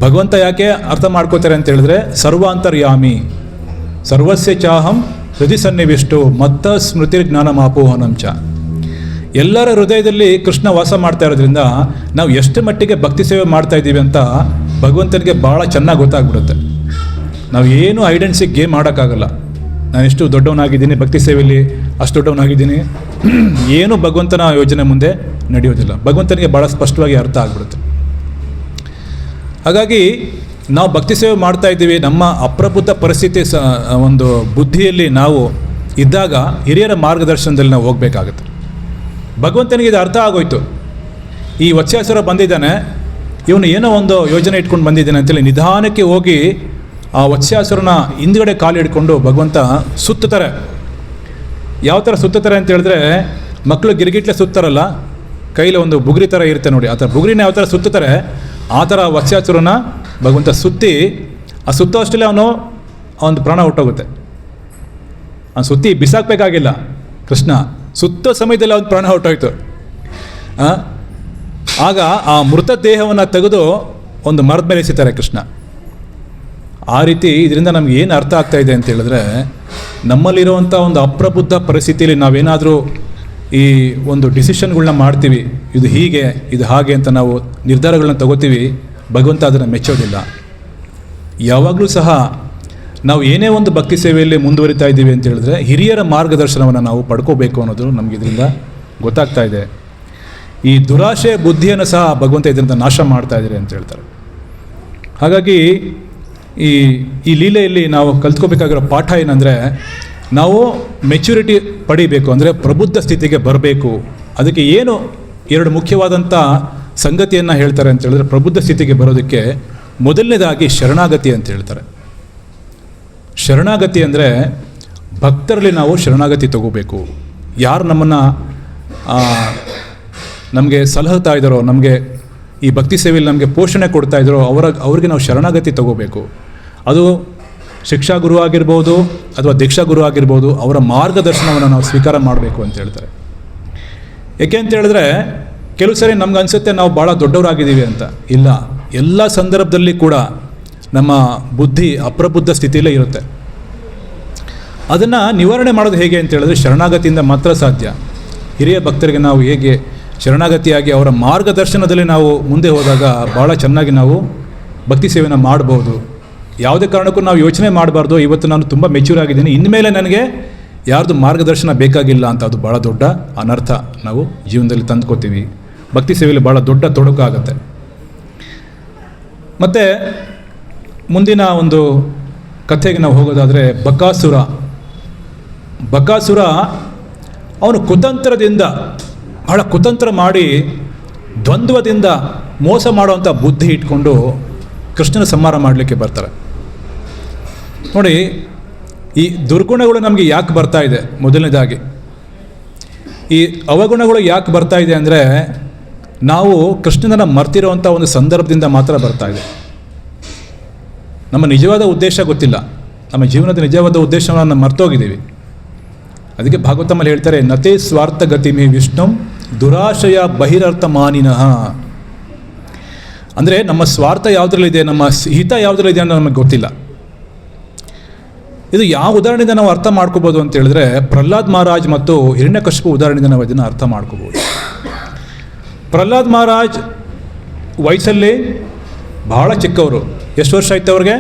ಭಗವಂತ ಯಾಕೆ ಅರ್ಥ ಮಾಡ್ಕೋತಾರೆ ಅಂತ ಹೇಳಿದ್ರೆ, ಸರ್ವಾಂತರ್ಯಾಮಿ ಸರ್ವಸ್ಯ ಚಾಹಂ ಹೃದಯ ಸನ್ನಿವಿಷ್ಟು ಮತ್ತ ಸ್ಮೃತಿ ಜ್ಞಾನಮಾಪೋಹನಂಚ. ಎಲ್ಲರ ಹೃದಯದಲ್ಲಿ ಕೃಷ್ಣ ವಾಸ ಮಾಡ್ತಾ ಇರೋದ್ರಿಂದ ನಾವು ಎಷ್ಟು ಮಟ್ಟಿಗೆ ಭಕ್ತಿ ಸೇವೆ ಮಾಡ್ತಾ ಇದ್ದೀವಿ ಅಂತ ಭಗವಂತನಿಗೆ ಭಾಳ ಚೆನ್ನಾಗಿ ಗೊತ್ತಾಗ್ಬಿಡುತ್ತೆ. ನಾವು ಏನು ಐಡೆನ್ಸಿ ಗೇಮ್ ಮಾಡೋಕ್ಕಾಗಲ್ಲ. ನಾನು ಎಷ್ಟು ದೊಡ್ಡವನಾಗಿದ್ದೀನಿ ಭಕ್ತಿ ಸೇವೆಯಲ್ಲಿ, ಅಷ್ಟು ದೊಡ್ಡವನಾಗಿದ್ದೀನಿ, ಏನು ಭಗವಂತನ ಯೋಜನೆ ಮುಂದೆ ನಡೆಯೋದಿಲ್ಲ. ಭಗವಂತನಿಗೆ ಭಾಳ ಸ್ಪಷ್ಟವಾಗಿ ಅರ್ಥ ಆಗ್ಬಿಡುತ್ತೆ. ಹಾಗಾಗಿ ನಾವು ಭಕ್ತಿ ಸೇವೆ ಮಾಡ್ತಾ ಇದ್ದೀವಿ, ನಮ್ಮ ಅಪ್ರಬುದ್ಧ ಪರಿಸ್ಥಿತಿ ಒಂದು ಬುದ್ಧಿಯಲ್ಲಿ ನಾವು ಇದ್ದಾಗ ಹಿರಿಯರ ಮಾರ್ಗದರ್ಶನದಲ್ಲಿ ನಾವು ಹೋಗಬೇಕಾಗುತ್ತೆ. ಭಗವಂತನಿಗೆ ಇದು ಅರ್ಥ ಆಗೋಯ್ತು, ಈ ವತ್ಸ್ಯಾಸುರ ಬಂದಿದ್ದಾನೆ, ಇವನು ಏನೋ ಒಂದು ಯೋಜನೆ ಇಟ್ಕೊಂಡು ಬಂದಿದ್ದಾನೆ ಅಂತೇಳಿ ನಿಧಾನಕ್ಕೆ ಹೋಗಿ ಆ ವತ್ಸ್ಯಾಸುರನ ಹಿಂದ್ಗಡೆ ಕಾಲು ಹಿಡ್ಕೊಂಡು ಭಗವಂತ ಸುತ್ತುತ್ತಾರೆ. ಯಾವ ಥರ ಸುತ್ತುತ್ತಾರೆ ಅಂತ ಹೇಳಿದ್ರೆ, ಮಕ್ಕಳು ಗಿರಿಗಿಟ್ಲೆ ಸುತ್ತಾರಲ್ಲ, ಕೈಲಿ ಒಂದು ಬುಗುರಿ ಥರ ಇರುತ್ತೆ ನೋಡಿ, ಆ ಥರ ಬುಗುರಿನ ಯಾವ ಥರ ಸುತ್ತುತ್ತಾರೆ, ಆ ಥರ ವತ್ಸ್ಯಾಸುರನ ಭಗವಂತ ಸುತ್ತಿ, ಆ ಸುತ್ತೋ ಅಷ್ಟಲ್ಲೇ ಅವನು ಪ್ರಾಣ ಹೊಟ್ಟೋಗುತ್ತೆ. ಅವ್ನು ಸುತ್ತಿ ಬಿಸಾಕಬೇಕಾಗಿಲ್ಲ, ಕೃಷ್ಣ ಸುತ್ತೋ ಸಮಯದಲ್ಲಿ ಅವನ ಪ್ರಾಣ ಹೊಟ್ಟೋಯ್ತು. ಆಗ ಆ ಮೃತ ದೇಹವನ್ನು ತೆಗೆದು ಒಂದು ಮರದ ಮೇಲೆ ಎಸಿತಾರೆ ಕೃಷ್ಣ. ಆ ರೀತಿ ಇದರಿಂದ ನಮ್ಗೆ ಏನು ಅರ್ಥ ಆಗ್ತಾ ಇದೆ ಅಂತ ಹೇಳಿದ್ರೆ, ನಮ್ಮಲ್ಲಿರುವಂಥ ಒಂದು ಅಪ್ರಬುದ್ಧ ಪರಿಸ್ಥಿತಿಯಲ್ಲಿ ನಾವೇನಾದರೂ ಈ ಒಂದು ಡಿಸಿಷನ್ಗಳನ್ನ ಮಾಡ್ತೀವಿ, ಇದು ಹೀಗೆ ಇದು ಹಾಗೆ ಅಂತ ನಾವು ನಿರ್ಧಾರಗಳನ್ನ ತಗೋತೀವಿ, ಭಗವಂತ ಅದನ್ನು ಮೆಚ್ಚೋದಿಲ್ಲ. ಯಾವಾಗಲೂ ಸಹ ನಾವು ಏನೇ ಒಂದು ಭಕ್ತಿ ಸೇವೆಯಲ್ಲಿ ಮುಂದುವರಿತಾ ಇದ್ದೀವಿ ಅಂತ ಹೇಳಿದ್ರೆ ಹಿರಿಯರ ಮಾರ್ಗದರ್ಶನವನ್ನು ನಾವು ಪಡ್ಕೋಬೇಕು ಅನ್ನೋದು ನಮಗೆ ಇದರಿಂದ ಗೊತ್ತಾಗ್ತಾ ಇದೆ. ಈ ದುರಾಶೆಯ ಬುದ್ಧಿಯನ್ನು ಸಹ ಭಗವಂತ ಇದರಿಂದ ನಾಶ ಮಾಡ್ತಾ ಇದ್ದಾರೆ ಅಂತ ಹೇಳ್ತಾರೆ. ಹಾಗಾಗಿ ಈ ಲೀಲೆಯಲ್ಲಿ ನಾವು ಕಲ್ತ್ಕೋಬೇಕಾಗಿರೋ ಪಾಠ ಏನಂದರೆ, ನಾವು ಮೆಚ್ಯೂರಿಟಿ ಪಡಿಬೇಕು, ಅಂದರೆ ಪ್ರಬುದ್ಧ ಸ್ಥಿತಿಗೆ ಬರಬೇಕು. ಅದಕ್ಕೆ ಏನು ಎರಡು ಮುಖ್ಯವಾದಂಥ ಸಂಗತಿಯನ್ನು ಹೇಳ್ತಾರೆ ಅಂತ ಹೇಳಿದ್ರೆ, ಪ್ರಬುದ್ಧ ಸ್ಥಿತಿಗೆ ಬರೋದಕ್ಕೆ ಮೊದಲನೇದಾಗಿ ಶರಣಾಗತಿ ಅಂತ ಹೇಳ್ತಾರೆ. ಶರಣಾಗತಿ ಅಂದರೆ ಭಕ್ತರಲ್ಲಿ ನಾವು ಶರಣಾಗತಿ ತಗೋಬೇಕು. ಯಾರು ನಮಗೆ ಸಲಹುತ್ತಾ ಇದ್ದಾರೋ, ನಮಗೆ ಈ ಭಕ್ತಿ ಸೇವೆಯಲ್ಲಿ ನಮಗೆ ಪೋಷಣೆ ಕೊಡ್ತಾ ಇದ್ದಾರೋ ಅವ್ರಿಗೆ ನಾವು ಶರಣಾಗತಿ ತಗೋಬೇಕು. ಅದು ಶಿಕ್ಷಾ ಗುರು ಆಗಿರ್ಬೋದು ಅಥವಾ ದೀಕ್ಷಾ ಗುರು ಆಗಿರ್ಬೋದು, ಅವರ ಮಾರ್ಗದರ್ಶನವನ್ನು ನಾವು ಸ್ವೀಕಾರ ಮಾಡಬೇಕು ಅಂತ ಹೇಳ್ತಾರೆ. ಏಕೆ ಅಂತ ಹೇಳಿದ್ರೆ, ಕೆಲವು ಸರಿ ನಮ್ಗೆ ಅನಿಸುತ್ತೆ ನಾವು ಭಾಳ ದೊಡ್ಡವರಾಗಿದ್ದೀವಿ ಅಂತ. ಇಲ್ಲ, ಎಲ್ಲ ಸಂದರ್ಭದಲ್ಲಿ ಕೂಡ ನಮ್ಮ ಬುದ್ಧಿ ಅಪ್ರಬುದ್ಧ ಸ್ಥಿತಿಯಲ್ಲೇ ಇರುತ್ತೆ. ಅದನ್ನು ನಿವಾರಣೆ ಮಾಡೋದು ಹೇಗೆ ಅಂತ ಹೇಳಿದ್ರೆ ಶರಣಾಗತಿಯಿಂದ ಮಾತ್ರ ಸಾಧ್ಯ. ಹಿರಿಯ ಭಕ್ತರಿಗೆ ನಾವು ಹೇಗೆ ಶರಣಾಗತಿಯಾಗಿ ಅವರ ಮಾರ್ಗದರ್ಶನದಲ್ಲಿ ನಾವು ಮುಂದೆ ಹೋದಾಗ ಭಾಳ ಚೆನ್ನಾಗಿ ನಾವು ಭಕ್ತಿ ಸೇವೆಯನ್ನು ಮಾಡ್ಬೋದು. ಯಾವುದೇ ಕಾರಣಕ್ಕೂ ನಾವು ಯೋಚನೆ ಮಾಡಬಾರ್ದು, ಇವತ್ತು ನಾನು ತುಂಬ ಮೆಚ್ಯೂರ್ ಆಗಿದ್ದೀನಿ, ಇನ್ಮೇಲೆ ನನಗೆ ಯಾರ್ದು ಮಾರ್ಗದರ್ಶನ ಬೇಕಾಗಿಲ್ಲ ಅಂತ. ಅದು ಭಾಳ ದೊಡ್ಡ ಅನರ್ಥ ನಾವು ಜೀವನದಲ್ಲಿ ತಂದ್ಕೋತೀವಿ. ಭಕ್ತಿ ಸೇವೆಯಲ್ಲಿ ಭಾಳ ದೊಡ್ಡ ತೊಡಕಾಗುತ್ತೆ. ಮತ್ತು ಮುಂದಿನ ಒಂದು ಕಥೆಗೆ ನಾವು ಹೋಗೋದಾದರೆ, ಬಕಾಸುರ ಅವನು ಕುತಂತ್ರದಿಂದ, ಬಹಳ ಕುತಂತ್ರ ಮಾಡಿ ದ್ವಂದ್ವದಿಂದ ಮೋಸ ಮಾಡುವಂಥ ಬುದ್ಧಿ ಇಟ್ಕೊಂಡು ಕೃಷ್ಣನ ಸಂಹಾರ ಮಾಡಲಿಕ್ಕೆ ಬರ್ತಾರೆ. ನೋಡಿ, ಈ ದುರ್ಗುಣಗಳು ನಮಗೆ ಯಾಕೆ ಬರ್ತಾ ಇದೆ? ಮೊದಲನೇದಾಗಿ ಈ ಅವಗುಣಗಳು ಯಾಕೆ ಬರ್ತಾ ಇದೆ ಅಂದರೆ, ನಾವು ಕೃಷ್ಣನನ್ನು ಮರ್ತಿರೋವಂಥ ಒಂದು ಸಂದರ್ಭದಿಂದ ಮಾತ್ರ ಬರ್ತಾ ಇದೆ. ನಮ್ಮ ನಿಜವಾದ ಉದ್ದೇಶ ಗೊತ್ತಿಲ್ಲ, ನಮ್ಮ ಜೀವನದ ನಿಜವಾದ ಉದ್ದೇಶವನ್ನು ಮರ್ತೋಗಿದ್ದೀವಿ. ಅದಕ್ಕೆ ಭಾಗವತಮಲ್ಲಿ ಹೇಳ್ತಾರೆ, ನತೆ ಸ್ವಾರ್ಥ ಗತಿಮಿ ವಿಷ್ಣುಂ ದುರಾಶಯ ಬಹಿರರ್ಥ ಮಾನಿನಃ. ಅಂದರೆ ನಮ್ಮ ಸ್ವಾರ್ಥ ಯಾವುದ್ರಲ್ಲಿದೆ, ನಮ್ಮ ಹಿತ ಯಾವುದ್ರಲ್ಲಿದೆ ಅನ್ನೋ ನಮಗೆ ಗೊತ್ತಿಲ್ಲ. ಇದು ಯಾವ ಉದಾಹರಣೆಯಿಂದ ನಾವು ಅರ್ಥ ಮಾಡ್ಕೋಬೋದು ಅಂತ ಹೇಳಿದ್ರೆ, ಪ್ರಹ್ಲಾದ್ ಮಹಾರಾಜ್ ಮತ್ತು ಹಿರಣ್ಯಕಶಿಪು ಉದಾಹರಣೆಯಿಂದ ನಾವು ಇದನ್ನು ಅರ್ಥ ಮಾಡ್ಕೋಬೋದು. ಪ್ರಹ್ಲಾದ್ ಮಹಾರಾಜ್ ವಯಸ್ಸಲ್ಲಿ ಬಹಳ ಚಿಕ್ಕವರು. ಎಷ್ಟು ವರ್ಷ ಆಯಿತು ಅವ್ರಿಗೆ?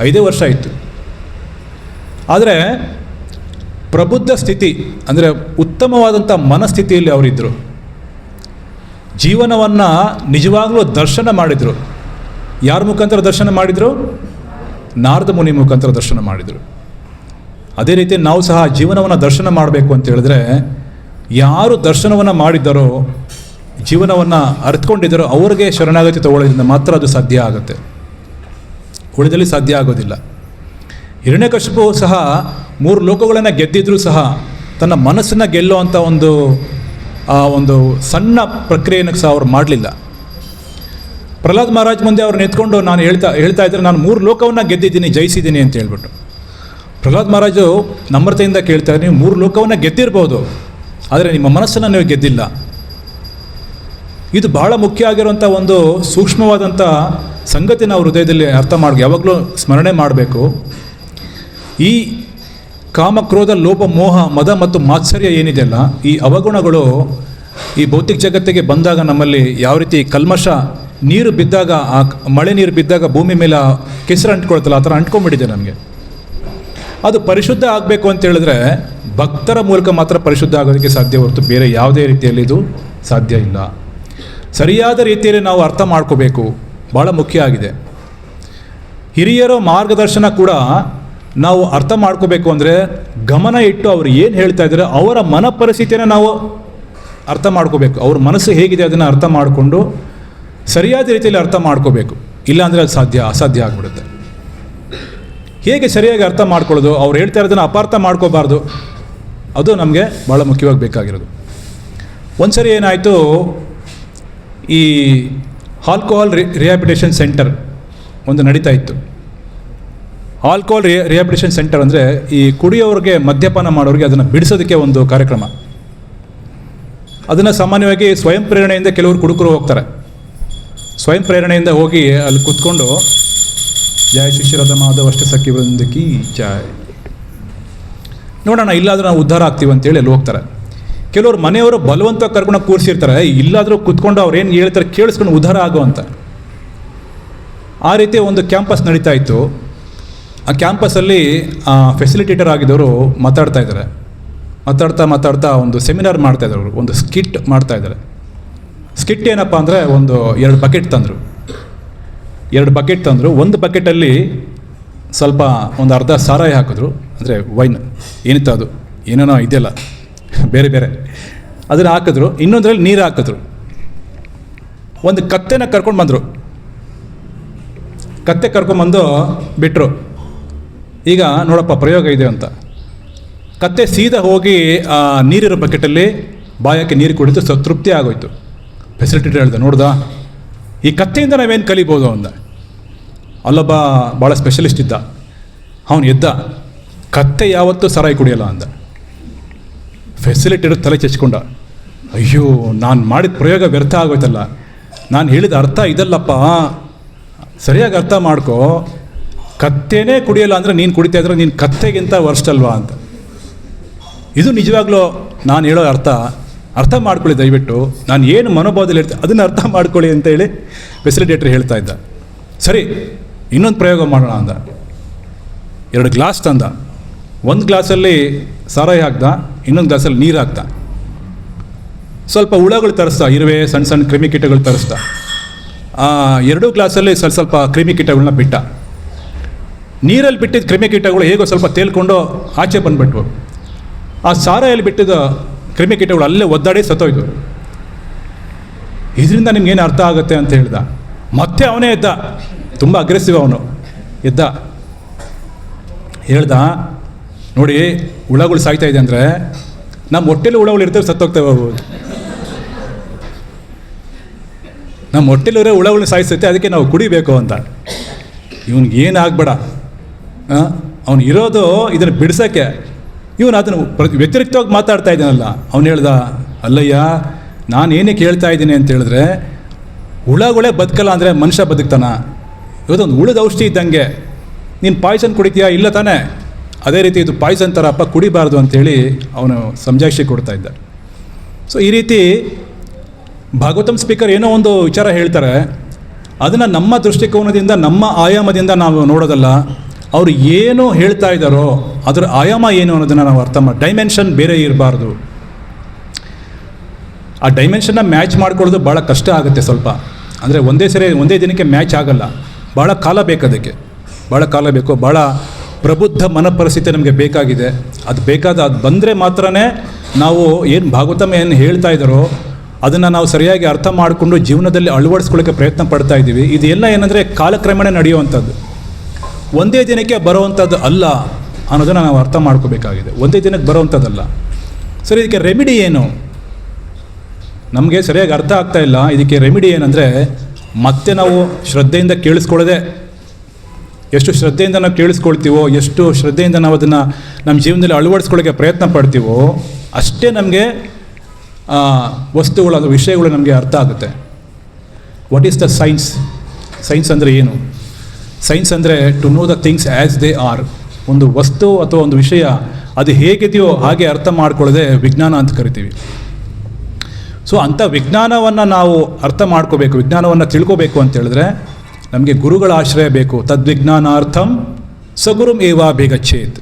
5 ವರ್ಷ ಆಯಿತು. ಆದರೆ ಪ್ರಬುದ್ಧ ಸ್ಥಿತಿ ಅಂದರೆ ಉತ್ತಮವಾದಂಥ ಮನಸ್ಥಿತಿಯಲ್ಲಿ ಅವರಿದ್ದರು. ಜೀವನವನ್ನು ನಿಜವಾಗ್ಲೂ ದರ್ಶನ ಮಾಡಿದರು. ಯಾರ ಮುಖಾಂತರ ದರ್ಶನ ಮಾಡಿದರು? ನಾರದ ಮುನಿ ಮುಖಾಂತರ ದರ್ಶನ ಮಾಡಿದರು. ಅದೇ ರೀತಿ ನಾವು ಸಹ ಜೀವನವನ್ನು ದರ್ಶನ ಮಾಡಬೇಕು ಅಂತ ಹೇಳಿದ್ರೆ, ಯಾರು ದರ್ಶನವನ್ನು ಮಾಡಿದ್ದಾರೋ, ಜೀವನವನ್ನು ಅರ್ಥಕೊಂಡಿದ್ದಾರೋ ಅವ್ರಿಗೆ ಶರಣಾಗತಿ ತಗೊಳ್ಳೋದ್ರಿಂದ ಮಾತ್ರ ಅದು ಸಾಧ್ಯ ಆಗುತ್ತೆ, ಉಳಿದಲ್ಲಿ ಸಾಧ್ಯ ಆಗೋದಿಲ್ಲ. ಹಿರಣ್ಯಕಶಿಪು ಸಹ 3 ಲೋಕಗಳನ್ನು ಗೆದ್ದಿದ್ರೂ ಸಹ ತನ್ನ ಮನಸ್ಸನ್ನು ಗೆಲ್ಲುವಂಥ ಒಂದು ಸಣ್ಣ ಪ್ರಕ್ರಿಯೆಯನ್ನು ಸಹ ಅವ್ರು ಮಾಡಲಿಲ್ಲ. ಪ್ರಹ್ಲಾದ್ ಮಹಾರಾಜ್ ಮುಂದೆ ಅವ್ರು ನಿಂತ್ಕೊಂಡು ಹೇಳ್ತಾ ಇದ್ದಾರೆ, ನಾನು 3 ಲೋಕವನ್ನು ಗೆದ್ದಿದ್ದೀನಿ, ಜಯಿಸಿದ್ದೀನಿ ಅಂತ ಹೇಳ್ಬಿಟ್ಟು. ಪ್ರಹ್ಲಾದ್ ಮಹಾರಾಜು ನಮ್ರತೆಯಿಂದ ಕೇಳ್ತಾರೆ, ನೀವು 3 ಲೋಕವನ್ನು ಗೆದ್ದಿರ್ಬೋದು, ಆದರೆ ನಿಮ್ಮ ಮನಸ್ಸನ್ನು ನೀವು ಗೆದ್ದಿಲ್ಲ. ಇದು ಬಹಳ ಮುಖ್ಯ ಆಗಿರುವಂಥ ಒಂದು ಸೂಕ್ಷ್ಮವಾದಂಥ ಸಂಗತಿ ನಾವು ಹೃದಯದಲ್ಲಿ ಅರ್ಥ ಮಾಡಿ ಯಾವಾಗಲೂ ಸ್ಮರಣೆ ಮಾಡಬೇಕು. ಈ ಕಾಮ, ಕ್ರೋಧ, ಲೋಭ, ಮೋಹ, ಮದ ಮತ್ತು ಮಾತ್ಸರ್ಯ ಏನಿದೆಯಲ್ಲ, ಈ ಅವಗುಣಗಳು ಈ ಭೌತಿಕ ಜಗತ್ತಿಗೆ ಬಂದಾಗ ನಮ್ಮಲ್ಲಿ ಯಾವ ರೀತಿ ಕಲ್ಮಶ ನೀರು ಬಿದ್ದಾಗ, ಆ ಮಳೆ ನೀರು ಬಿದ್ದಾಗ ಭೂಮಿ ಮೇಲೆ ಕೆಸರು ಅಂಟ್ಕೊಳ್ತಲ್ಲ, ಆ ಥರ ಅಂಟ್ಕೊಂಡ್ಬಿಟ್ಟಿದೆ ನಮಗೆ. ಅದು ಪರಿಶುದ್ಧ ಆಗಬೇಕು ಅಂತ ಹೇಳಿದ್ರೆ ಭಕ್ತರ ಮೂಲಕ ಮಾತ್ರ ಪರಿಶುದ್ಧ ಆಗೋದಕ್ಕೆ ಸಾಧ್ಯ ಹೊರತು ಬೇರೆ ಯಾವುದೇ ರೀತಿಯಲ್ಲಿ ಇದು ಸಾಧ್ಯ ಇಲ್ಲ. ಸರಿಯಾದ ರೀತಿಯಲ್ಲಿ ನಾವು ಅರ್ಥ ಮಾಡ್ಕೋಬೇಕು, ಭಾಳ ಮುಖ್ಯ ಆಗಿದೆ. ಹಿರಿಯರ ಮಾರ್ಗದರ್ಶನ ಕೂಡ ನಾವು ಅರ್ಥ ಮಾಡ್ಕೋಬೇಕು ಅಂದರೆ ಗಮನ ಇಟ್ಟು ಅವ್ರು ಏನು ಹೇಳ್ತಾ ಇದ್ದಾರೆ ಅವರ ಮನ ಪರಿಸ್ಥಿತಿಯನ್ನು ನಾವು ಅರ್ಥ ಮಾಡ್ಕೋಬೇಕು. ಅವ್ರ ಮನಸ್ಸು ಹೇಗಿದೆ ಅದನ್ನು ಅರ್ಥ ಮಾಡಿಕೊಂಡು ಸರಿಯಾದ ರೀತಿಯಲ್ಲಿ ಅರ್ಥ ಮಾಡ್ಕೋಬೇಕು. ಇಲ್ಲಾಂದರೆ ಅದು ಅಸಾಧ್ಯ ಆಗಿಬಿಡುತ್ತೆ. ಹೇಗೆ ಸರಿಯಾಗಿ ಅರ್ಥ ಮಾಡ್ಕೊಳ್ಳೋದು, ಅವ್ರು ಹೇಳ್ತಾ ಇರೋದನ್ನು ಅಪಾರ್ಥ ಮಾಡ್ಕೋಬಾರ್ದು, ಅದು ನಮಗೆ ಭಾಳ ಮುಖ್ಯವಾಗಿ ಬೇಕಾಗಿರೋದು. ಒಂದು ಸರಿ ಏನಾಯಿತು, ಈ ಆಲ್ಕೋಹಾಲ್ ರಿಹ್ಯಾಬಿಲಿಟೇಷನ್ ಸೆಂಟರ್ ಒಂದು ನಡೀತಾ ಇತ್ತು. ಆಲ್ಕೋಹಾಲ್ ರಿಹ್ಯಾಬಿಲಿಟೇಷನ್ ಸೆಂಟರ್ ಅಂದರೆ ಈ ಕುಡಿಯೋರಿಗೆ, ಮದ್ಯಪಾನ ಮಾಡೋರಿಗೆ ಅದನ್ನು ಬಿಡಿಸೋದಕ್ಕೆ ಒಂದು ಕಾರ್ಯಕ್ರಮ. ಅದನ್ನು ಸಾಮಾನ್ಯವಾಗಿ ಸ್ವಯಂ ಪ್ರೇರಣೆಯಿಂದ ಕೆಲವರು ಕುಡುಕರು ಹೋಗ್ತಾರೆ. ಸ್ವಯಂ ಪ್ರೇರಣೆಯಿಂದ ಹೋಗಿ ಅಲ್ಲಿ ಕೂತ್ಕೊಂಡು ಜಯ ಶಿಷ್ಯರಾದ ಮಾಧವಷ್ಟ ಸಖಿ ವೃಂದಕಿ ಜಯ, ನೋಡೋಣ ಇಲ್ಲಾದರೂ ನಾವು ಉದ್ಧಾರ ಆಗ್ತೀವಿ ಅಂತೇಳಿ ಅಲ್ಲಿ ಹೋಗ್ತಾರೆ. ಕೆಲವರು ಮನೆಯವರು ಬಲವಂತ ಕರ್ಕೊಂಡು ಕೂರಿಸಿರ್ತಾರೆ, ಇಲ್ಲಾದರೂ ಕೂತ್ಕೊಂಡು ಅವ್ರು ಏನು ಹೇಳ್ತಾರೆ ಕೇಳಿಸ್ಕೊಂಡು ಉದ್ಧಾರ ಆಗುವಂತ. ಆ ರೀತಿ ಒಂದು ಕ್ಯಾಂಪಸ್ ನಡೀತಾ ಇತ್ತು. ಆ ಕ್ಯಾಂಪಸ್ಸಲ್ಲಿ ಫೆಸಿಲಿಟೇಟರ್ ಆಗಿದ್ದವರು ಮಾತಾಡ್ತಾ ಒಂದು ಸೆಮಿನಾರ್ ಮಾಡ್ತಾಯಿದ್ರು. ಅವರು ಒಂದು ಸ್ಕಿಟ್ ಮಾಡ್ತಾಯಿದ್ದಾರೆ. ಸ್ಕಿಟ್ ಏನಪ್ಪ ಅಂದರೆ ಎರಡು ಬಕೆಟ್ ತಂದರು. ಒಂದು ಬಕೆಟಲ್ಲಿ ಸ್ವಲ್ಪ ಒಂದು ಅರ್ಧ ಸಾರಾಯಿ ಹಾಕಿದ್ರು, ಅಂದರೆ ವೈನ್ ಏನಿತ್ತು ಅದು ಏನೇನೋ ಇದೆಯಲ್ಲ ಬೇರೆ ಅದನ್ನು ಹಾಕಿದ್ರು. ಇನ್ನೊಂದರಲ್ಲಿ ನೀರು ಹಾಕಿದ್ರು. ಒಂದು ಕತ್ತೆನ ಕರ್ಕೊಂಡ್ಬಂದರು. ಕತ್ತೆ ಕರ್ಕೊಂಬಂದು ಬಿಟ್ಟರು. ಈಗ ನೋಡಪ್ಪ ಪ್ರಯೋಗ ಇದೆ ಅಂತ. ಕತ್ತೆ ಸೀದಾ ಹೋಗಿ ಆ ನೀರಿರೋ ಬಕೆಟಲ್ಲಿ ಬಾಯಕ್ಕೆ ನೀರು ಕುಡಿದು ತೃಪ್ತಿ ಆಗೋಯ್ತು. ಫೆಸಿಲಿಟೇಟರ್ ಹೇಳ್ದೆ, ನೋಡ್ದ ಈ ಕತ್ತೆಯಿಂದ ನಾವೇನು ಕಲಿಬೋದು ಅಂದ. ಅಲ್ಲೊಬ್ಬ ಭಾಳ ಸ್ಪೆಷಲಿಸ್ಟ್ ಇದ್ದ, ಅವನು ಎದ್ದ, ಕತ್ತೆ ಯಾವತ್ತೂ ಸರಾಯಿ ಕುಡಿಯಲ್ಲ ಅಂದ. ಫೆಸಿಲಿಟೇಟರ್ ತಲೆ ಚಚ್ಕೊಂಡ, ಅಯ್ಯೋ ನಾನು ಮಾಡಿದ ಪ್ರಯೋಗ ವ್ಯರ್ಥ ಆಗೋಯ್ತಲ್ಲ, ನಾನು ಹೇಳಿದ ಅರ್ಥ ಇದಲ್ಲಪ್ಪ, ಸರಿಯಾಗಿ ಅರ್ಥ ಮಾಡ್ಕೊ, ಕತ್ತೆನೇ ಕುಡಿಯಲ್ಲ ಅಂದರೆ ನೀನು ಕುಡಿತಾ ಇದ್ರೆ ನೀನು ಕತ್ತೆಗಿಂತ ವರ್ಸ್ಟ್ ಅಲ್ವಾ ಅಂತ. ಇದು ನಿಜವಾಗ್ಲೂ ನಾನು ಹೇಳೋ ಅರ್ಥ ಮಾಡ್ಕೊಳ್ಳಿ ದಯವಿಟ್ಟು. ನಾನು ಏನು ಮನೋಭಾವದಲ್ಲಿ ಹೇಳ್ತೀನಿ ಅದನ್ನು ಅರ್ಥ ಮಾಡ್ಕೊಳ್ಳಿ ಅಂತೇಳಿ ಫೆಸಿಲಿಟೇಟರ್ ಹೇಳ್ತಾ ಇದ್ದ. ಸರಿ, ಇನ್ನೊಂದು ಪ್ರಯೋಗ ಮಾಡೋಣ ಅಂದ. 2 ಗ್ಲಾಸ್ ತಂದ. ಒಂದು ಗ್ಲಾಸಲ್ಲಿ ಸಾರಾಯಿ ಹಾಕ್ದ, ಇನ್ನೊಂದು ಗ್ಲಾಸಲ್ಲಿ ನೀರು ಹಾಕ್ದ. ಸ್ವಲ್ಪ ಹುಳಗಳು ತರಿಸ್ದ, ಇರುವೆ ಸಣ್ಣ ಕ್ರಿಮಿಕೀಟಗಳು ತರಿಸ್ದ. 2 ಗ್ಲಾಸಲ್ಲಿ ಸ್ವಲ್ಪ ಕ್ರಿಮಿಕೀಟಗಳನ್ನ ಬಿಟ್ಟ. ನೀರಲ್ಲಿ ಬಿಟ್ಟಿದ್ದ ಕ್ರಿಮಿಕೀಟಗಳು ಹೇಗೋ ಸ್ವಲ್ಪ ತೇಲ್ಕೊಂಡು ಆಚೆ ಬಂದುಬಿಟ್ವು. ಆ ಸಾರಾಯಲ್ಲಿ ಬಿಟ್ಟಿದ್ದ ಕ್ರಿಮಿಕೀಟಗಳು ಅಲ್ಲೇ ಒದ್ದಾಡಿ ಸತ್ತೋಯ್ತು. ಇದರಿಂದ ನಿಮ್ಗೇನು ಅರ್ಥ ಆಗುತ್ತೆ ಅಂತ ಹೇಳ್ದ. ಮತ್ತೆ ಅವನೇ ಎದ್ದ, ತುಂಬ ಅಗ್ರೆಸಿವ್ ಅವನು. ಹೇಳ್ದ, ನೋಡಿ ಹುಳಗಳು ಸಾಯ್ತಾ ಇದೆ ಅಂದರೆ ನಮ್ಮ ಹೊಟ್ಟೆಲಿ ಹುಳಗಳು ಇರ್ತವೆ, ಸತ್ತೋಗ್ತೇವೆ ಅವು. ನಮ್ಮ ಹೊಟ್ಟೆಲಿರೋ ಹುಳಗಳನ್ನ ಸಾಯಿಸುತ್ತೆ, ಅದಕ್ಕೆ ನಾವು ಕುಡಿಬೇಕು ಅಂತ. ಇವನಿಗೆ ಏನು ಆಗಬೇಡ, ಅವನು ಇರೋದು ಇದನ್ನು ಬಿಡಿಸೋಕ್ಕೆ. ಇವನು ಅದನ್ನು ವ್ಯತಿರಿಕ್ತವಾಗಿ ಮಾತಾಡ್ತಾ ಇದ್ದಾನಲ್ಲ. ಅವನು ಹೇಳ್ದ, ಅಲ್ಲಯ್ಯ ನಾನು ಏನಕ್ಕೆ ಹೇಳ್ತಾ ಇದ್ದೀನಿ ಅಂತ ಹೇಳಿದ್ರೆ, ಹುಳಗಳೇ ಬದುಕಲ್ಲ ಅಂದರೆ ಮನುಷ್ಯ ಬದುಕ್ತಾನ? ಇವತ್ತೊಂದು ಹುಳದ ಔಷಧಿ ಇದ್ದಂಗೆ. ನೀನು ಪಾಯ್ಸನ್ ಕುಡಿತೀಯಾ? ಇಲ್ಲ ತಾನೇ. ಅದೇ ರೀತಿ ಇದು ಪಾಯ್ಸನ್ ಥರಪ್ಪ, ಕುಡಿಬಾರ್ದು ಅಂಥೇಳಿ ಅವನು ಸಮಜಾಯಿಷಿ ಕೊಡ್ತಾ ಇದ್ದ. ಸೊ ಈ ರೀತಿ ಭಾಗವತಂ ಸ್ಪೀಕರ್ ಏನೋ ಒಂದು ವಿಚಾರ ಹೇಳ್ತಾರೆ, ಅದನ್ನು ನಮ್ಮ ದೃಷ್ಟಿಕೋನದಿಂದ ನಮ್ಮ ಆಯಾಮದಿಂದ ನಾವು ನೋಡೋದಲ್ಲ. ಅವರು ಏನು ಹೇಳ್ತಾ ಇದ್ದಾರೋ ಅದರ ಆಯಾಮ ಏನು ಅನ್ನೋದನ್ನು ನಾವು ಅರ್ಥ ಮಾಡಿ, ಡೈಮೆನ್ಷನ್ ಬೇರೆ ಇರಬಾರ್ದು. ಆ ಡೈಮೆನ್ಷನ್ನ ಮ್ಯಾಚ್ ಮಾಡ್ಕೊಳ್ಳೋದು ಭಾಳ ಕಷ್ಟ ಆಗುತ್ತೆ ಸ್ವಲ್ಪ. ಅಂದರೆ ಒಂದೇ ದಿನಕ್ಕೆ ಮ್ಯಾಚ್ ಆಗಲ್ಲ, ಭಾಳ ಕಾಲ ಬೇಕು. ಅದಕ್ಕೆ ಭಾಳ ಕಾಲ ಬೇಕು. ಭಾಳ ಪ್ರಬುದ್ಧ ಮನಪರಿಸ್ಥಿತಿ ನಮಗೆ ಬೇಕಾಗಿದೆ. ಅದು ಬಂದರೆ ಮಾತ್ರ ನಾವು ಏನು ಭಾಗವತಂ ಏನು ಹೇಳ್ತಾ ಇದ್ದಾರೋ ಅದನ್ನು ನಾವು ಸರಿಯಾಗಿ ಅರ್ಥ ಮಾಡಿಕೊಂಡು ಜೀವನದಲ್ಲಿ ಅಳವಡಿಸ್ಕೊಳ್ಳೋಕ್ಕೆ ಪ್ರಯತ್ನ ಪಡ್ತಾ ಇದ್ದೀವಿ. ಇದೆಲ್ಲ ಏನಂದರೆ ಕಾಲಕ್ರಮೇಣ ನಡೆಯುವಂಥದ್ದು, ಒಂದೇ ದಿನಕ್ಕೆ ಬರುವಂಥದ್ದು ಅಲ್ಲ ಅನ್ನೋದನ್ನು ನಾವು ಅರ್ಥ ಮಾಡ್ಕೋಬೇಕಾಗಿದೆ. ಒಂದೇ ದಿನಕ್ಕೆ ಬರುವಂಥದ್ದಲ್ಲ. ಸರಿ, ಇದಕ್ಕೆ ರೆಮಿಡಿ ಏನು? ನಮಗೆ ಸರಿಯಾಗಿ ಅರ್ಥ ಆಗ್ತಾ ಇಲ್ಲ. ಇದಕ್ಕೆ ರೆಮಿಡಿ ಏನಂದರೆ ಮತ್ತೆ ನಾವು ಶ್ರದ್ಧೆಯಿಂದ ಕೇಳಿಸ್ಕೊಳ್ಳೋದೆ. ಎಷ್ಟು ಶ್ರದ್ಧೆಯಿಂದ ನಾವು ಕೇಳಿಸ್ಕೊಳ್ತೀವೋ, ಎಷ್ಟು ಶ್ರದ್ಧೆಯಿಂದ ನಾವು ಅದನ್ನು ನಮ್ಮ ಜೀವನದಲ್ಲಿ ಅಳವಡಿಸ್ಕೊಳ್ಳೋಕ್ಕೆ ಪ್ರಯತ್ನ ಪಡ್ತೀವೋ, ಅಷ್ಟೇ ನಮಗೆ ವಸ್ತುಗಳು, ಅದು ವಿಷಯಗಳು ನಮಗೆ ಅರ್ಥ ಆಗುತ್ತೆ. What is the science? Science ಅಂದರೆ ಏನು? ಸೈನ್ಸ್ ಅಂದರೆ to know the things as they are. ಒಂದು ವಸ್ತು ಅಥವಾ ಒಂದು ವಿಷಯ ಅದು ಹೇಗಿದೆಯೋ ಹಾಗೆ ಅರ್ಥ ಮಾಡ್ಕೊಳ್ಳೋದೇ ವಿಜ್ಞಾನ ಅಂತ ಕರಿತೀವಿ. ಸೊ ಅಂಥ ವಿಜ್ಞಾನವನ್ನು ನಾವು ಅರ್ಥ ಮಾಡ್ಕೋಬೇಕು, ವಿಜ್ಞಾನವನ್ನು ತಿಳ್ಕೋಬೇಕು ಅಂತ ಹೇಳಿದ್ರೆ ನಮಗೆ ಗುರುಗಳ ಆಶ್ರಯ ಬೇಕು. ತದ್ವಿಜ್ಞಾನಾರ್ಥಂ ಸಗುರುಂ ಏವಾಭಿಗಚ್ಚೇತ್.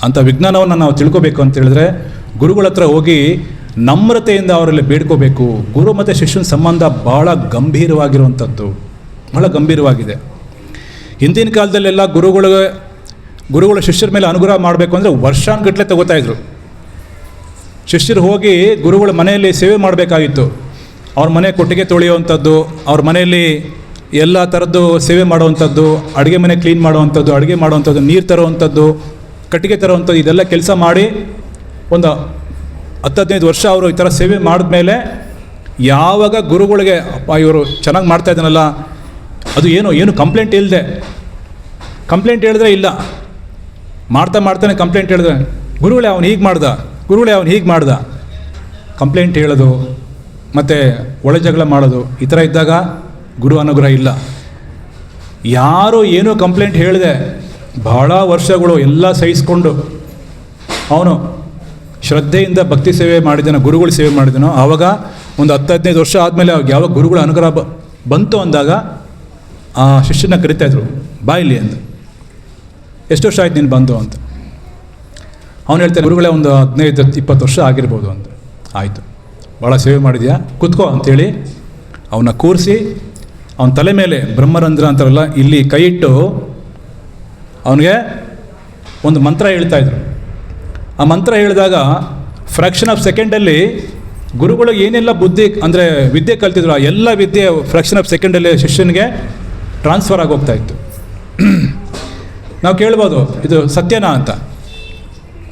ಅಂಥ ವಿಜ್ಞಾನವನ್ನು ನಾವು ತಿಳ್ಕೋಬೇಕು ಅಂತ ಹೇಳಿದ್ರೆ ಗುರುಗಳ ಹತ್ರ ಹೋಗಿ ನಮ್ರತೆಯಿಂದ ಅವರಲ್ಲಿ ಬೇಡ್ಕೋಬೇಕು. ಗುರು ಮತ್ತು ಶಿಷ್ಯನ ಸಂಬಂಧ ಭಾಳ ಗಂಭೀರವಾಗಿರುವಂಥದ್ದು, ಬಹಳ ಗಂಭೀರವಾಗಿದೆ. ಹಿಂದಿನ ಕಾಲದಲ್ಲೆಲ್ಲ ಗುರುಗಳ ಶಿಷ್ಯರ ಮೇಲೆ ಅನುಗ್ರಹ ಮಾಡಬೇಕು ಅಂದರೆ ವರ್ಷಾನುಗಟ್ಟಲೆ ತಗೋತಾಯಿದ್ರು. ಶಿಷ್ಯರು ಹೋಗಿ ಗುರುಗಳ ಮನೆಯಲ್ಲಿ ಸೇವೆ ಮಾಡಬೇಕಾಗಿತ್ತು. ಅವ್ರ ಮನೆ ಕೊಟ್ಟಿಗೆ ತೊಳೆಯುವಂಥದ್ದು, ಅವ್ರ ಮನೆಯಲ್ಲಿ ಎಲ್ಲ ಥರದ್ದು ಸೇವೆ ಮಾಡುವಂಥದ್ದು, ಅಡುಗೆ ಮನೆ ಕ್ಲೀನ್ ಮಾಡುವಂಥದ್ದು, ಅಡುಗೆ ಮಾಡುವಂಥದ್ದು, ನೀರು ತರುವಂಥದ್ದು, ಕಟ್ಟಿಗೆ ತರುವಂಥದ್ದು, ಇದೆಲ್ಲ ಕೆಲಸ ಮಾಡಿ ಒಂದು 10-15 ವರ್ಷ ಅವರು ಈ ಥರ ಸೇವೆ ಮಾಡಿದ್ಮೇಲೆ ಯಾವಾಗ ಗುರುಗಳಿಗೆ ಅಪ್ಪ ಇವರು ಚೆನ್ನಾಗಿ ಮಾಡ್ತಾ ಇದ್ದಾನಲ್ಲ, ಅದು ಏನು ಕಂಪ್ಲೇಂಟ್ ಹೇಳಿದ್ರೆ ಇಲ್ಲ, ಮಾಡ್ತಾನೆ ಕಂಪ್ಲೇಂಟ್ ಹೇಳಿದ್ರೆ ಗುರುಗಳೇ ಅವನು ಹೀಗೆ ಮಾಡ್ದ ಕಂಪ್ಲೇಂಟ್ ಹೇಳೋದು, ಮತ್ತು ಒಳ ಜಗಳ ಮಾಡೋದು, ಈ ಥರ ಇದ್ದಾಗ ಗುರು ಅನುಗ್ರಹ ಇಲ್ಲ. ಯಾರು ಏನೂ ಕಂಪ್ಲೇಂಟ್ ಹೇಳಿದೆ ಬಹಳ ವರ್ಷಗಳು ಎಲ್ಲ ಸಹಿಸ್ಕೊಂಡು ಅವನು ಶ್ರದ್ಧೆಯಿಂದ ಭಕ್ತಿ ಸೇವೆ ಮಾಡಿದನೋ, ಗುರುಗಳು ಸೇವೆ ಮಾಡಿದನೋ, ಆವಾಗ ಒಂದು 10-15 ವರ್ಷ ಆದಮೇಲೆ ಯಾವಾಗ ಗುರುಗಳ ಅನುಗ್ರಹ ಬಂತು ಅಂದಾಗ ಆ ಶಿಷ್ಯನ ಕರಿತಾಯಿದ್ರು, ಬಾ ಇಲ್ಲಿ ಅಂತ. ಎಷ್ಟು ವರ್ಷ ಆಯ್ತು ನೀನು ಬಂದು ಅಂತ. ಅವನು ಹೇಳ್ತಾನೆ, ಗುರುಗಳೇ ಒಂದು 15-20 ವರ್ಷ ಆಗಿರ್ಬೋದು ಅಂತ. ಆಯಿತು, ಭಾಳ ಸೇವೆ ಮಾಡಿದ್ಯಾ, ಕೂತ್ಕೋ ಅಂತೇಳಿ ಅವನ್ನ ಕೂರಿಸಿ ಅವನ ತಲೆ ಮೇಲೆ ಬ್ರಹ್ಮರಂಧ್ರ ಅಂತಾರಲ್ಲ, ಇಲ್ಲಿ ಕೈ ಇಟ್ಟು ಅವನಿಗೆ ಒಂದು ಮಂತ್ರ ಹೇಳ್ತಾಯಿದ್ರು. ಆ ಮಂತ್ರ ಹೇಳಿದಾಗ ಫ್ರ್ಯಾಕ್ಷನ್ ಆಫ್ ಸೆಕೆಂಡಲ್ಲಿ ಗುರುಗಳು ಏನೆಲ್ಲ ಬುದ್ಧಿ ಅಂದರೆ ವಿದ್ಯೆ ಕಲ್ತಿದ್ರು, ಆ ಎಲ್ಲ ವಿದ್ಯೆ ಫ್ರ್ಯಾಕ್ಷನ್ ಆಫ್ ಸೆಕೆಂಡಲ್ಲಿ ಶಿಷ್ಯನಿಗೆ ಟ್ರಾನ್ಸ್ಫರ್ ಆಗೋಗ್ತಾ ಇತ್ತು. ನಾವು ಕೇಳ್ಬೋದು ಇದು ಸತ್ಯನಾ ಅಂತ.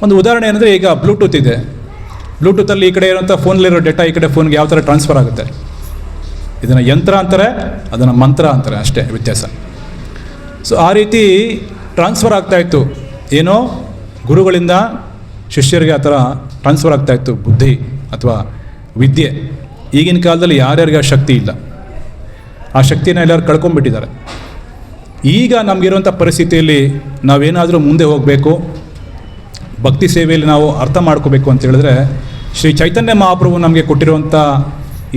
ಒಂದು ಉದಾಹರಣೆ ಏನಂದರೆ, ಈಗ ಬ್ಲೂಟೂತ್ ಇದೆ, ಬ್ಲೂಟೂತಲ್ಲಿ ಈ ಕಡೆ ಇರೋಂಥ ಫೋನಲ್ಲಿರೋ ಡೇಟಾ ಈ ಕಡೆ ಫೋನ್ಗೆ ಯಾವ ಥರ ಟ್ರಾನ್ಸ್ಫರ್ ಆಗುತ್ತೆ, ಇದನ್ನು ಯಂತ್ರ ಅಂತಾರೆ, ಅದನ್ನು ಮಂತ್ರ ಅಂತಾರೆ, ಅಷ್ಟೇ ವ್ಯತ್ಯಾಸ. ಸೊ ಆ ರೀತಿ ಟ್ರಾನ್ಸ್ಫರ್ ಆಗ್ತಾಯಿತ್ತು, ಏನೋ ಗುರುಗಳಿಂದ ಶಿಷ್ಯರಿಗೆ ಆ ಥರ ಟ್ರಾನ್ಸ್ಫರ್ ಆಗ್ತಾಯಿತ್ತು ಬುದ್ಧಿ ಅಥವಾ ವಿದ್ಯೆ. ಈಗಿನ ಕಾಲದಲ್ಲಿ ಯಾರ್ಯಾರಿಗೆ ಆ ಶಕ್ತಿ ಇಲ್ಲ, ಆ ಶಕ್ತಿನ ಎಲ್ಲರೂ ಕಳ್ಕೊಂಡ್ಬಿಟ್ಟಿದ್ದಾರೆ. ಈಗ ನಮಗಿರುವಂಥ ಪರಿಸ್ಥಿತಿಯಲ್ಲಿ ನಾವೇನಾದರೂ ಮುಂದೆ ಹೋಗಬೇಕು, ಭಕ್ತಿ ಸೇವೆಯಲ್ಲಿ ನಾವು ಅರ್ಥ ಮಾಡ್ಕೋಬೇಕು ಅಂತ ಹೇಳಿದ್ರೆ ಶ್ರೀ ಚೈತನ್ಯ ಮಹಾಪ್ರಭು ನಮಗೆ ಕೊಟ್ಟಿರುವಂಥ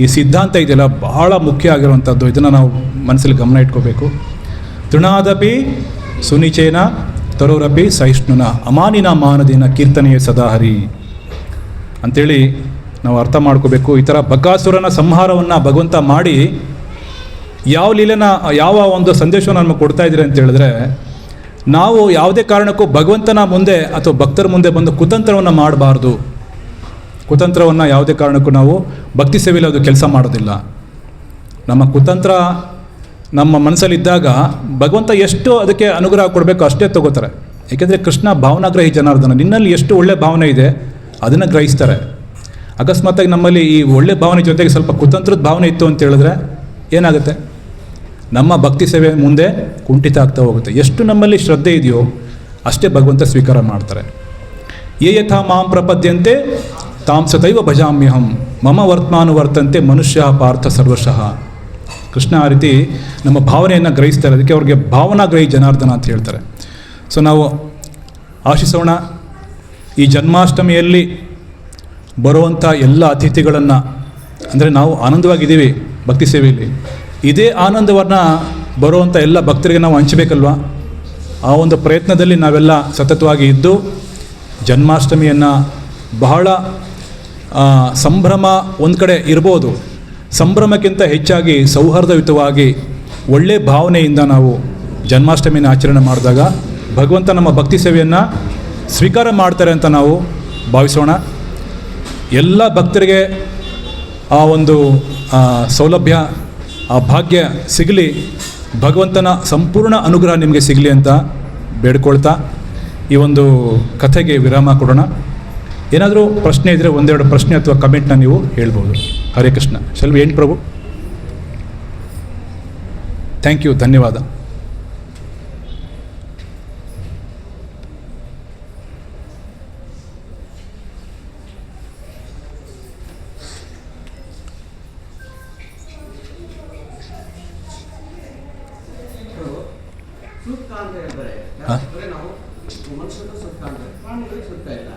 ಈ ಸಿದ್ಧಾಂತ ಇದೆಯಲ್ಲ ಬಹಳ ಮುಖ್ಯ ಆಗಿರುವಂಥದ್ದು. ಇದನ್ನು ನಾವು ಮನಸ್ಸಲ್ಲಿ ಗಮನ ಇಟ್ಕೋಬೇಕು. ತೃಣಾದಪಿ ಸುನಿಚೇನ ತರೋರಪಿ ಸಹಿಷ್ಣುನ ಅಮಾನಿನ ಮಾನದಿನ ಕೀರ್ತನೆಯ ಸದಾಹರಿ ಅಂಥೇಳಿ ನಾವು ಅರ್ಥ ಮಾಡ್ಕೋಬೇಕು. ಈ ಥರ ಬಕಾಸುರನ ಸಂಹಾರವನ್ನು ಭಗವಂತ ಮಾಡಿ ಯಾವ ಲೀಲೆನ, ಯಾವ ಒಂದು ಸಂದೇಶವನ್ನು ನಮಗೆ ಕೊಡ್ತಾ ಇದ್ದೀರಿ ಅಂತ ಹೇಳಿದ್ರೆ, ನಾವು ಯಾವುದೇ ಕಾರಣಕ್ಕೂ ಭಗವಂತನ ಮುಂದೆ ಅಥವಾ ಭಕ್ತರ ಮುಂದೆ ಬಂದು ಕುತಂತ್ರವನ್ನು ಮಾಡಬಾರ್ದು. ಕುತಂತ್ರವನ್ನು ಯಾವುದೇ ಕಾರಣಕ್ಕೂ ನಾವು ಭಕ್ತಿ ಸೇವೆಯಲ್ಲಿ ಅದು ಕೆಲಸ ಮಾಡೋದಿಲ್ಲ. ನಮ್ಮ ಕುತಂತ್ರ ನಮ್ಮ ಮನಸ್ಸಲ್ಲಿದ್ದಾಗ ಭಗವಂತ ಎಷ್ಟು ಅದಕ್ಕೆ ಅನುಗ್ರಹ ಕೊಡಬೇಕು ಅಷ್ಟೇ ತಗೋತಾರೆ. ಏಕೆಂದರೆ ಕೃಷ್ಣ ಭಾವನಾಗ್ರಹಿ ಜನಾರ್ದನ, ನಿನ್ನಲ್ಲಿ ಎಷ್ಟು ಒಳ್ಳೆ ಭಾವನೆ ಇದೆ ಅದನ್ನು ಗ್ರಹಿಸ್ತಾರೆ. ಅಕಸ್ಮಾತಾಗಿ ನಮ್ಮಲ್ಲಿ ಈ ಒಳ್ಳೆ ಭಾವನೆ ಜೊತೆಗೆ ಸ್ವಲ್ಪ ಕುತಂತ್ರದ ಭಾವನೆ ಇತ್ತು ಅಂತ ಹೇಳಿದ್ರೆ ಏನಾಗುತ್ತೆ, ನಮ್ಮ ಭಕ್ತಿ ಸೇವೆ ಮುಂದೆ ಕುಂಠಿತ ಆಗ್ತಾ ಹೋಗುತ್ತೆ. ಎಷ್ಟು ನಮ್ಮಲ್ಲಿ ಶ್ರದ್ಧೆ ಇದೆಯೋ ಅಷ್ಟೇ ಭಗವಂತ ಸ್ವೀಕಾರ ಮಾಡ್ತಾರೆ. ಯೇ ಯಥಾ ಮಾಂ ಪ್ರಪದ್ಯಂತೆ ತಾಂ ಸತೈವ ಭಜಾಮ್ಯಹಂ ಮಮ ವರ್ತಮಾನುವರ್ತಂತೆ ಮನುಷ್ಯ ಪಾರ್ಥ ಸರ್ವಶಃ. ಕೃಷ್ಣ ಆ ರೀತಿ ನಮ್ಮ ಭಾವನೆಯನ್ನು ಗ್ರಹಿಸ್ತಾರೆ, ಅದಕ್ಕೆ ಅವ್ರಿಗೆ ಭಾವನಾಗ್ರಹಿ ಜನಾರ್ದನ ಅಂತ ಹೇಳ್ತಾರೆ. ಸೊ ನಾವು ಆಶಿಸೋಣ, ಈ ಜನ್ಮಾಷ್ಟಮಿಯಲ್ಲಿ ಬರುವಂಥ ಎಲ್ಲ ಅತಿಥಿಗಳನ್ನು, ಅಂದರೆ ನಾವು ಆನಂದವಾಗಿದ್ದೀವಿ ಭಕ್ತಿ ಸೇವೆಯಲ್ಲಿ, ಇದೇ ಆನಂದವನ್ನು ಬರುವಂಥ ಎಲ್ಲ ಭಕ್ತರಿಗೆ ನಾವು ಹಂಚಬೇಕಲ್ವ. ಆ ಒಂದು ಪ್ರಯತ್ನದಲ್ಲಿ ನಾವೆಲ್ಲ ಸತತವಾಗಿ ಇದ್ದು ಜನ್ಮಾಷ್ಟಮಿಯನ್ನು ಬಹಳ ಸಂಭ್ರಮ ಒಂದು ಕಡೆ ಇರ್ಬೋದು, ಸಂಭ್ರಮಕ್ಕಿಂತ ಹೆಚ್ಚಾಗಿ ಸೌಹಾರ್ದಯುತವಾಗಿ ಒಳ್ಳೆ ಭಾವನೆಯಿಂದ ನಾವು ಜನ್ಮಾಷ್ಟಮಿನ ಆಚರಣೆ ಮಾಡಿದಾಗ ಭಗವಂತ ನಮ್ಮ ಭಕ್ತಿ ಸೇವೆಯನ್ನು ಸ್ವೀಕಾರ ಮಾಡ್ತಾರೆ ಅಂತ ನಾವು ಭಾವಿಸೋಣ. ಎಲ್ಲ ಭಕ್ತರಿಗೆ ಆ ಒಂದು ಸೌಲಭ್ಯ, ಆ ಭಾಗ್ಯ ಸಿಗಲಿ, ಭಗವಂತನ ಸಂಪೂರ್ಣ ಅನುಗ್ರಹ ನಿಮಗೆ ಸಿಗಲಿ ಅಂತ ಬೇಡ್ಕೊಳ್ತಾ ಈ ಒಂದು ಕಥೆಗೆ ವಿರಾಮ ಕೊಡೋಣ. ಏನಾದರೂ ಪ್ರಶ್ನೆ ಇದ್ದರೆ ಒಂದೆರಡು ಪ್ರಶ್ನೆ ಅಥವಾ ಕಮೆಂಟ್ನ ನೀವು ಹೇಳ್ಬೋದು. Hare Krishna. Shall we end prabhu? Thank you, ಧನ್ಯವಾದ. ಸೂಕ್ತ ಅಂತ ಹೇಳ್ತಾರೆ. ನಾವು ಮನುಷ್ಯರು ಸೂಕ್ತ ಅಂತ, ಪ್ರಾಣಿಗಳಿಗೆ ಸೂಕ್ತ ಇಲ್ಲ.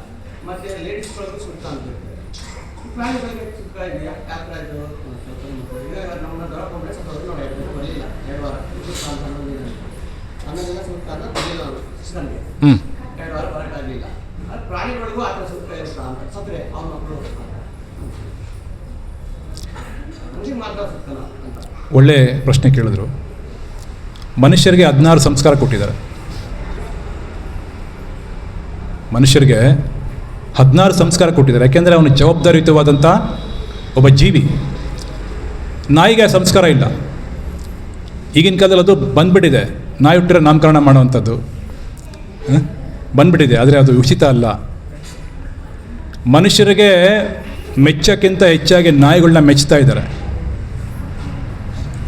ಮತ್ತೆ ಲೇಡೀಸ್ಗಳಿಗೂ ಸೂಕ್ತ ಅಂತ ಹೇಳ್ತಾರೆ. ಪ್ರಾಣಿಗಳಿಗೆ ಸೂಕ್ತ ಇದೆಯಾ? ಯಾತ್ರ ಇದು ಈಗ ನಮ್ಮ ದೊರಕೊಂಡ್ರೆ ಸ್ವಲ್ಪ ನಾವು 2 ದಿನ ಬರಲಿಲ್ಲ, 2 ವಾರ ಸೂಕ್ತ ಅಂತ ಅನ್ನೋದಿಲ್ಲ ಸೂಕ್ತ ಅಂತ ಬರಲಿಲ್ಲ ಅವರು ಸಿಸ್ಟಮ್ಗೆ 2 ವಾರ ಬರೋಕ್ಕಾಗಲಿಲ್ಲ. ಅದು ಪ್ರಾಣಿಗಳಿಗೂ ಆ ಥರ ಸೂಕ್ತ ಇರುತ್ತಾ ಅಂತ ಸತ್ರೆ ಅವ್ರ ಮಕ್ಕಳು ಮನುಷ್ಯ ಮಾತ್ರ ಸೂಕ್ತನ ಅಂತ. ಒಳ್ಳೆ ಪ್ರಶ್ನೆ ಕೇಳಿದ್ರು. ಮನುಷ್ಯರಿಗೆ 16 ಸಂಸ್ಕಾರ ಕೊಟ್ಟಿದ್ದಾರೆ. ಮನುಷ್ಯರಿಗೆ 16 ಸಂಸ್ಕಾರ ಕೊಟ್ಟಿದ್ದಾರೆ. ಯಾಕೆಂದರೆ ಅವನು ಜವಾಬ್ದಾರಿಯುತವಾದಂಥ ಒಬ್ಬ ಜೀವಿ. ನಾಯಿಗೆ ಆ ಸಂಸ್ಕಾರ ಇಲ್ಲ. ಈಗಿನ ಕಾಲದಲ್ಲಿ ಅದು ಬಂದ್ಬಿಟ್ಟಿದೆ. ನಾಯಿ ಹುಟ್ಟಿರೋ ನಾಮಕರಣ ಮಾಡುವಂಥದ್ದು ಬಂದ್ಬಿಟ್ಟಿದೆ. ಆದರೆ ಅದು ಉಚಿತ ಅಲ್ಲ. ಮನುಷ್ಯರಿಗೆ ಮೆಚ್ಚಕ್ಕಿಂತ ಹೆಚ್ಚಾಗಿ ನಾಯಿಗಳನ್ನ ಮೆಚ್ತಾ ಇದ್ದಾರೆ.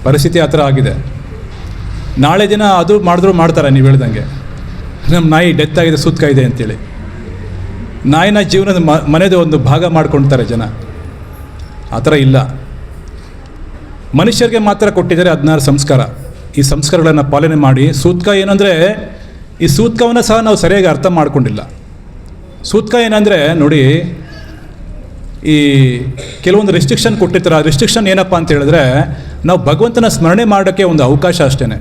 ಪರಿಸ್ಥಿತಿ ಆ ಥರ ಆಗಿದೆ. ನಾಳೆ ದಿನ ಅದು ಮಾಡಿದ್ರು ಮಾಡ್ತಾರೆ. ನೀವು ಹೇಳ್ದಂಗೆ ನಮ್ಮ ನಾಯಿ ಡೆತ್ ಆಗಿದೆ, ಸೂತ್ಕ ಇದೆ ಅಂತೇಳಿ ನಾಯಿನ ಜೀವನದ ಮನೆದು ಒಂದು ಭಾಗ ಮಾಡ್ಕೊಳ್ತಾರೆ ಜನ. ಆ ಥರ ಇಲ್ಲ. ಮನುಷ್ಯರಿಗೆ ಮಾತ್ರ ಕೊಟ್ಟಿದ್ದಾರೆ 16 ಸಂಸ್ಕಾರ. ಈ ಸಂಸ್ಕಾರಗಳನ್ನು ಪಾಲನೆ ಮಾಡಿ. ಸೂತ್ಕ ಏನಂದರೆ, ಈ ಸೂತ್ಕವನ್ನು ಸಹ ನಾವು ಸರಿಯಾಗಿ ಅರ್ಥ ಮಾಡ್ಕೊಂಡಿಲ್ಲ. ಸೂತ್ಕ ಏನಂದರೆ ನೋಡಿ, ಈ ಕೆಲವೊಂದು ರೆಸ್ಟ್ರಿಕ್ಷನ್ ಕೊಟ್ಟಿರ್ತಾರೆ. ಆ ರೆಸ್ಟ್ರಿಕ್ಷನ್ ಏನಪ್ಪ ಅಂತ ಹೇಳಿದ್ರೆ, ನಾವು ಭಗವಂತನ ಸ್ಮರಣೆ ಮಾಡೋಕ್ಕೆ ಒಂದು ಅವಕಾಶ ಅಷ್ಟೇ.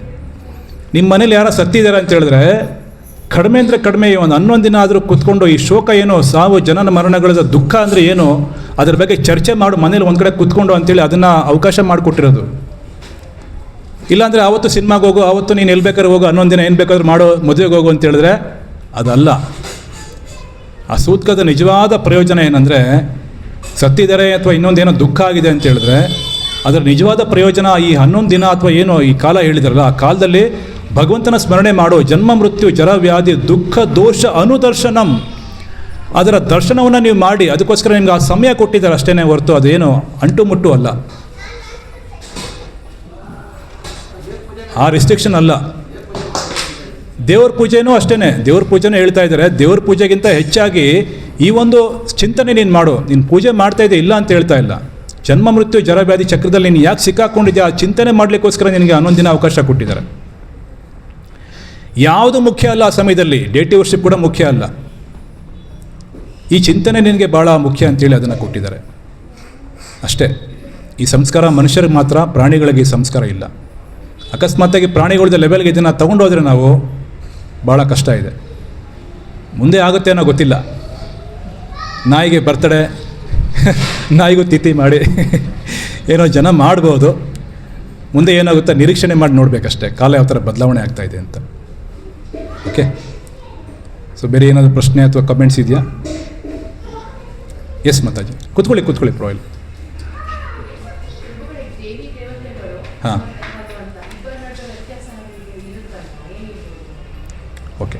ನಿಮ್ಮ ಮನೇಲಿ ಯಾರೋ ಸತ್ತಿದ್ದಾರೆ ಅಂತ ಹೇಳಿದ್ರೆ, ಕಡಿಮೆ ಅಂದರೆ ಕಡಿಮೆ ಒಂದು 11 ದಿನ ಆದರೂ ಕೂತ್ಕೊಂಡು ಈ ಶೋಕ ಏನೋ, ಸಾವು ಜನನ ಮರಣಗಳ ದುಃಖ ಅಂದರೆ ಏನು, ಅದ್ರ ಬಗ್ಗೆ ಚರ್ಚೆ ಮಾಡು ಮನೇಲಿ ಒಂದು ಕಡೆ ಕೂತ್ಕೊಂಡು ಅಂತೇಳಿ ಅದನ್ನು ಅವಕಾಶ ಮಾಡಿಕೊಟ್ಟಿರೋದು. ಇಲ್ಲಾಂದರೆ ಆವತ್ತು ಸಿನಿಮಾಗೆ ಹೋಗು, ಆವತ್ತು ನೀನು ಎಲ್ಲಿ ಬೇಕಾದ್ರೂ ಹೋಗು, 11 ದಿನ ಏನು ಬೇಕಾದ್ರೂ ಮಾಡೋ, ಮದುವೆಗೆ ಹೋಗು ಅಂತ ಹೇಳಿದ್ರೆ ಅದಲ್ಲ. ಆ ಸೂತ್ಕದ ನಿಜವಾದ ಪ್ರಯೋಜನ ಏನಂದರೆ, ಸತ್ತಿದ್ದಾರೆ ಅಥವಾ ಇನ್ನೊಂದೇನೋ ದುಃಖ ಆಗಿದೆ ಅಂತ ಹೇಳಿದ್ರೆ ಅದರ ನಿಜವಾದ ಪ್ರಯೋಜನ ಈ 11 ದಿನ ಅಥವಾ ಏನೋ ಈ ಕಾಲ ಹೇಳಿದ್ರಲ್ಲ, ಆ ಕಾಲದಲ್ಲಿ ಭಗವಂತನ ಸ್ಮರಣೆ ಮಾಡೋ. ಜನ್ಮ ಮೃತ್ಯು ಜರ ವ್ಯಾಧಿ ದುಃಖ ದೋಷ ಅನುದರ್ಶನಂ, ಅದರ ದರ್ಶನವನ್ನು ನೀವು ಮಾಡಿ. ಅದಕ್ಕೋಸ್ಕರ ನಿಮ್ಗೆ ಆ ಸಮಯ ಕೊಟ್ಟಿದ್ದಾರೆ ಅಷ್ಟೇ ಹೊರತು ಅದೇನು ಅಂಟು ಮುಟ್ಟು ಅಲ್ಲ. ಆ ರಿಸ್ಟ್ರಿಕ್ಷನ್ ಅಲ್ಲ. ದೇವ್ರ ಪೂಜೆನೂ ಅಷ್ಟೇ. ದೇವ್ರ ಪೂಜೆನೂ ಹೇಳ್ತಾ ಇದ್ದಾರೆ, ದೇವ್ರ ಪೂಜೆಗಿಂತ ಹೆಚ್ಚಾಗಿ ಈ ಒಂದು ಚಿಂತನೆ ನೀನು ಮಾಡು. ನೀನು ಪೂಜೆ ಮಾಡ್ತಾ ಇದೆ ಇಲ್ಲ ಅಂತ ಹೇಳ್ತಾ ಇಲ್ಲ. ಜನ್ಮ ಮೃತ್ಯು ಜರ ವ್ಯಾಧಿ ಚಕ್ರದಲ್ಲಿ ನೀನು ಯಾಕೆ ಸಿಕ್ಕಾಕೊಂಡಿದ್ಯಾ, ಆ ಚಿಂತನೆ ಮಾಡಲಿಕ್ಕೋಸ್ಕರ ನಿನಗೆ 11 ದಿನ ಅವಕಾಶ ಕೊಟ್ಟಿದ್ದಾರೆ. ಯಾವುದು ಮುಖ್ಯ ಅಲ್ಲ ಆ ಸಮಯದಲ್ಲಿ. ಡೇಟಿ ವರ್ಷಿಪ್ ಕೂಡ ಮುಖ್ಯ ಅಲ್ಲ. ಈ ಚಿಂತನೆ ನಿನಗೆ ಭಾಳ ಮುಖ್ಯ ಅಂತೇಳಿ ಅದನ್ನು ಕೊಟ್ಟಿದ್ದಾರೆ ಅಷ್ಟೇ. ಈ ಸಂಸ್ಕಾರ ಮನುಷ್ಯರಿಗೆ ಮಾತ್ರ, ಪ್ರಾಣಿಗಳಿಗೆ ಈ ಸಂಸ್ಕಾರ ಇಲ್ಲ. ಅಕಸ್ಮಾತ್ತಾಗಿ ಪ್ರಾಣಿಗಳದ ಲೆವೆಲ್ಗೆ ಇದನ್ನು ತೊಗೊಂಡೋದ್ರೆ ನಾವು ಭಾಳ ಕಷ್ಟ ಇದೆ. ಮುಂದೆ ಆಗುತ್ತೆ ಅನ್ನೋ ಗೊತ್ತಿಲ್ಲ. ನಾಯಿಗೆ ಬರ್ತಡೇ, ನಾಯಿಗೂ ತಿಥಿ ಮಾಡಿ ಏನೋ ಜನ ಮಾಡ್ಬೋದು. ಮುಂದೆ ಏನಾಗುತ್ತೆ ನಿರೀಕ್ಷಣೆ ಮಾಡಿ ನೋಡಬೇಕಷ್ಟೇ, ಕಾಲ ಯಾವ ಥರ ಬದಲಾವಣೆ ಆಗ್ತಾಯಿದೆ ಅಂತ. ಓಕೆ, ಸೊ ಬೇರೆ ಏನಾದರೂ ಪ್ರಶ್ನೆ ಅಥವಾ ಕಮೆಂಟ್ಸ್ ಇದೆಯಾ? ಎಸ್ ಮಾತಾಜಿ, ಕೂತ್ಕೊಳ್ಳಿ ಪ್ರೋಯಿಲ್. ಹಾಂ, ಓಕೆ.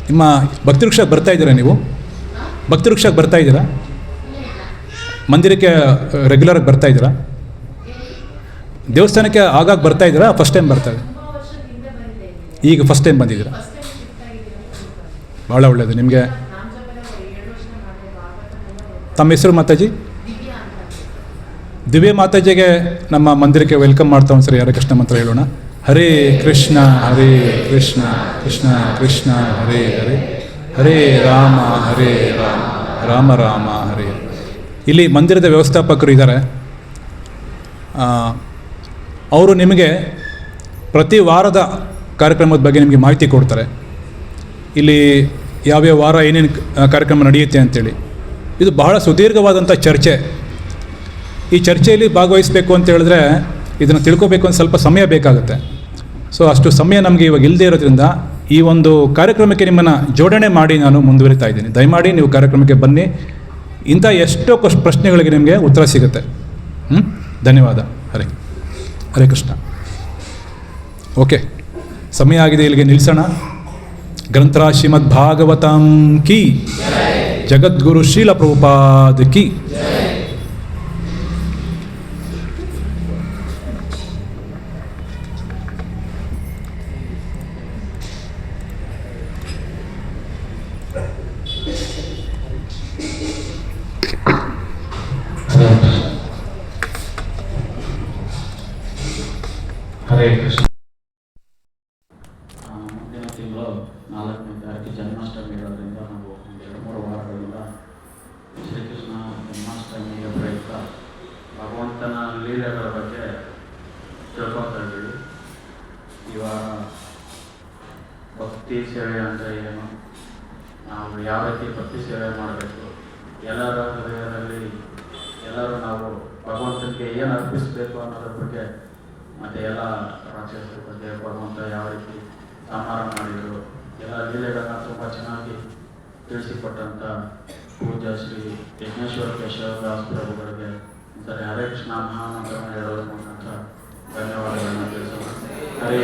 ನಿಮ್ಮ ಭಕ್ತಿ ವೃಕ್ಷಕ್ಕೆ ಬರ್ತಾ ಇದ್ದೀರಾ ನೀವು? ಭಕ್ತಿ ವೃಕ್ಷಕ್ಕೆ ಬರ್ತಾ ಇದ್ದೀರಾ? ಮಂದಿರಕ್ಕೆ ರೆಗ್ಯುಲರಾಗಿ ಬರ್ತಾ ಇದ್ದೀರಾ? ದೇವಸ್ಥಾನಕ್ಕೆ ಆಗಾಗ ಬರ್ತಾ ಇದ್ದೀರಾ? ಫಸ್ಟ್ ಟೈಮ್ ಬರ್ತಾ ಇದೆ? ಈಗ ಫಸ್ಟ್ ಟೈಮ್ ಬಂದಿದ್ದೀರಾ? ಭಾಳ ಒಳ್ಳೆಯದು. ನಿಮಗೆ ತಮ್ಮ ಹೆಸರು ಮಾತಾಜಿ? ದಿವ್ಯ ಮಾತಾಜಿಗೆ ನಮ್ಮ ಮಂದಿರಕ್ಕೆ ವೆಲ್ಕಮ್ ಮಾಡ್ತಾ ಒಂದ್ಸರಿ ಹರೇ ಕೃಷ್ಣ ಮಂತ್ರ ಹೇಳೋಣ. ಹರೇ ಕೃಷ್ಣ ಹರೇ ಕೃಷ್ಣ ಕೃಷ್ಣ ಕೃಷ್ಣ ಹರೇ ಹರೇ, ಹರೇ ರಾಮ ಹರೇ ರಾಮ ರಾಮ ರಾಮ ಹರೇ. ಇಲ್ಲಿ ಮಂದಿರದ ವ್ಯವಸ್ಥಾಪಕರು ಇದ್ದಾರೆ. ಅವರು ನಿಮಗೆ ಪ್ರತಿ ವಾರದ ಕಾರ್ಯಕ್ರಮದ ಬಗ್ಗೆ ನಿಮಗೆ ಮಾಹಿತಿ ಕೊಡ್ತಾರೆ. ಇಲ್ಲಿ ಯಾವ್ಯಾವ ವಾರ ಏನೇನು ಕಾರ್ಯಕ್ರಮ ನಡೆಯುತ್ತೆ ಅಂಥೇಳಿ. ಇದು ಬಹಳ ಸುದೀರ್ಘವಾದಂಥ ಚರ್ಚೆ. ಈ ಚರ್ಚೆಯಲ್ಲಿ ಭಾಗವಹಿಸಬೇಕು ಅಂತ ಹೇಳಿದ್ರೆ, ಇದನ್ನು ತಿಳ್ಕೊಬೇಕು ಅಂತ ಸ್ವಲ್ಪ ಸಮಯ ಬೇಕಾಗುತ್ತೆ. ಸೊ ಅಷ್ಟು ಸಮಯ ನಮಗೆ ಇವಾಗ ಇಲ್ಲದೆ ಇರೋದ್ರಿಂದ ಈ ಒಂದು ಕಾರ್ಯಕ್ರಮಕ್ಕೆ ನಿಮ್ಮನ್ನು ಜೋಡಣೆ ಮಾಡಿ ನಾನು ಮುಂದುವರಿತಾ ಇದ್ದೀನಿ. ದಯಮಾಡಿ ನೀವು ಕಾರ್ಯಕ್ರಮಕ್ಕೆ ಬನ್ನಿ. ಇಂಥ ಎಷ್ಟೋ ಪ್ರಶ್ನೆಗಳಿಗೆ ನಿಮಗೆ ಉತ್ತರ ಸಿಗುತ್ತೆ. ಧನ್ಯವಾದ. ಹರೇ ಕೃಷ್ಣ. ಓಕೆ, ಸಮಯ ಆಗಿದೆ, ಇಲ್ಲಿಗೆ ನಿಲ್ಲಿಸೋಣ. ಗ್ರಂಥರಾಜ್ ಶ್ರೀಮದ್ ಭಾಗವತಂ ಕಿ, ಜಗದ್ಗುರು ಶ್ರೀಲ ಪ್ರಭುಪಾದ ಕಿ. ಹರೇ ಕೃಷ್ಣ. ಲೀಲೆಗಳ ಬಗ್ಗೆ ತಿಳ್ಕೊತಾ ಇದ್ದೀವಿ. ಇವಾಗ ಭಕ್ತಿ ಸೇವೆ ಅಂದರೆ ಏನು, ನಾವು ಯಾವ ರೀತಿ ಭಕ್ತಿ ಸೇವೆ ಮಾಡಬೇಕು, ಎಲ್ಲರ ಹೃದಯದಲ್ಲಿ ಎಲ್ಲರೂ ನಾವು ಭಗವಂತನಿಗೆ ಏನು ಅರ್ಪಿಸಬೇಕು ಅನ್ನೋದ್ರ ಬಗ್ಗೆ, ಮತ್ತು ಎಲ್ಲ ರಾಕ್ಷಸರ ಬಗ್ಗೆ ಭಗವಂತ ಯಾವ ರೀತಿ ಸಂಹಾರ ಮಾಡಿದರು, ಎಲ್ಲ ಲೀಲೆಗಳನ್ನ ತುಂಬ ಚೆನ್ನಾಗಿ ತಿಳಿಸಿಕೊಟ್ಟಂಥ ಪೂಜ್ಯ ಶ್ರೀ ಯಜ್ಞೇಶ್ವರ ಕೇಶವದಾಸ್ ಪ್ರಭುಗಳಿಗೆ ಹರೇ ಕೃಷ್ಣ ಮಹಾಮಂತ್ರವನ್ನು ಹೇಳೋದ್ರ ಮುಖಾಂತರ ಧನ್ಯವಾದಗಳನ್ನು ತಿಳಿಸೋಣ. ಹರೇ